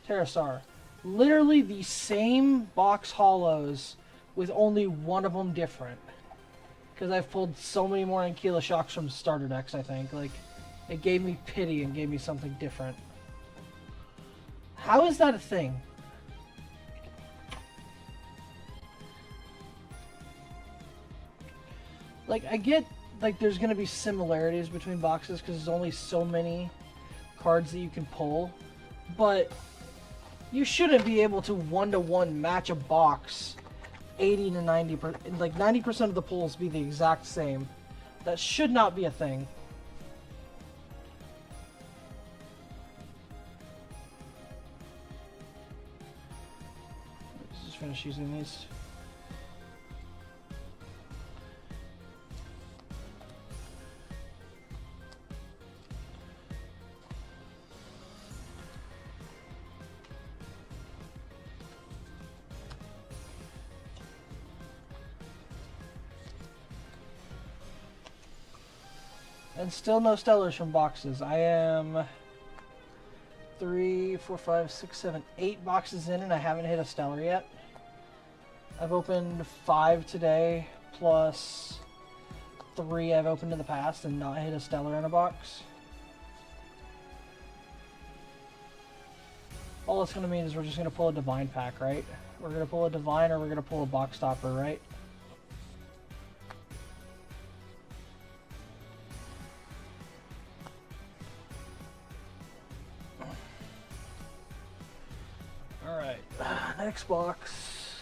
Terrastar. Literally the same box hollows with only one of them different. Because I've pulled so many more Ankyloshox from starter decks, I think. Like, it gave me pity and gave me something different. How is that a thing? Like, I get, like, there's going to be similarities between boxes because there's only so many cards that you can pull. But you shouldn't be able to one-to-one match a box 80 to 90%. Like, 90% of the pulls be the exact same. That should not be a thing. Let's just finish using these. And still no stellars from boxes. I am 3, 4, 5, 6, 7, 8 boxes in, and I haven't hit a stellar yet. I've opened 5 today, plus 3 I've opened in the past and not hit a stellar in a box. All it's going to mean is we're just going to pull a divine pack, right? We're going to pull a divine or we're going to pull a box topper, right? Alright, next box.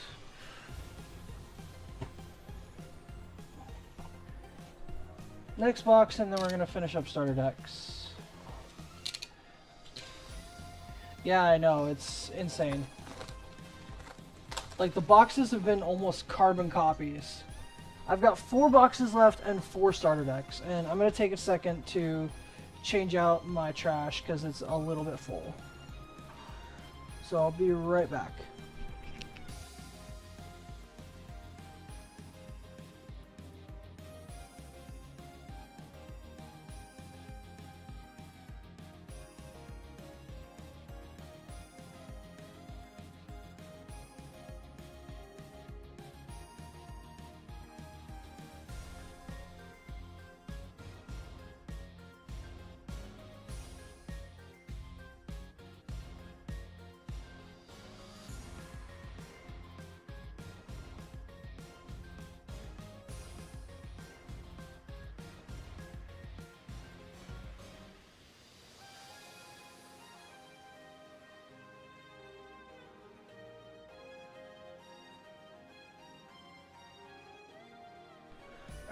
Next box, and then we're going to finish up starter decks. Yeah, I know, it's insane. Like, the boxes have been almost carbon copies. I've got 4 boxes left and 4 starter decks, and I'm going to take a second to change out my trash because it's a little bit full. So I'll be right back.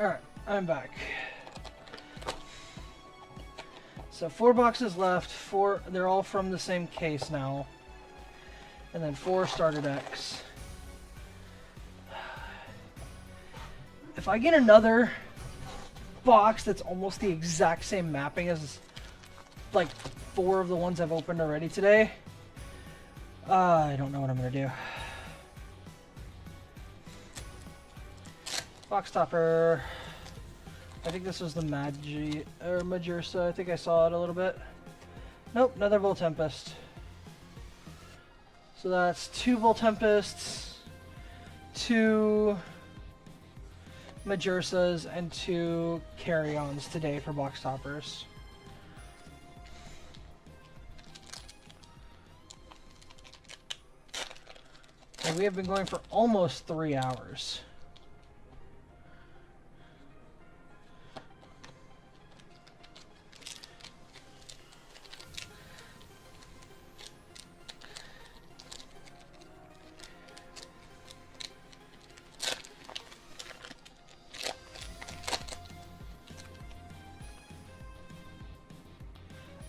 Alright, I'm back. So 4 boxes left, 4, they're all from the same case now. And then 4 starter decks. If I get another box that's almost the exact same mapping as like 4 of the ones I've opened already today, I don't know what I'm gonna do. Box topper. I think this was the Majursa. I think I saw it a little bit. Nope, another Vol Tempest. So that's 2 Vol Tempests, 2 Majursas, and 2 Carry-Ons today for box toppers. And we have been going for almost 3 hours.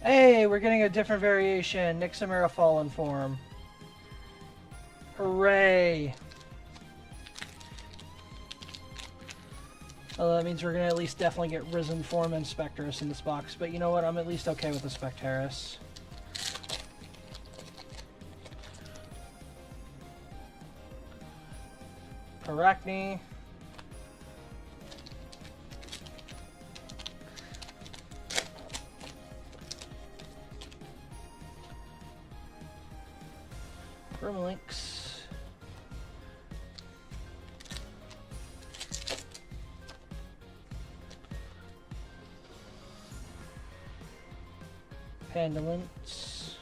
Hey, we're getting a different variation. Nixamera Fallen Form. Hooray! Well, that means we're going to at least definitely get Risen Form and Spectrus in this box. But you know what? I'm at least okay with the Spectaris. Arachne. Links. Pandalins.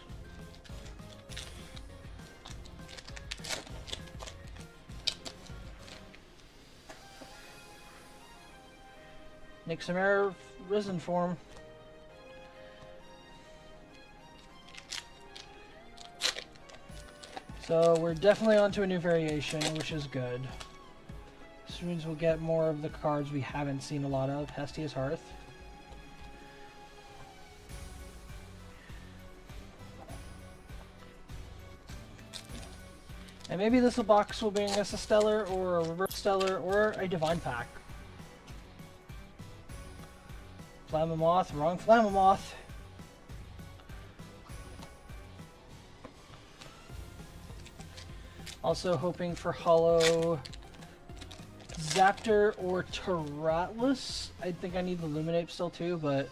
Nixamera Risen Form. So we're definitely onto a new variation, which is good. This means we'll get more of the cards we haven't seen a lot of. Hestia's Hearth. And maybe this box will bring us a Stellar, or a Reverse Stellar, or a Divine Pack. Flammoth, wrong Flammoth. Also hoping for Hollow Zaptor or Taratlus. I think I need the Luminape still too, but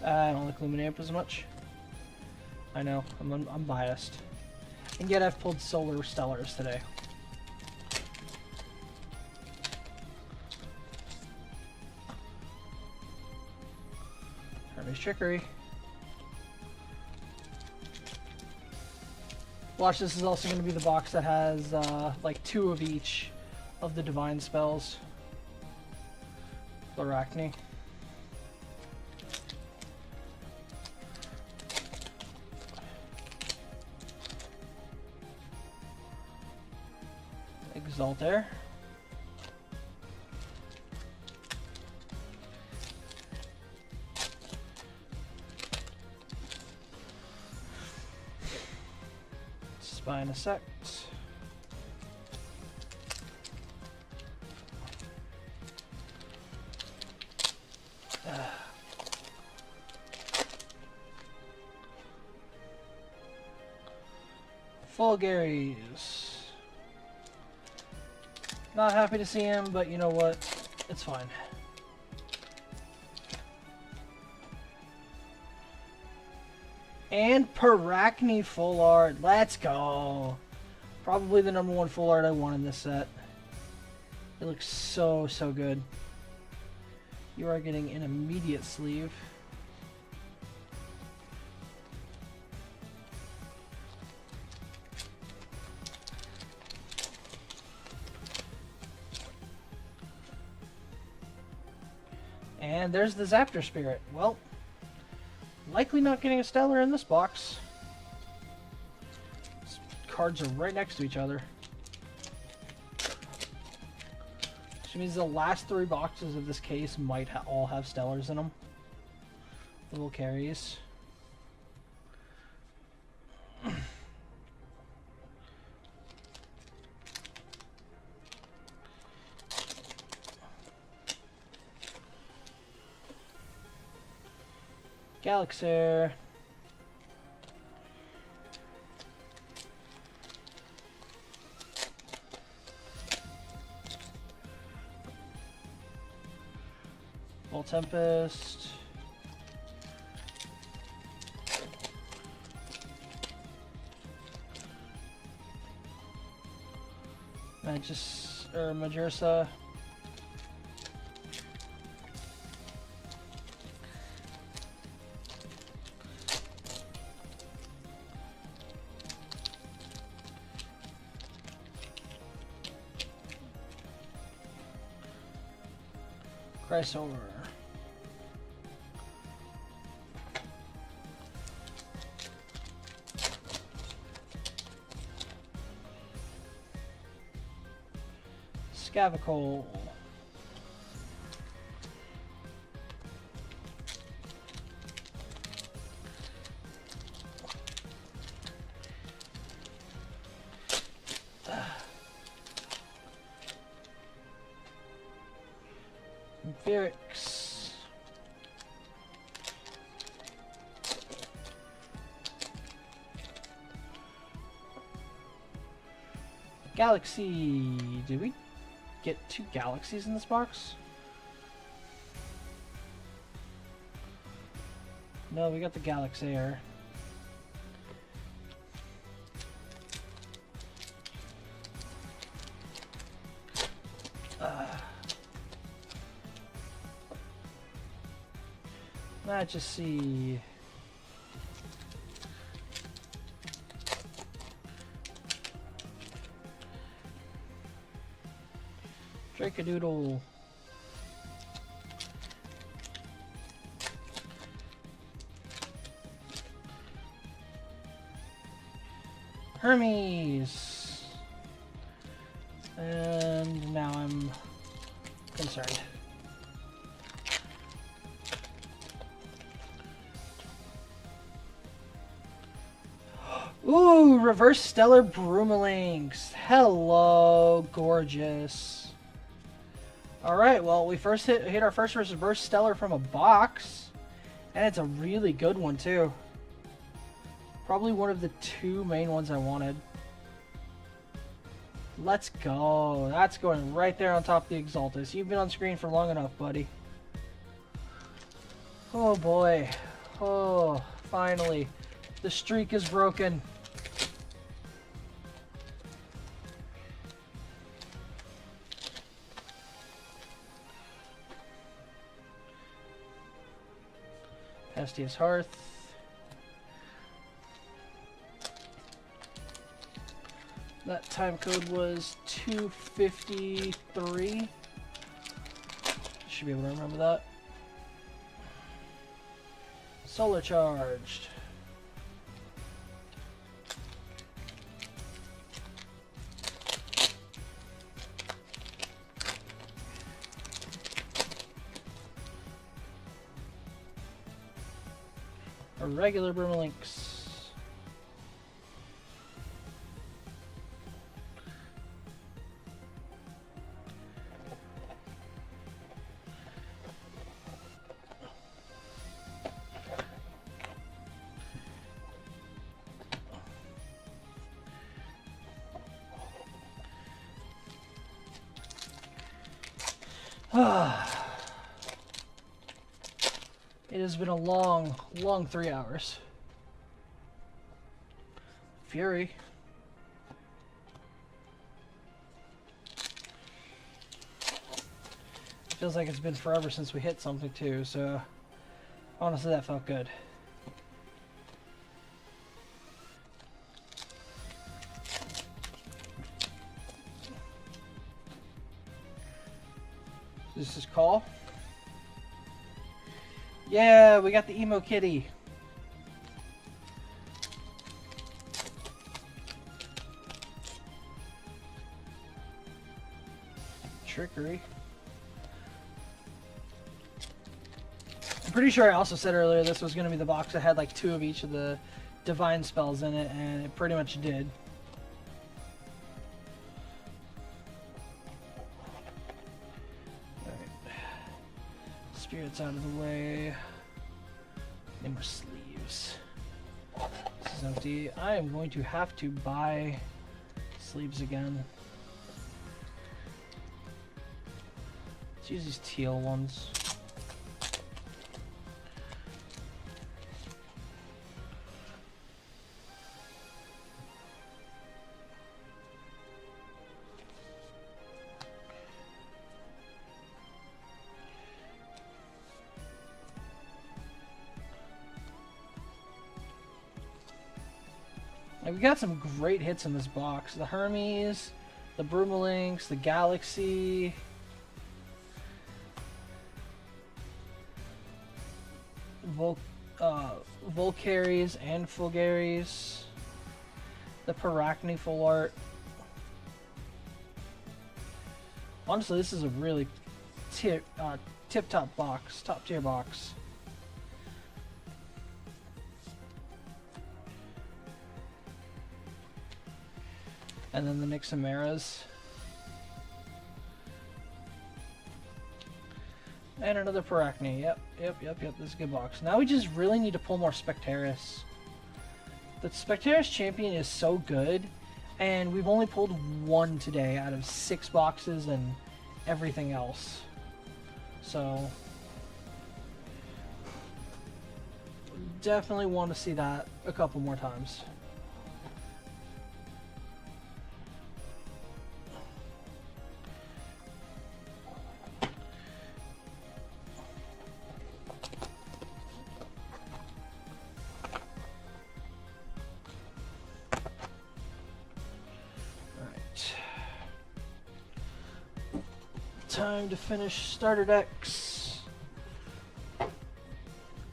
I don't like Luminape as much. I know, I'm biased. And yet I've pulled Solar Stellars today. Hermes Trickery. Watch, this is also going to be the box that has like 2 of each of the divine spells. Arachne. Exalter. Spinous Sect. Fulgaries. Not happy to see him, but you know what? It's fine. And Parachne full art. Let's go. Probably the #1 full art I want in this set. It looks so, so good. You are getting an immediate sleeve. And there's the Zaptor Spirit. Well, likely not getting a Stellar in this box. These cards are right next to each other. Which means the last 3 boxes of this case might all have Stellars in them. Little carries. Galaxair. Volt Tempest. Majursa. Chrysor. Scavicole. Vyrix. Galaxy. Did we get 2 galaxies in this box? No, we got the Galaxair. Let's just see. Dracodoodle. Hermes. And now I'm concerned. Ooh, reverse stellar Broomalinx. Hello, gorgeous. Alright, well, we first hit our first reverse stellar from a box. And it's a really good one, too. Probably one of the 2 main ones I wanted. Let's go. That's going right there on top of the Exaltus. You've been on screen for long enough, buddy. Oh, boy. Oh, finally. The streak is broken. Estes Hearth. That time code was 253. Should be able to remember that. Solar charged. A regular Broomalinx. It has been a long, long 3 hours. Fury. Feels like it's been forever since we hit something too, so honestly that felt good. This is call. Yeah, we got the emo kitty. Trickery. I'm pretty sure I also said earlier this was going to be the box that had like 2 of each of the divine spells in it, and it pretty much did. Spirits out of the way. Need more sleeves. This is empty. I am going to have to buy sleeves again. Let's use these teal ones. We got some great hits in this box. The Hermes, the Broomalinx, the Galaxy. Volcaries and Fulgaries. The Parachne full art. Honestly, this is a really tip-top box, top-tier box. And then the Nixamaras. And another Parachne. Yep. This is a good box. Now we just really need to pull more Spectaris. The Spectaris champion is so good, and we've only pulled 1 today out of 6 boxes and everything else. So definitely want to see that a couple more times. Time to finish starter decks.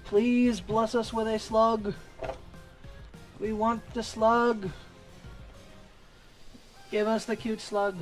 Please bless us with a slug. We want the slug. Give us the cute slug.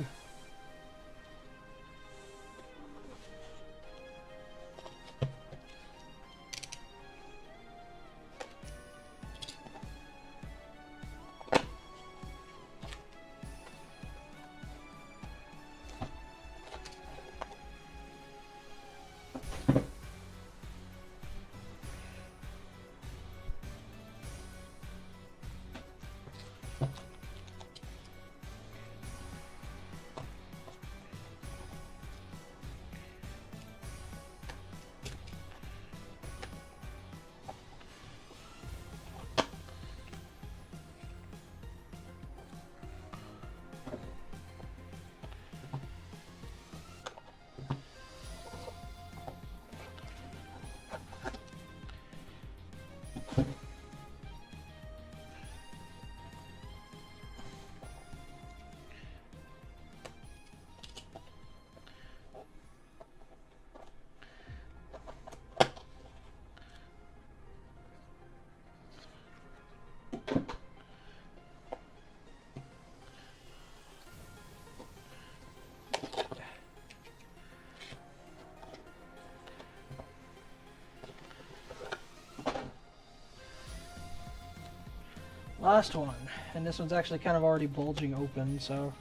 Last one. And this one's actually kind of already bulging open, so...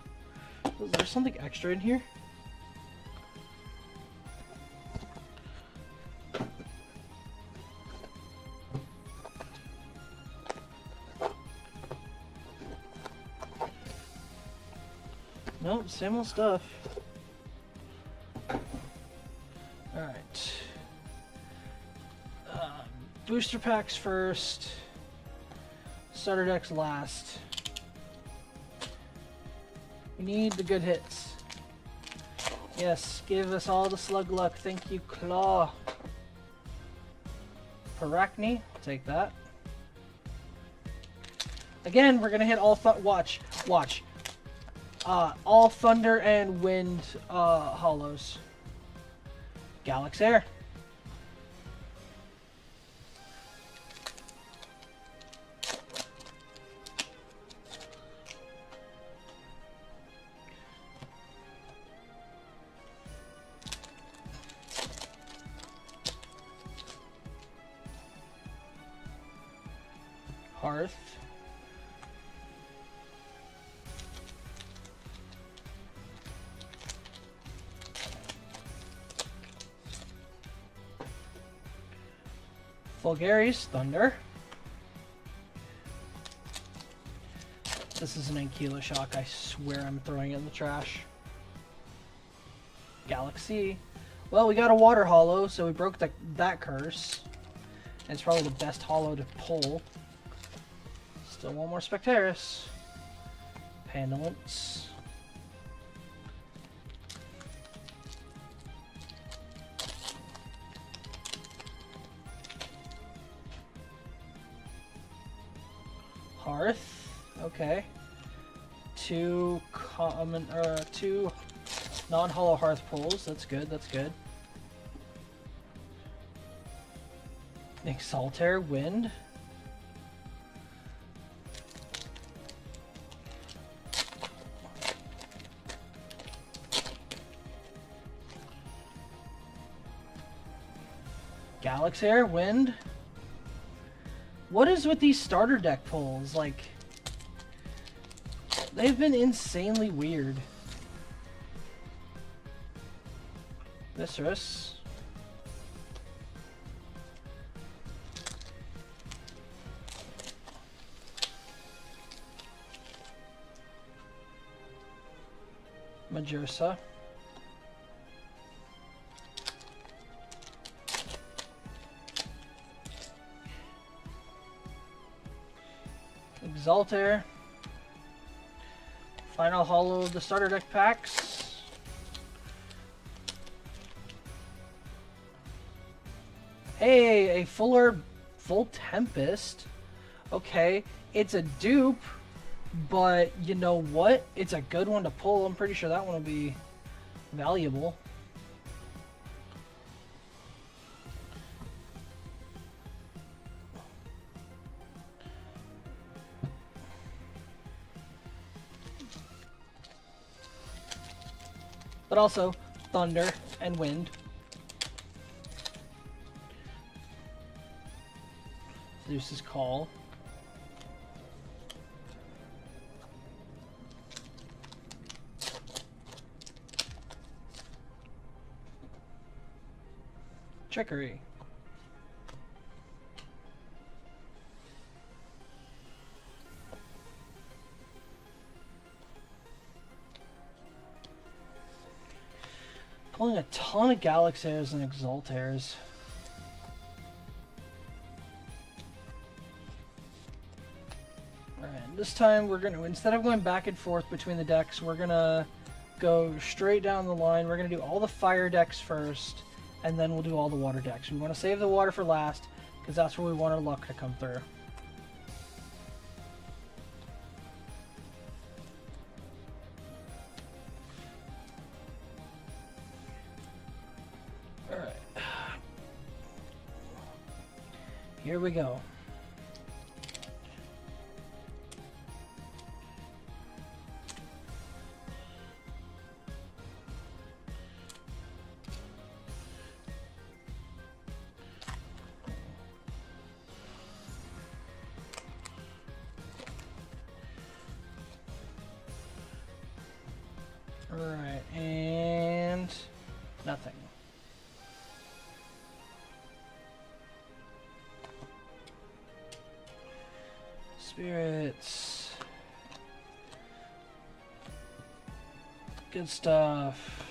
Is there something extra in here? Nope, same old stuff. Alright. Booster packs first. Starter decks last. We need the good hits. Yes, give us all the slug luck. Thank you, Claw. Parachne, take that. Again, we're gonna hit all watch. All thunder and wind hollows. Galaxair. Hearth. Fulgaris, Thunder. This is an Ankylo Shock. I swear I'm throwing it in the trash. Galaxy. Well, we got a Water Hollow, so we broke that curse. And it's probably the best hollow to pull. Still one more Spectaris. Pandolence. Hearth. Okay. Two common two non-hollow Hearth pulls. That's good. That's good. Exaltair, Wind. Galaxair, Wind. What is with these starter deck pulls? Like, they've been insanely weird. Viscerus. Majursa. Exaltair. Final hollow of the starter deck packs. Hey, a full Tempest. Okay, it's a dupe, but you know what? It's a good one to pull. I'm pretty sure that one will be valuable. But also, Thunder and Wind. Zeus's Call. Trickery. Pulling a ton of Galaxairs and Exaltairs. Alright, this time we're gonna, instead of going back and forth between the decks, we're gonna go straight down the line. We're gonna do all the fire decks first, and then we'll do all the water decks. We want to save the water for last, because that's where we want our luck to come through. Here we go. Alright, and nothing. Spirits. Good stuff.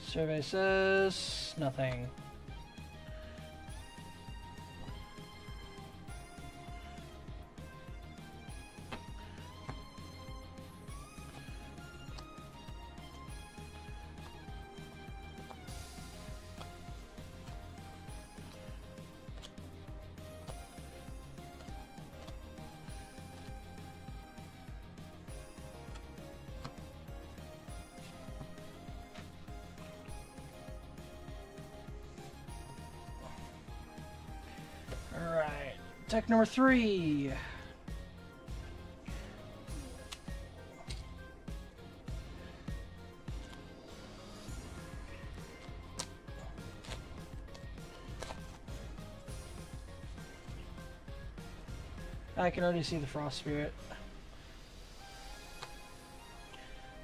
Survey says nothing. Alright, tech number 3. I can already see the Frost Spirit.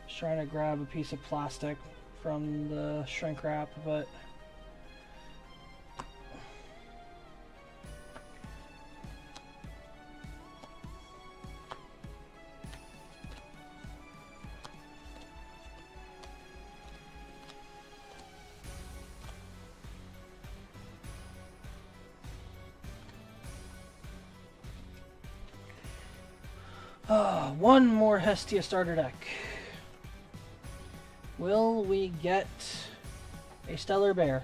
Just trying to grab a piece of plastic from the shrink wrap, but one more Hestia starter deck. Will we get a Stellar Bear?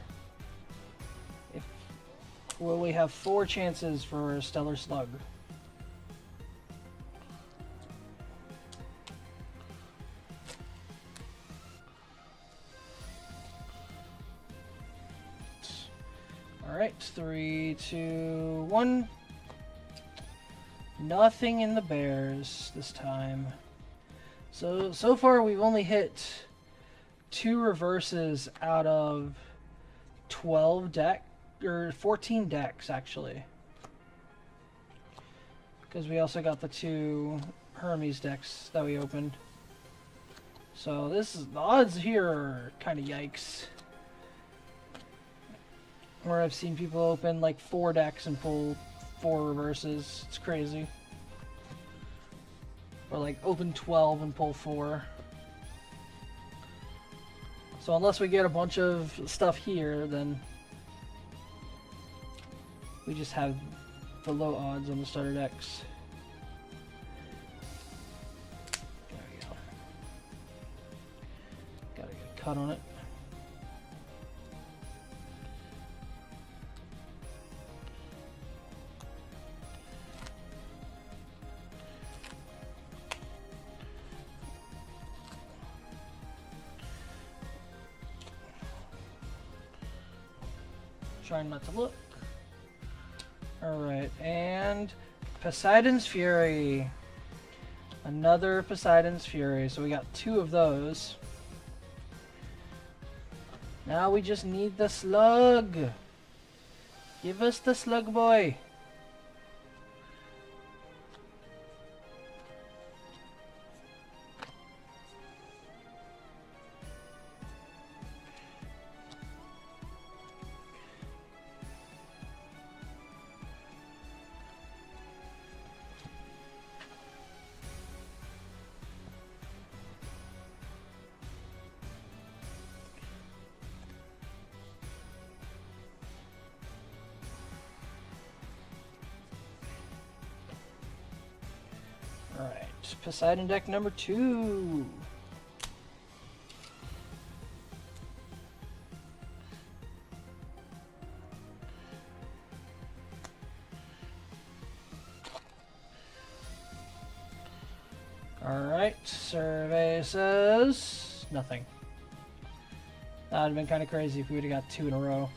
Will we have 4 chances for a Stellar Slug? Alright, 3, 2, 1. Nothing in the bears this time. So far we've only hit 2 reverses out of 12 or 14 decks actually. Because we also got the 2 Hermes decks that we opened. So the odds here are kind of yikes. Where I've seen people open like 4 decks and pull 4 reverses. It's crazy. Or like open 12 and pull 4. So unless we get a bunch of stuff here, then we just have the low odds on the starter decks. There we go. Gotta get a cut on it. Trying not to look. Alright, and Poseidon's Fury. Another Poseidon's Fury. So we got 2 of those. Now we just need the slug. Give us the slug boy. Alright, Poseidon deck number 2. Alright, survey says nothing. That would have been kind of crazy if we would have got 2 in a row.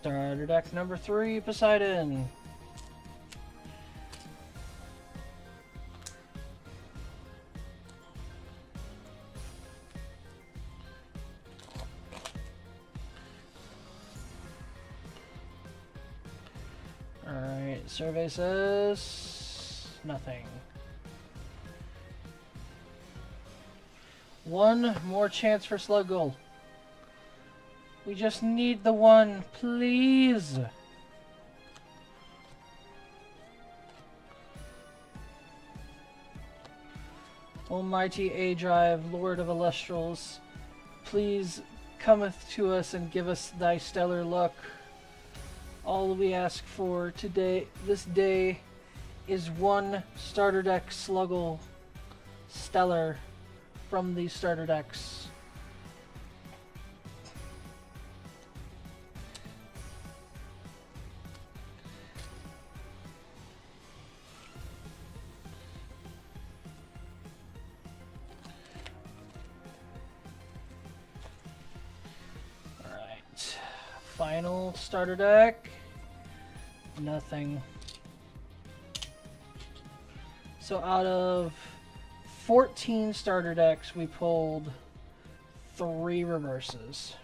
Starter deck number 3, Poseidon. Alright, survey says nothing. 1 more chance for Slug Gold. We just need the 1, please. Almighty A-Drive, Lord of Elestrals, please cometh to us and give us thy stellar luck. All we ask for today, this day, is 1 starter deck Sluggle Stellar from these starter decks. Final starter deck. Nothing. So out of 14 starter decks, we pulled 3 reverses.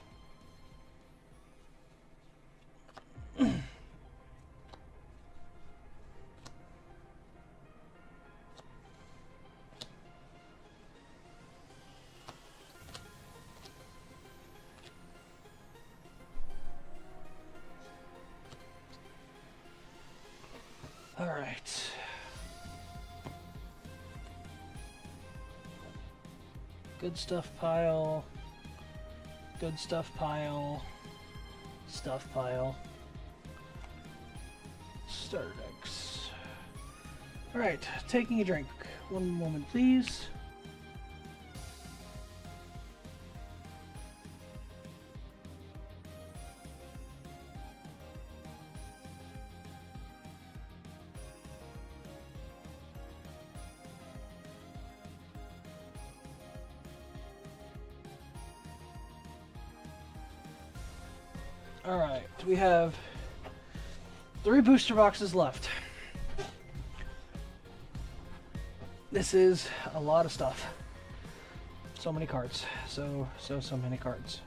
All right. Good stuff pile. Good stuff pile. Stuff pile. Starter decks. All right, taking a drink. 1 moment, please. Alright, we have 3 booster boxes left. This is a lot of stuff. So many cards. So many cards.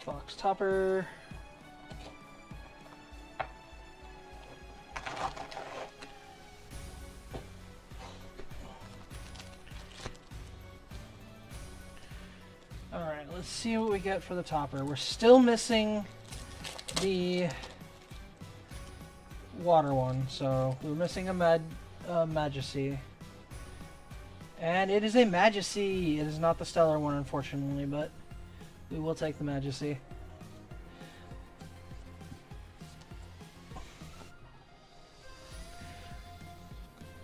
Box topper. Alright, let's see what we get for the topper. We're still missing the water one, so we're missing a Majesty. And it is a Majesty. It is not the stellar one, unfortunately, but we will take the Majesty.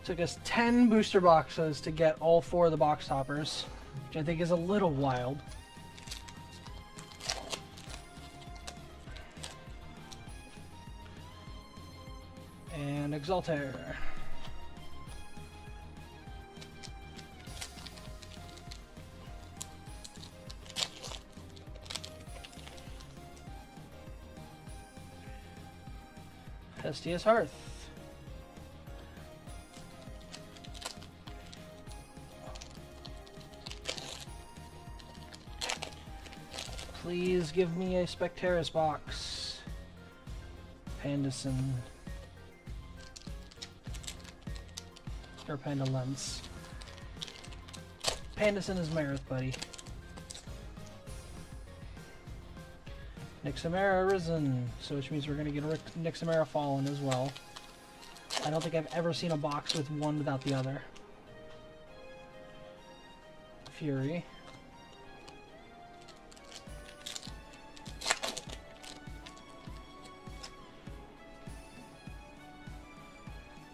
Took us 10 booster boxes to get all 4 of the box toppers, which I think is a little wild. And Exaltair. Hestia's Hearth. Please give me a Spectaris box. Pandison. Or Pandalens. Pandison is Marith, buddy. Nixamera Risen, so which means we're going to get a Nixamera Fallen as well. I don't think I've ever seen a box with one without the other. Fury.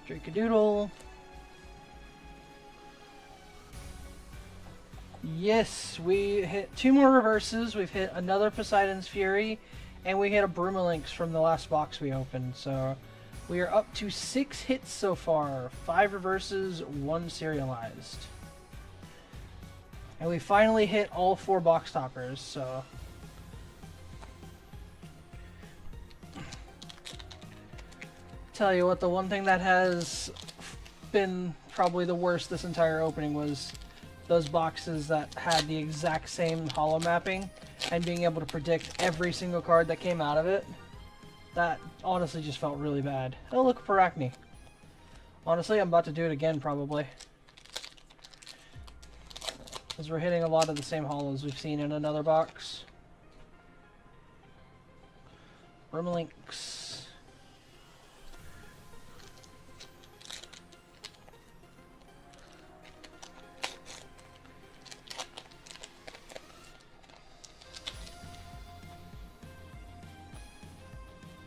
Drakeadoodle. Yes, we hit 2 more reverses. We've hit another Poseidon's Fury, and we hit a Broomalinx from the last box we opened. So we are up to 6 hits so far. 5 reverses, 1 serialized. And we finally hit all 4 box toppers, so... Tell you what, the one thing that has been probably the worst this entire opening was those boxes that had the exact same holo mapping and being able to predict every single card that came out of it. That honestly just felt really bad. Oh, look, Parachne. Honestly, I'm about to do it again, probably. Because we're hitting a lot of the same holos we've seen in another box. Broomalinx.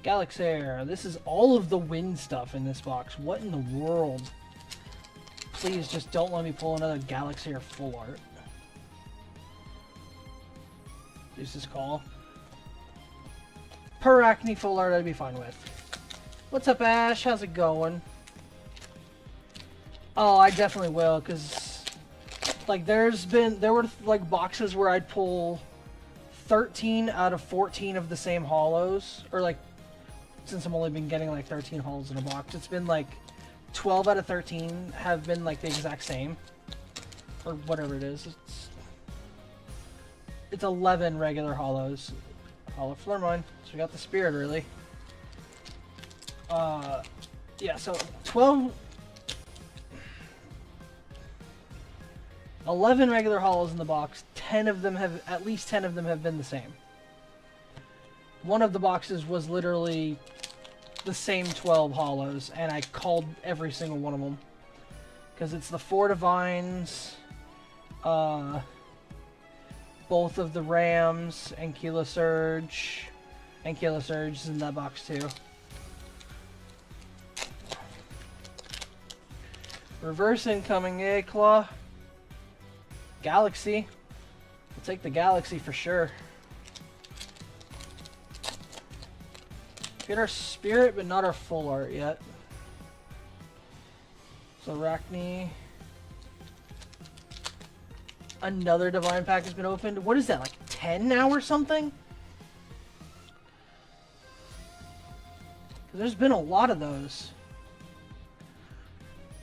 Galaxair. This is all of the wind stuff in this box. What in the world? Please just don't let me pull another Galaxair full art. Deuce's Call. Parachne full art I'd be fine with. What's up, Ash? How's it going? Oh, I definitely will, because like there were like boxes where I'd pull 13 out of 14 of the same holos, or like, since I'm only been getting like 13 holos in a box, it's been like 12 out of 13 have been like the exact same, or whatever it is. It's 11 regular holos. Holo Flormine. So we got the spirit early. Yeah, so 11 regular holos in the box. 10 of them have, at least 10 of them have been the same. One of the boxes was literally the same 12 holos, and I called every single one of them. Because it's the 4 Divines, both of the Rams, and Kila Surge. And Kila Surge is in that box too. Reverse incoming, eh, Claw? Galaxy. We'll take the Galaxy for sure. Get our spirit, but not our full art yet. So Arachne. Another Divine Pack has been opened. What is that, like 10 now or something? Because there's been a lot of those.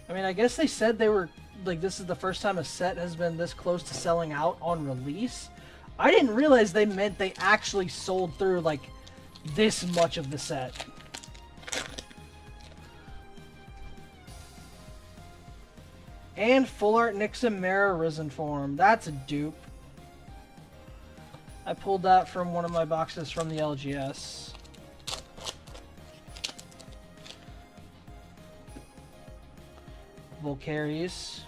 I mean, I guess they said they were, like, this is the first time a set has been this close to selling out on release. I didn't realize they meant they actually sold through, like, this much of the set. And full art Nixamera Risen form. That's a dupe. I pulled that from one of my boxes from the LGS. Volcaries.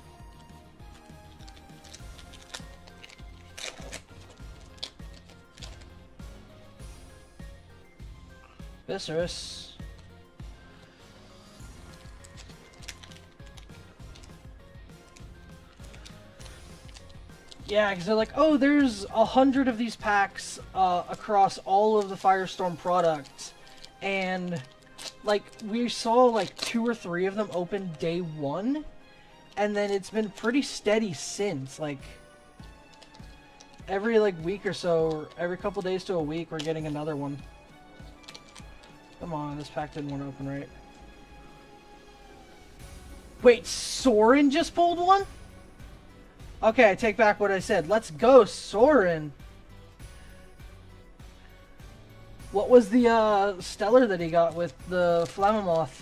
Viscerus. Yeah, because they're like, oh, there's 100 of these packs across all of the Firestorm products, and like we saw like 2 or 3 of them open day 1, and then it's been pretty steady since. Like every like week or so, or every couple days to a week, we're getting another one. Come on, this pack didn't want to open right. Wait, Soren just pulled one? Okay, I take back what I said. Let's go, Soren. What was the stellar that he got with the Flammoth?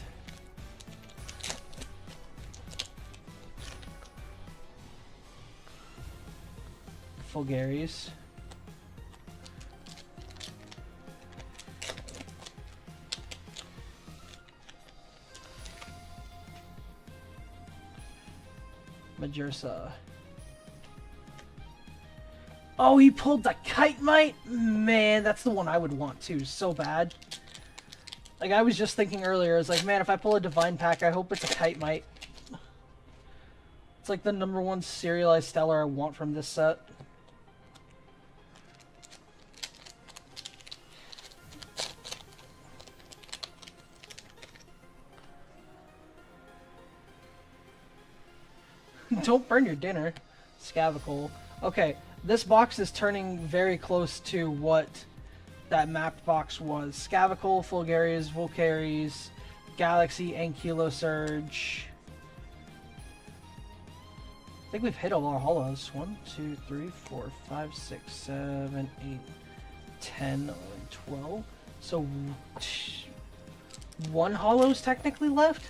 Fulgaris. Majursa. Oh, he pulled the Kite Mite? Man, that's the one I would want too, so bad. Like, I was just thinking earlier, I was like, man, if I pull a Divine Pack, I hope it's a Kite Mite. It's like the #1 serialized Stellar I want from this set. Don't burn your dinner. Scavicle. Okay, this box is turning very close to what that mapped box was. Scavicle, Fulgaris, Volcaries, Galaxy, Ankylosurge. I think we've hit all our hollows. 1, 2, 3, 4, 5, 6, 7, 8, 10, 11, 12. So, 1 hollow's technically left?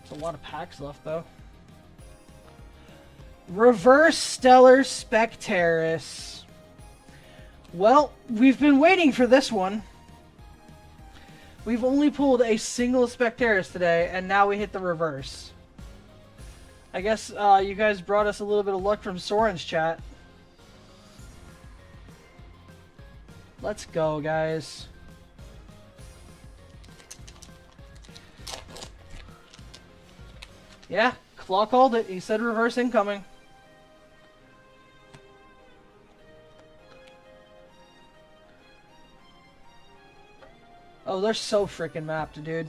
There's a lot of packs left, though. Reverse Stellar Spectaris. Well, we've been waiting for this one. We've only pulled a single Spectaris today, and now we hit the reverse. I guess you guys brought us a little bit of luck from Soren's chat. Let's go, guys. Yeah, Claw called it. He said reverse incoming. Oh, they're so freaking mapped, dude.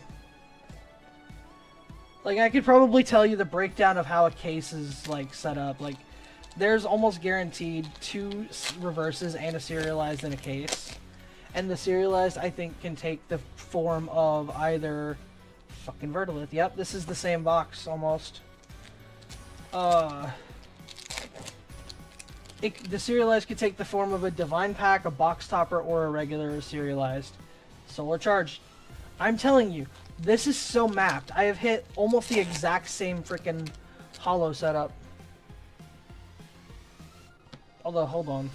Like, I could probably tell you the breakdown of how a case is, like, set up. Like, there's almost guaranteed 2 reverses and a serialized in a case. And the serialized, I think, can take the form of either... Fucking Vertilith. Yep, this is the same box, almost. The serialized could take the form of a Divine Pack, a Box Topper, or a regular serialized. Solar Charge. I'm telling you, this is so mapped. I have hit almost the exact same freaking hollow setup. Although, hold on.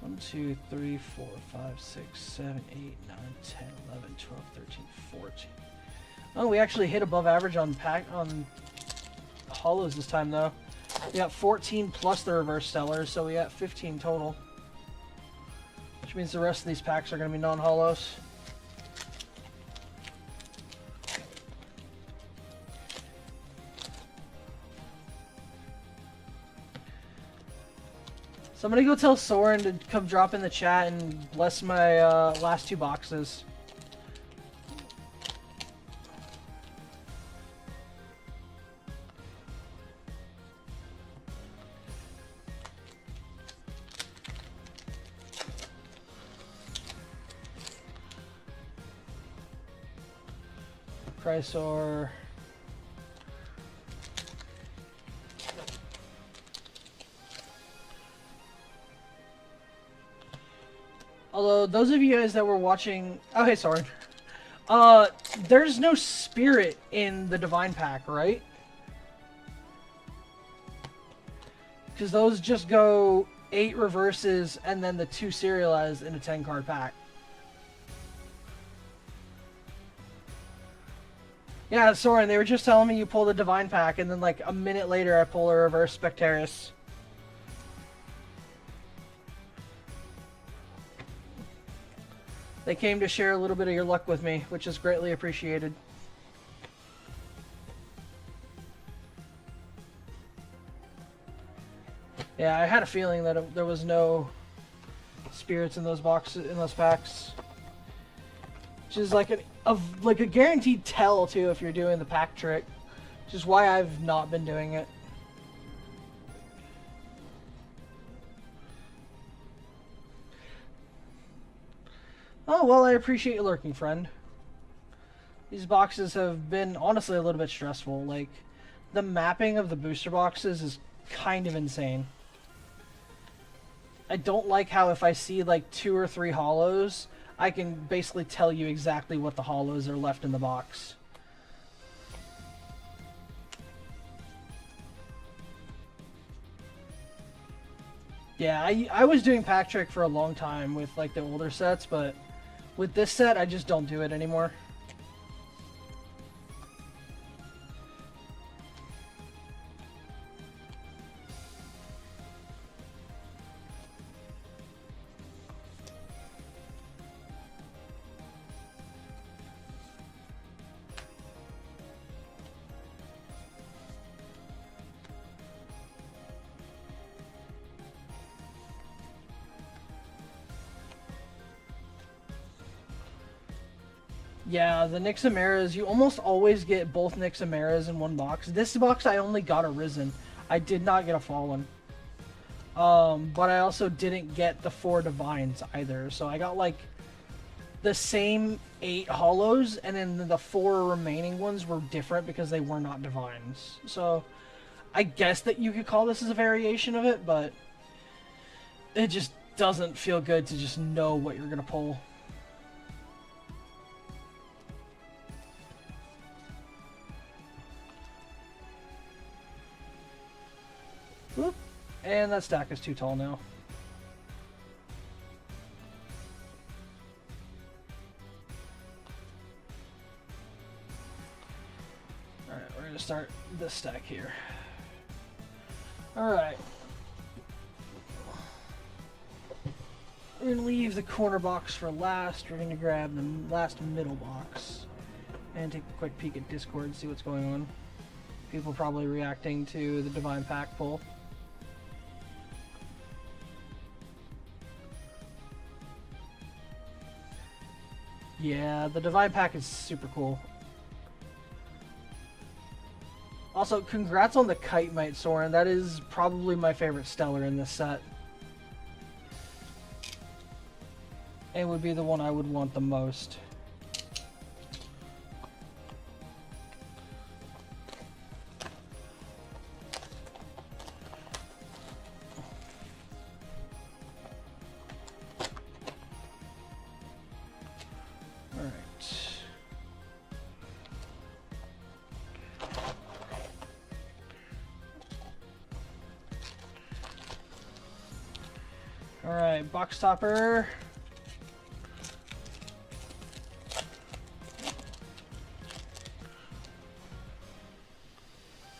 1, 2, 3, 4, 5, 6, 7, 8, 9, 10, 11, 12, 13, 14. Oh, we actually hit above average on hollows this time, though. We got 14 plus the reverse stellar, so we got 15 total. Which means the rest of these packs are going to be non-hollows. Somebody go tell Soren to come drop in the chat and bless my last 2 boxes. Chrysor. Although, those of you guys that were watching... Oh, hey, Soren. There's no spirit in the Divine Pack, right? Because those just go 8 reverses and then the 2 serialized in a 10-card pack. Yeah, Soren, they were just telling me you pulled a Divine Pack, and then like a minute later I pull a reverse Spectaris. They came to share a little bit of your luck with me, which is greatly appreciated. Yeah, I had a feeling that there was no spirits in those boxes, in those packs. Which is like a guaranteed tell too if you're doing the pack trick. Which is why I've not been doing it. Oh, well, I appreciate you lurking, friend. These boxes have been, honestly, a little bit stressful. Like, the mapping of the booster boxes is kind of insane. I don't like how if I see, like, 2 or 3 hollows, I can basically tell you exactly what the hollows are left in the box. Yeah, I was doing pack trick for a long time with like the older sets, but with this set I just don't do it anymore. Yeah, the Nyxamaras, you almost always get both Nyxamaras in one box. This box I only got a Risen. I did not get a Fallen. But I also didn't get the 4 Divines either. So I got like the same 8 Hollows, and then the 4 remaining ones were different because they were not Divines. So I guess that you could call this as a variation of it, but it just doesn't feel good to just know what you're going to pull. Whoop. And that stack is too tall now. Alright, we're going to start this stack here. Alright. We're going to leave the corner box for last. We're going to grab the last middle box and take a quick peek at Discord and see what's going on. People probably reacting to the Divine Pack pull. Yeah, the Divine Pack is super cool. Also, congrats on the Kite Mite, Soren. That is probably my favorite Stellar in this set. It would be the one I would want the most. Alright, box topper.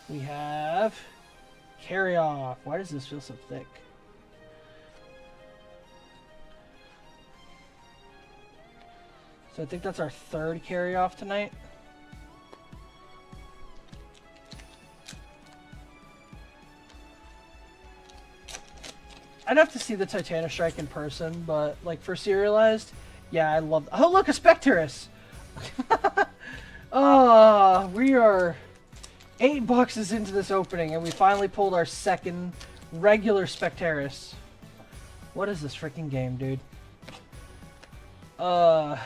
We have Carry Off. Why does this feel so thick? So I think that's our 3rd Carry Off tonight. I'd have to see the Titanic Strike in person, but like for serialized, yeah, I love. Oh, look, a Specterus! Oh, we are 8 boxes into this opening, and we finally pulled our 2nd regular Specterus. What is this freaking game, dude? Yeah,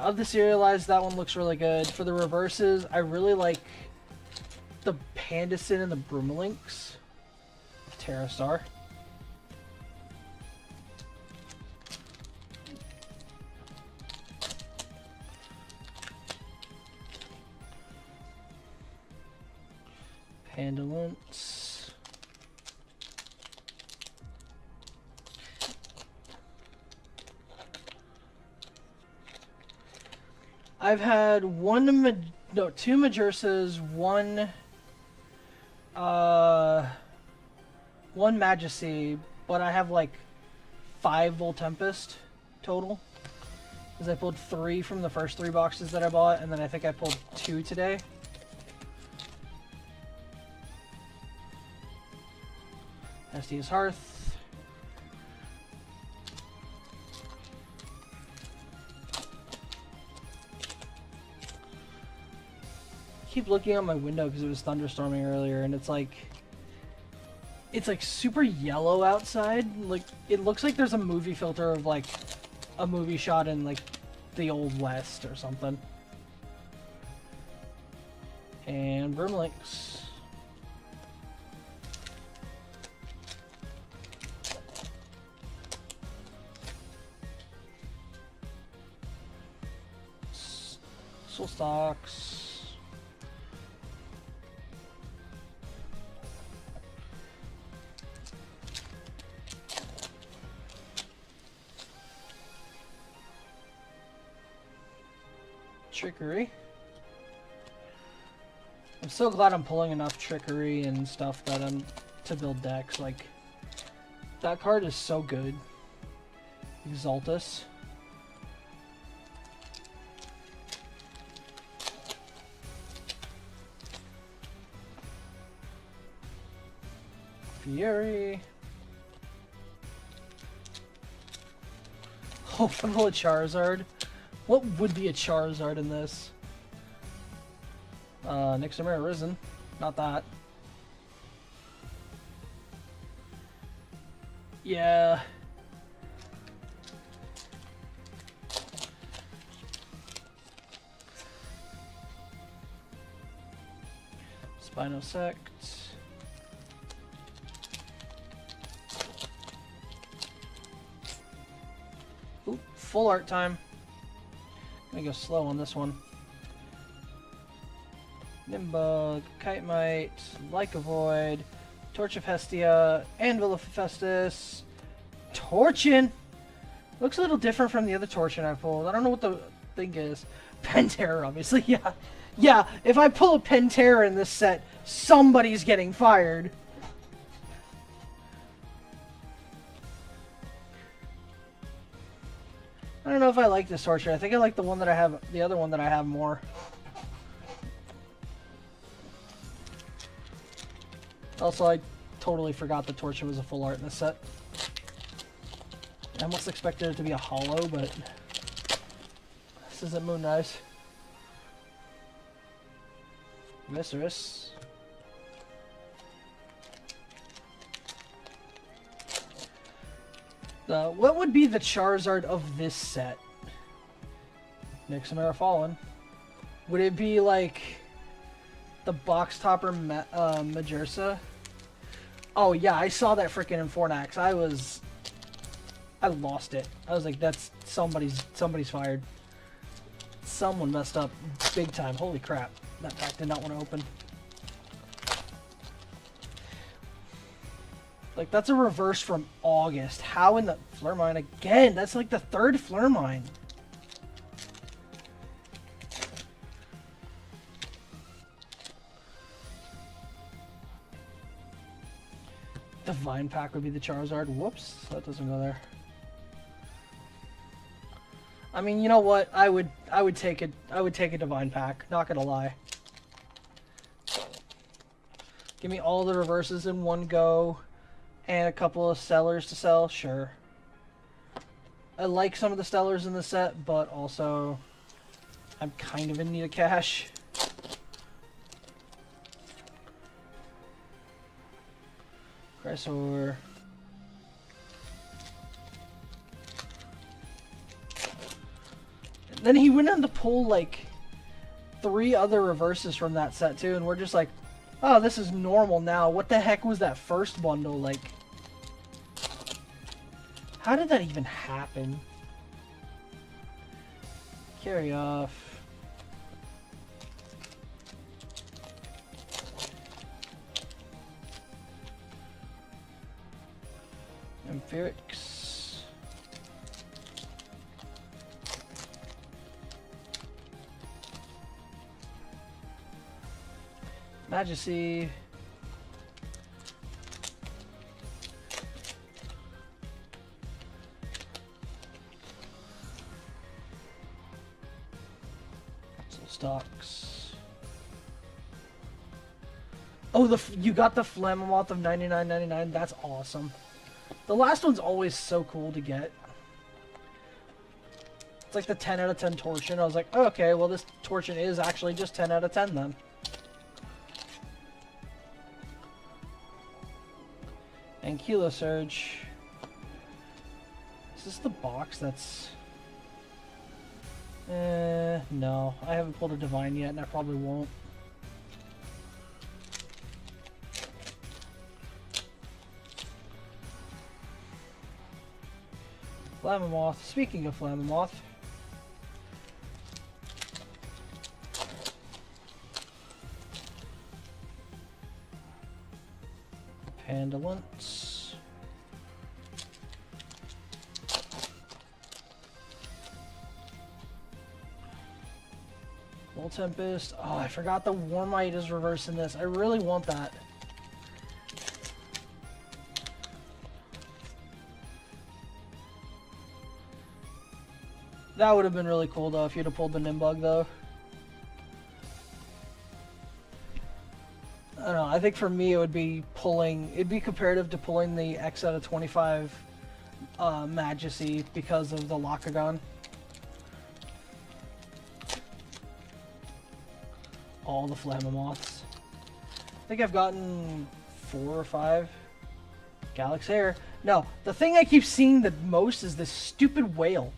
of the serialized, that one looks really good. For the reverses, I really like the Pandison and the Broomalinx. Terrastar. Pandalance. I've had two Majursas, one Majesty, but I have like 5 Voltempest total. Because I pulled 3 from the first 3 boxes that I bought, and then I think I pulled 2 today. Estes Hearth. I keep looking out my window because it was thunderstorming earlier, and it's like super yellow outside. Like, it looks like there's a movie filter of like a movie shot in like the Old West or something. And Broomalinx. Soul Stocks. Trickery. I'm so glad I'm pulling enough trickery and stuff that I'm to build decks. Like, that card is so good. Exaltus. Fury. Oh, vanilla Charizard. What would be a Charizard in this? Nixamera Risen. Not that. Yeah. Spinosect. Ooh, full art time. I'm gonna go slow on this one. Nimbug, Kite Mite, Like a Void, Torch of Hestia, Anvil of Hephaestus, Torchin! Looks a little different from the other Torchin I pulled. I don't know what the thing is. Pentair, obviously, yeah. Yeah, if I pull a Pentair in this set, somebody's getting fired. I don't know if I like this Torchin. I think I like the one that I have, the other one that I have more. Also, I totally forgot the Torchin was a full art in this set. I almost expected it to be a holo, but this isn't Moonrise. Viscerus. What would be the Charizard of this set? Nixamera Fallen. Would it be like the box topper Majersa? Oh yeah, I saw that freaking in Fornax. I lost it. I was like, that's somebody's fired. Someone messed up big time. Holy crap. That pack did not want to open. Like, that's a reverse from August. How in the Flurmine again? That's like the third Flurmine. Divine Pack would be the Charizard. Whoops, that doesn't go there. I mean, you know what? I would take it. I would take a Divine Pack. Not gonna lie. Give me all the reverses in one go, and a couple of Stellars to sell. Sure. I like some of the Stellars in the set, but also I'm kind of in need of cash. Chrysor. Then he went on to pull like 3 other reverses from that set too, and we're just like, oh, this is normal now. What the heck was that first bundle like? How did that even happen? Carry off. Amphirex. Majesty. Stocks. Oh, you got the Flammoth of $99.99. That's awesome. The last one's always so cool to get. It's like the 10 out of 10 Torchin. I was like, oh, okay, well this Torchin is actually just 10 out of 10 then. And Kilo Surge. Is this the box that's... no. I haven't pulled a Divine yet, and I probably won't. Flammoth. Speaking of Flammoth. Pandalance. Tempest. Oh, I forgot the Warmite is reversing this. I really want that. That would have been really cool though if you'd have pulled the Nimbug though. I don't know, I think for me it would be it'd be comparative to pulling the X out of 25 Majesty because of the Lockagon. All the Flammoths. I think I've gotten 4 or 5. Galaxair. No, the thing I keep seeing the most is this stupid whale.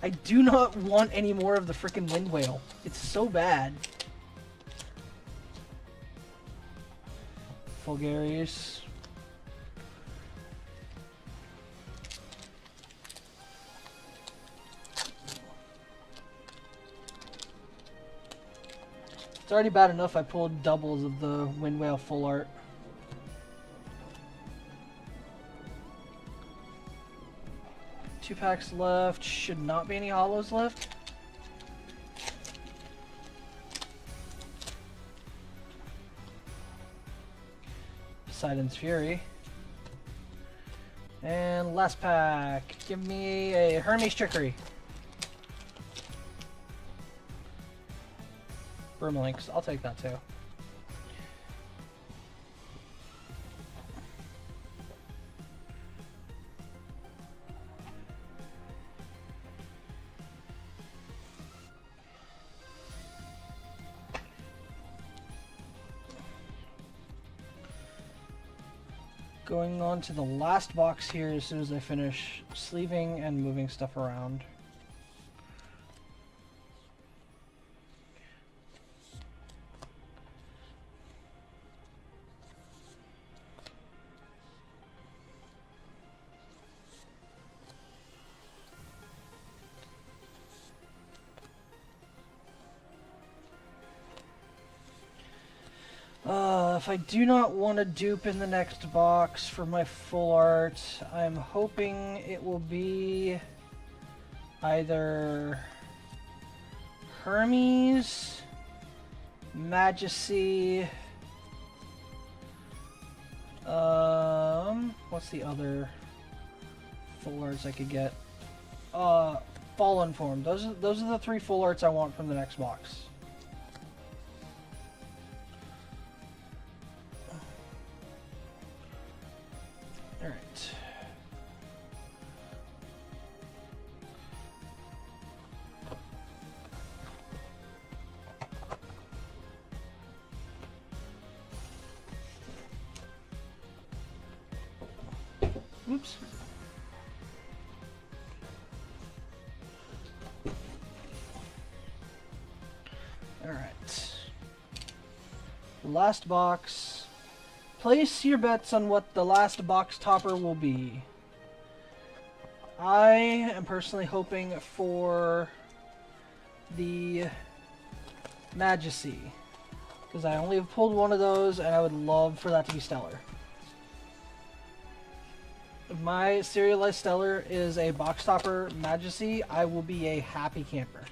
I do not want any more of the freaking Wind Whale. It's so bad. Fulgarius. It's already bad enough I pulled doubles of the Wind Whale full art. Two packs left. Should not be any hollows left. Poseidon's Fury. And last pack. Give me a Hermes Trickery. Broomalinx. I'll take that too. Going on to the last box here as soon as I finish sleeving and moving stuff around. If I do not want to dupe in the next box for my full art, I'm hoping it will be either Hermes, Majesty, what's the other full arts I could get? Fallen Form. Those are the 3 full arts I want from the next box. Alright. Oops. Alright. Last box. Place your bets on what the last box topper will be. I am personally hoping for the Majesty, because I only have pulled one of those and I would love for that to be Stellar. If my serialized Stellar is a box topper Majesty, I will be a happy camper.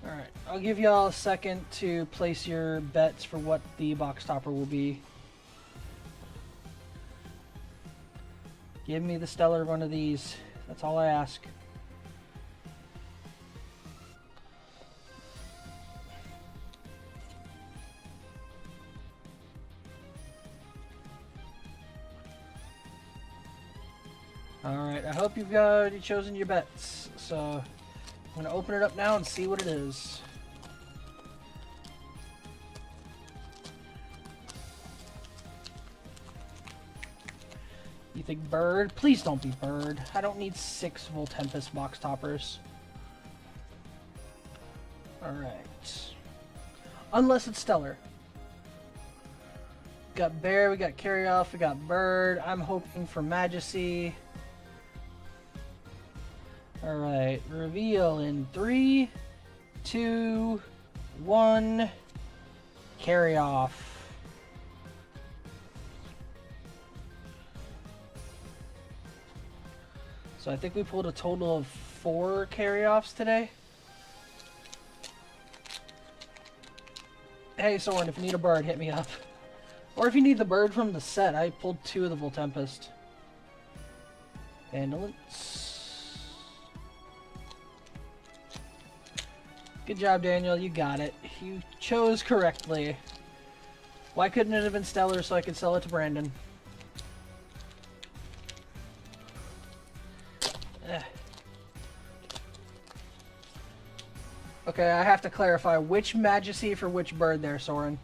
Alright, I'll give y'all a second to place your bets for what the box topper will be. Give me the Stellar one of these. That's all I ask. Alright, I hope you've already chosen your bets. So, I'm going to open it up now and see what it is. You think Bird? Please don't be Bird. I don't need 6 Voltempest box toppers. Alright. Unless it's Stellar. We got Bear, we got Carry Off, we got Bird. I'm hoping for Majesty. Alright, reveal in 3, 2, 1. Carry Off. So I think we pulled a total of 4 carry-offs today. Hey Soren, if you need a bird, hit me up. Or if you need the bird from the set, I pulled 2 of the Voltempest. Ambulance. Good job, Daniel. You got it. You chose correctly. Why couldn't it have been Stellar so I could sell it to Brandon? Okay, I have to clarify which Majesty for which bird there, Soren.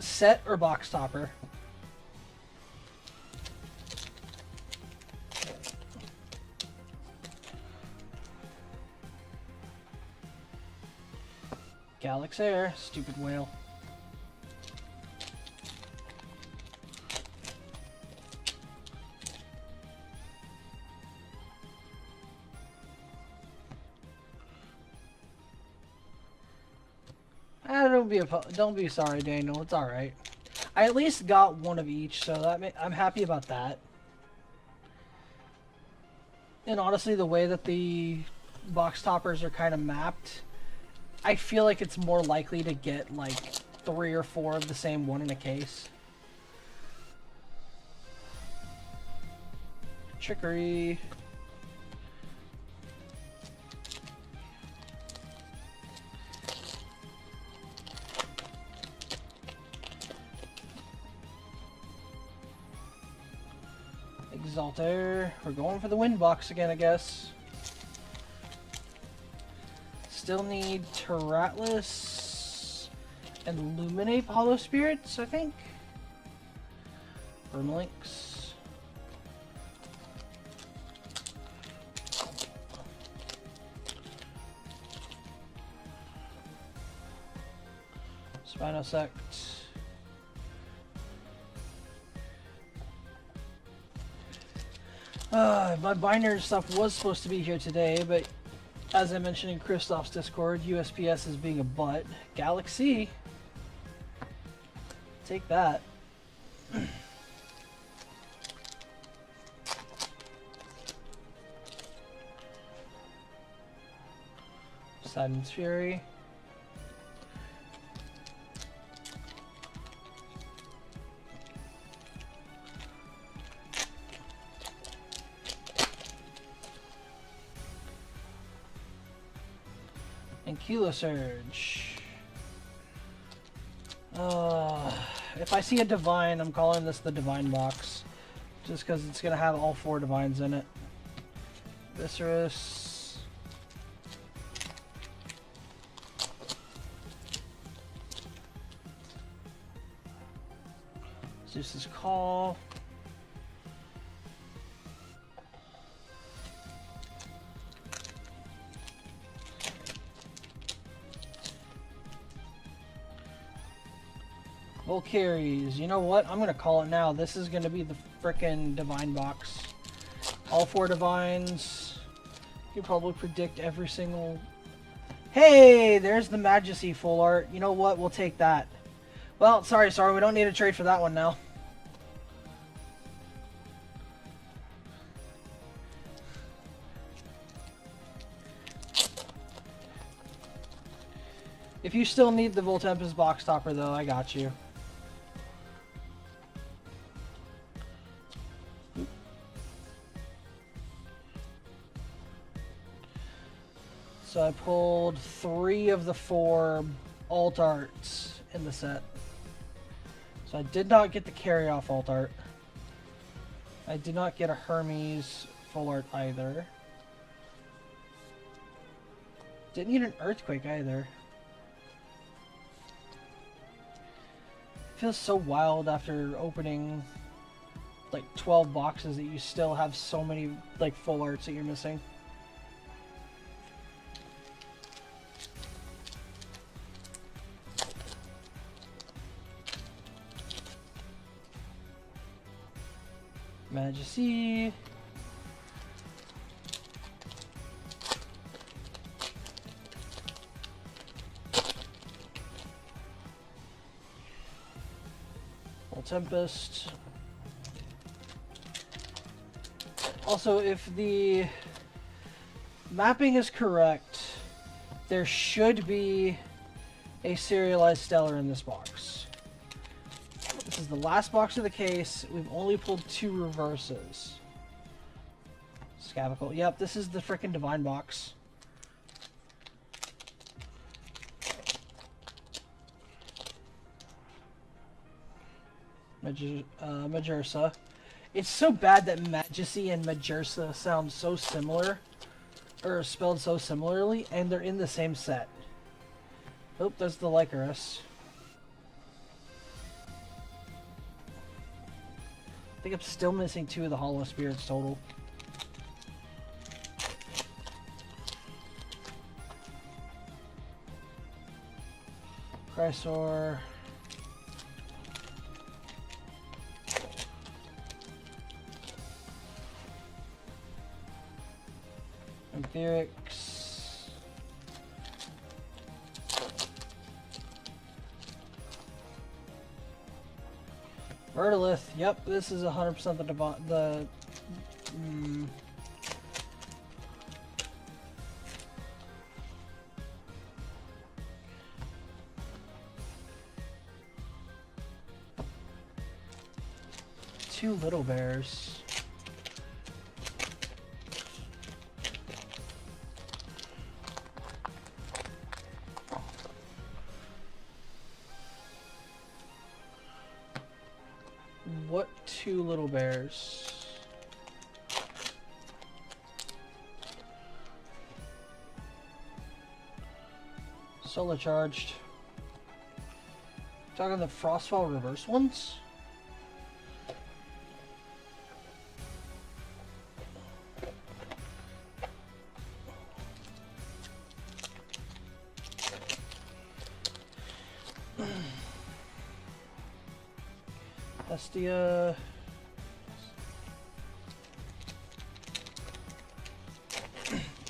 Set or box topper? Galax Air, stupid whale. Don't be sorry, Daniel. It's all right. I at least got one of each, so I'm happy about that. And honestly, the way that the box toppers are kind of mapped, I feel like it's more likely to get like 3 or 4 of the same one in a case. Trickery. Exalter. We're going for the wind box again, I guess. Still need Terratlas and Luminape Hollow Spirits, I think. Vermalinks. Spinosect. My binary stuff was supposed to be here today, but as I mentioned in Kristoff's Discord, USPS is being a butt. Galaxy. Take that. Sidon's Fury. And Kilo Surge. If I see a Divine, I'm calling this the Divine Box. Just because it's going to have all 4 Divines in it. Viscerus. Zeus's Call. Volcaries. You know what? I'm gonna call it now. This is gonna be the frickin' Divine Box. All 4 Divines. You can probably predict every single... Hey! There's the Majesty full art. You know what? We'll take that. Well, sorry. We don't need to trade for that one now. If you still need the Voltempest box topper, though, I got you. So I pulled 3 of the 4 alt arts in the set. So I did not get the carry-off alt art. I did not get a Hermes full art either. Didn't get an Earthquake either. It feels so wild after opening like 12 boxes that you still have so many like full arts that you're missing. Majesty. Tempest. Also, if the mapping is correct, there should be a serialized stellar in this box. This is the last box of the case. We've only pulled 2 reverses. Scavicle. Yep, this is the frickin' divine box. Majursa. It's so bad that Majesty and Majursa sound so similar, or spelled so similarly, and they're in the same set. Oh, there's the Lycaris. I think I'm still missing 2 of the Hollow Spirits total. Chrysor. Empirics. Vertilith. Yep, this is 100% the Two little bears. What 2 little bears? Solar charged. Talking the Frostfall reverse ones? Estia.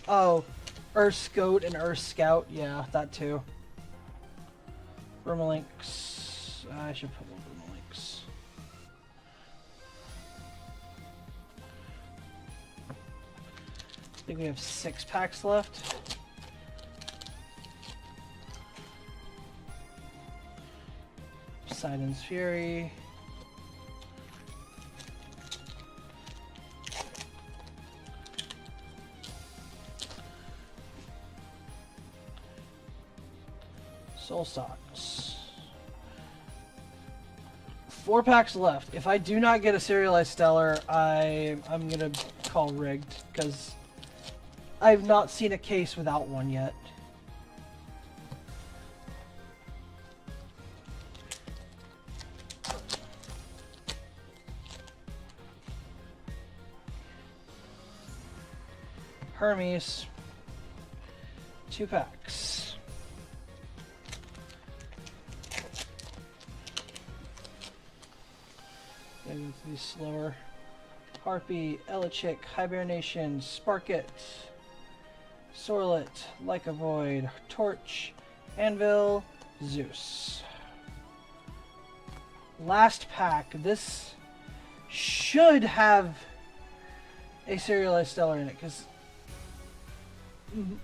Oh, Earth Scout and Earth Scout. Yeah, that too. Vermalinks. I should put more Vermalinks. I think we have 6 packs left. Poseidon's Fury. Soul Stocks. 4 packs left. If I do not get a serialized stellar, I'm gonna call rigged, because I've not seen a case without one yet. Hermes. 2 packs. These slower. Harpy, Elichick, Hibernation, Sparkit, Sorlet, Like a Void, Torch, Anvil, Zeus. Last pack. This should have a serialized stellar in it, because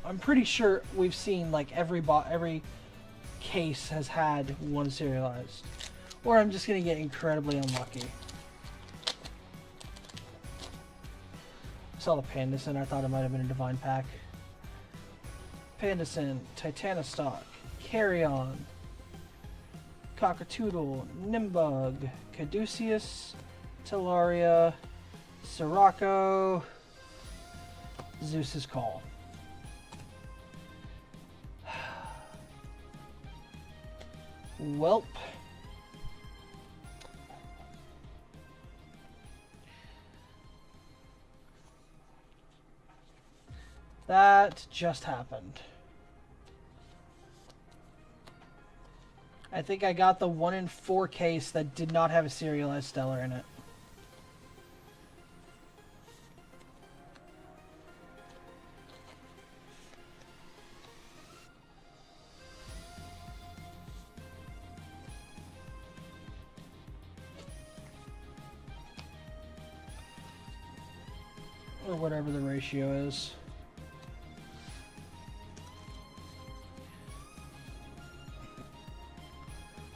I'm pretty sure we've seen like every case has had one serialized. Or I'm just gonna get incredibly unlucky. I saw the Pandasin, I thought it might have been a divine pack. Pandasin, Titanostock, Carrion, Cockatoodle, Nimbug, Caduceus, Talaria, Sirocco, Zeus's Call. Welp. That just happened. I think I got the 1 in 4 case that did not have a serialized stellar in it. whatever the ratio is.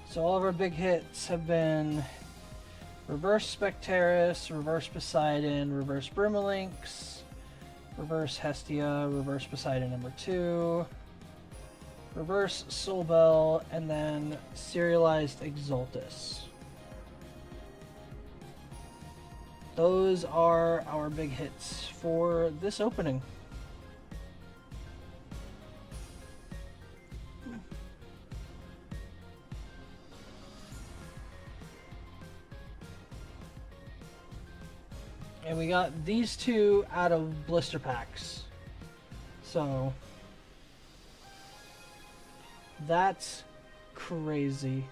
So all of our big hits have been Reverse Spectaris, Reverse Poseidon, Reverse Brumalinx, Reverse Hestia, Reverse Poseidon number 2, Reverse Soulbell, and then Serialized Exultus. Those are our big hits for this opening. And we got these two out of blister packs. So that's crazy.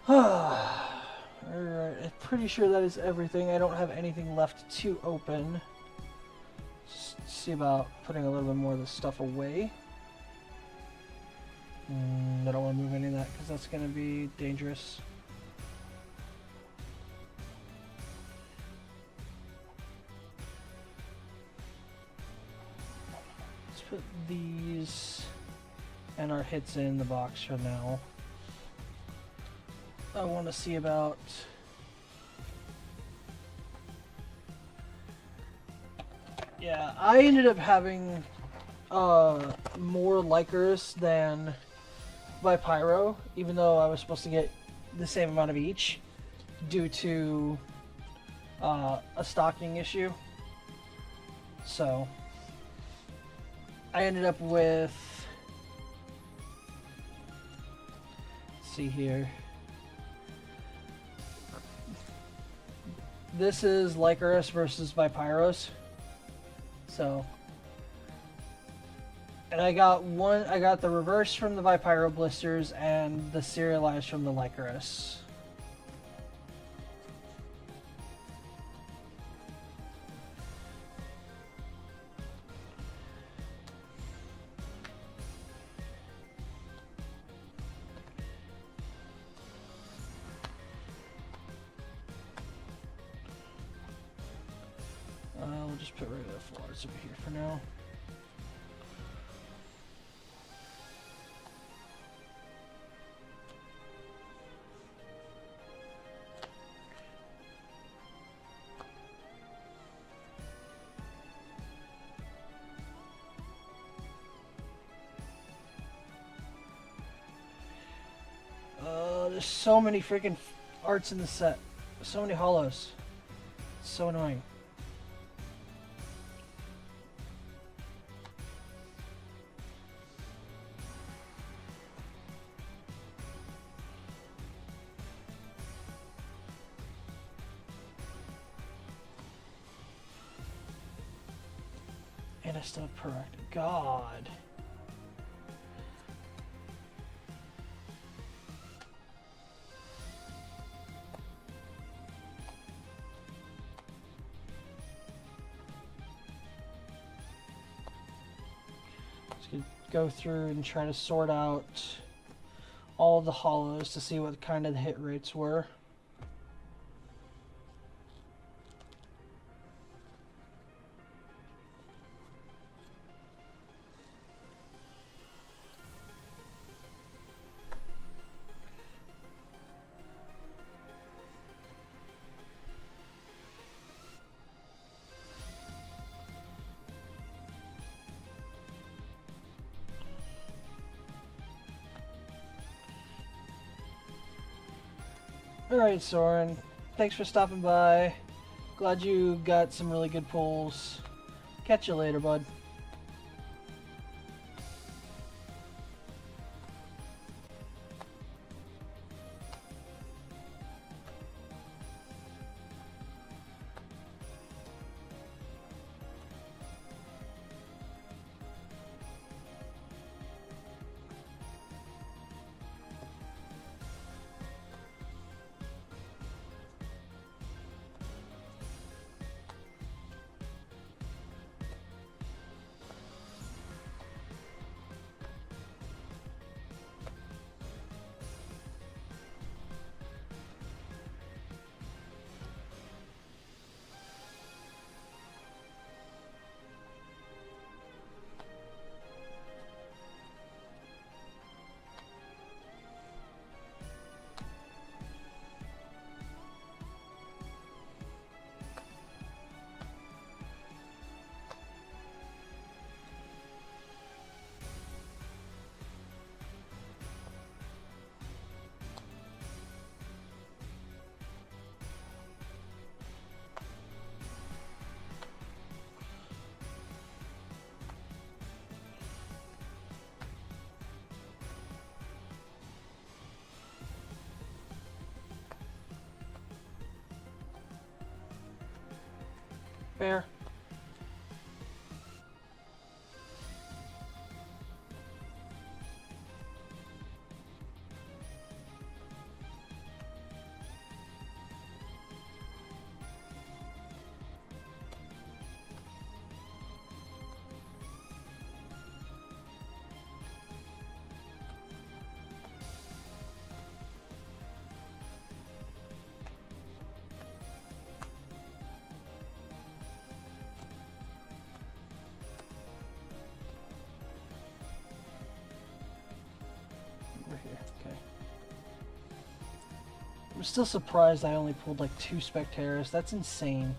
Alright, I'm pretty sure that is everything. I don't have anything left to open. Just see about putting a little bit more of this stuff away. I don't want to move any of that because that's going to be dangerous. Put these and our hits in the box for now. I want to see about yeah, I ended up having more Lycurus than Vipyro, even though I was supposed to get the same amount of each due to a stocking issue. So I ended up with, let's see here. This is Lycurus versus Vipyros. So, and I got the reverse from the Vipyro blisters and the serialized from the Lycurus. We'll just put regular flowers over here for now. There's so many freaking arts in the set. So many hollows. It's so annoying. And I still have correct. God. Go through and try to sort out all of the hollows to see what kind of the hit rates were. Alright, Soren. Thanks for stopping by. Glad you got some really good pulls. Catch you later, bud. Fair. Okay. I'm still surprised I only pulled like 2 Spectaris. That's insane.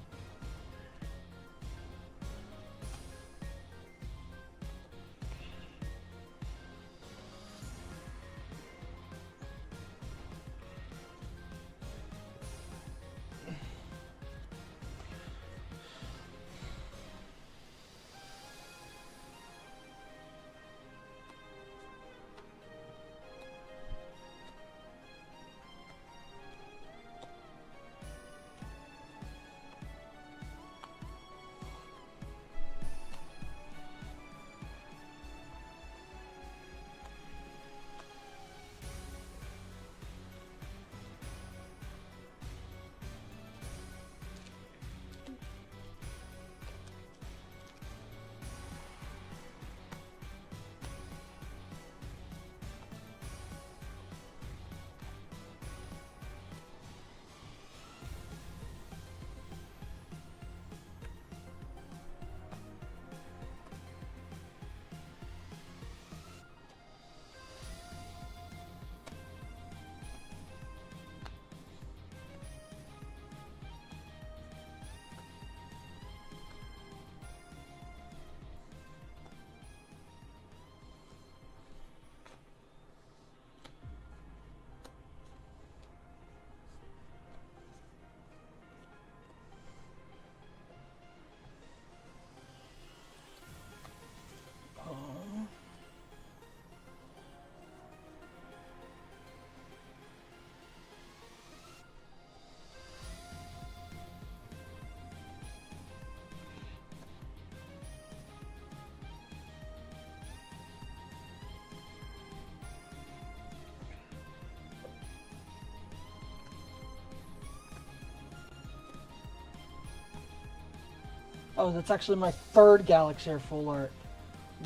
Oh, that's actually my 3rd Galaxy full art.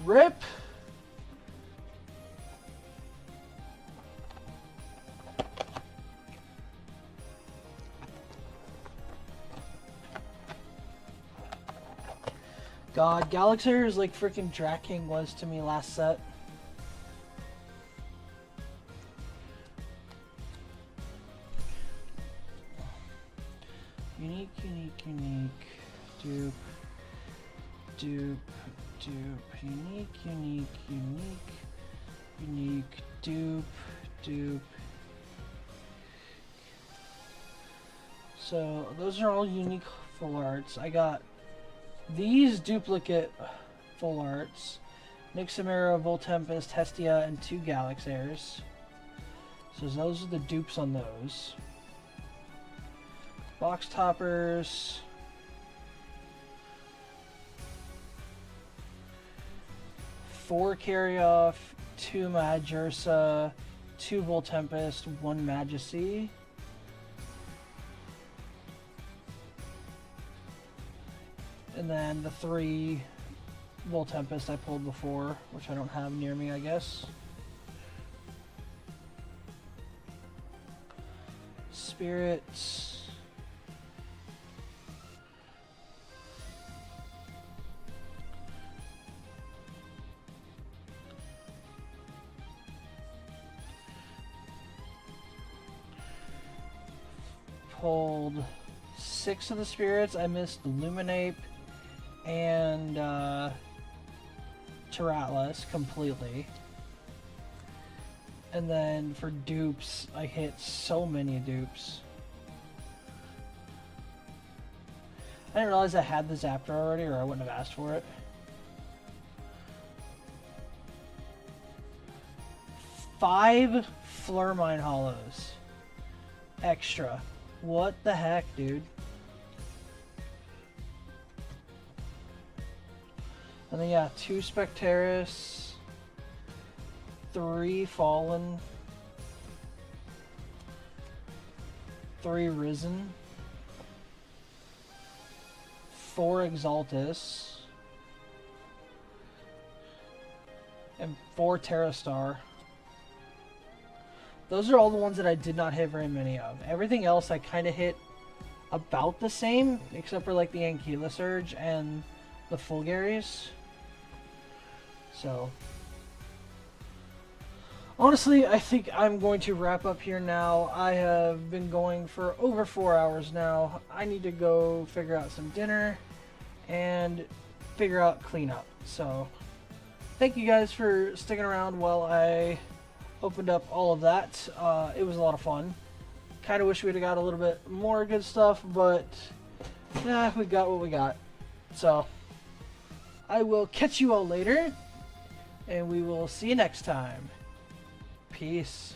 RIP! God, Galaxy is like freaking Draking was to me last set. Unique, unique, unique. Dupe. Dupe, dupe, unique, unique, unique, unique, dupe, dupe. So those are all unique full arts. I got these duplicate full arts. Nixamera, Voltempest, Hestia, and 2 Galaxairs. So those are the dupes on those. Box toppers. 4 Carry-Off, 2 Magursa, 2 Voltempest, 1 Majesty. And then the 3 Voltempest I pulled before, which I don't have near me, I guess. Spirits. Pulled 6 of the spirits. I missed Luminape and Terratlas completely. And then for dupes, I hit so many dupes. I didn't realize I had the Zaptor already, or I wouldn't have asked for it. 5 Flurmine Hollows. Extra. What the heck, dude? And then yeah, 2 Spectaris, 3 Fallen, 3 Risen, 4 Exaltus, and 4 Terrastar. Those are all the ones that I did not hit very many of. Everything else I kind of hit about the same, except for like the Ankyla Surge and the Fulgaris. So, honestly, I think I'm going to wrap up here now. I have been going for over 4 hours now. I need to go figure out some dinner and figure out cleanup. So, thank you guys for sticking around while I opened up all of that. It was a lot of fun. Kind of wish we'd have got a little bit more good stuff, but yeah, we got what we got. So, I will catch you all later, and we will see you next time. Peace.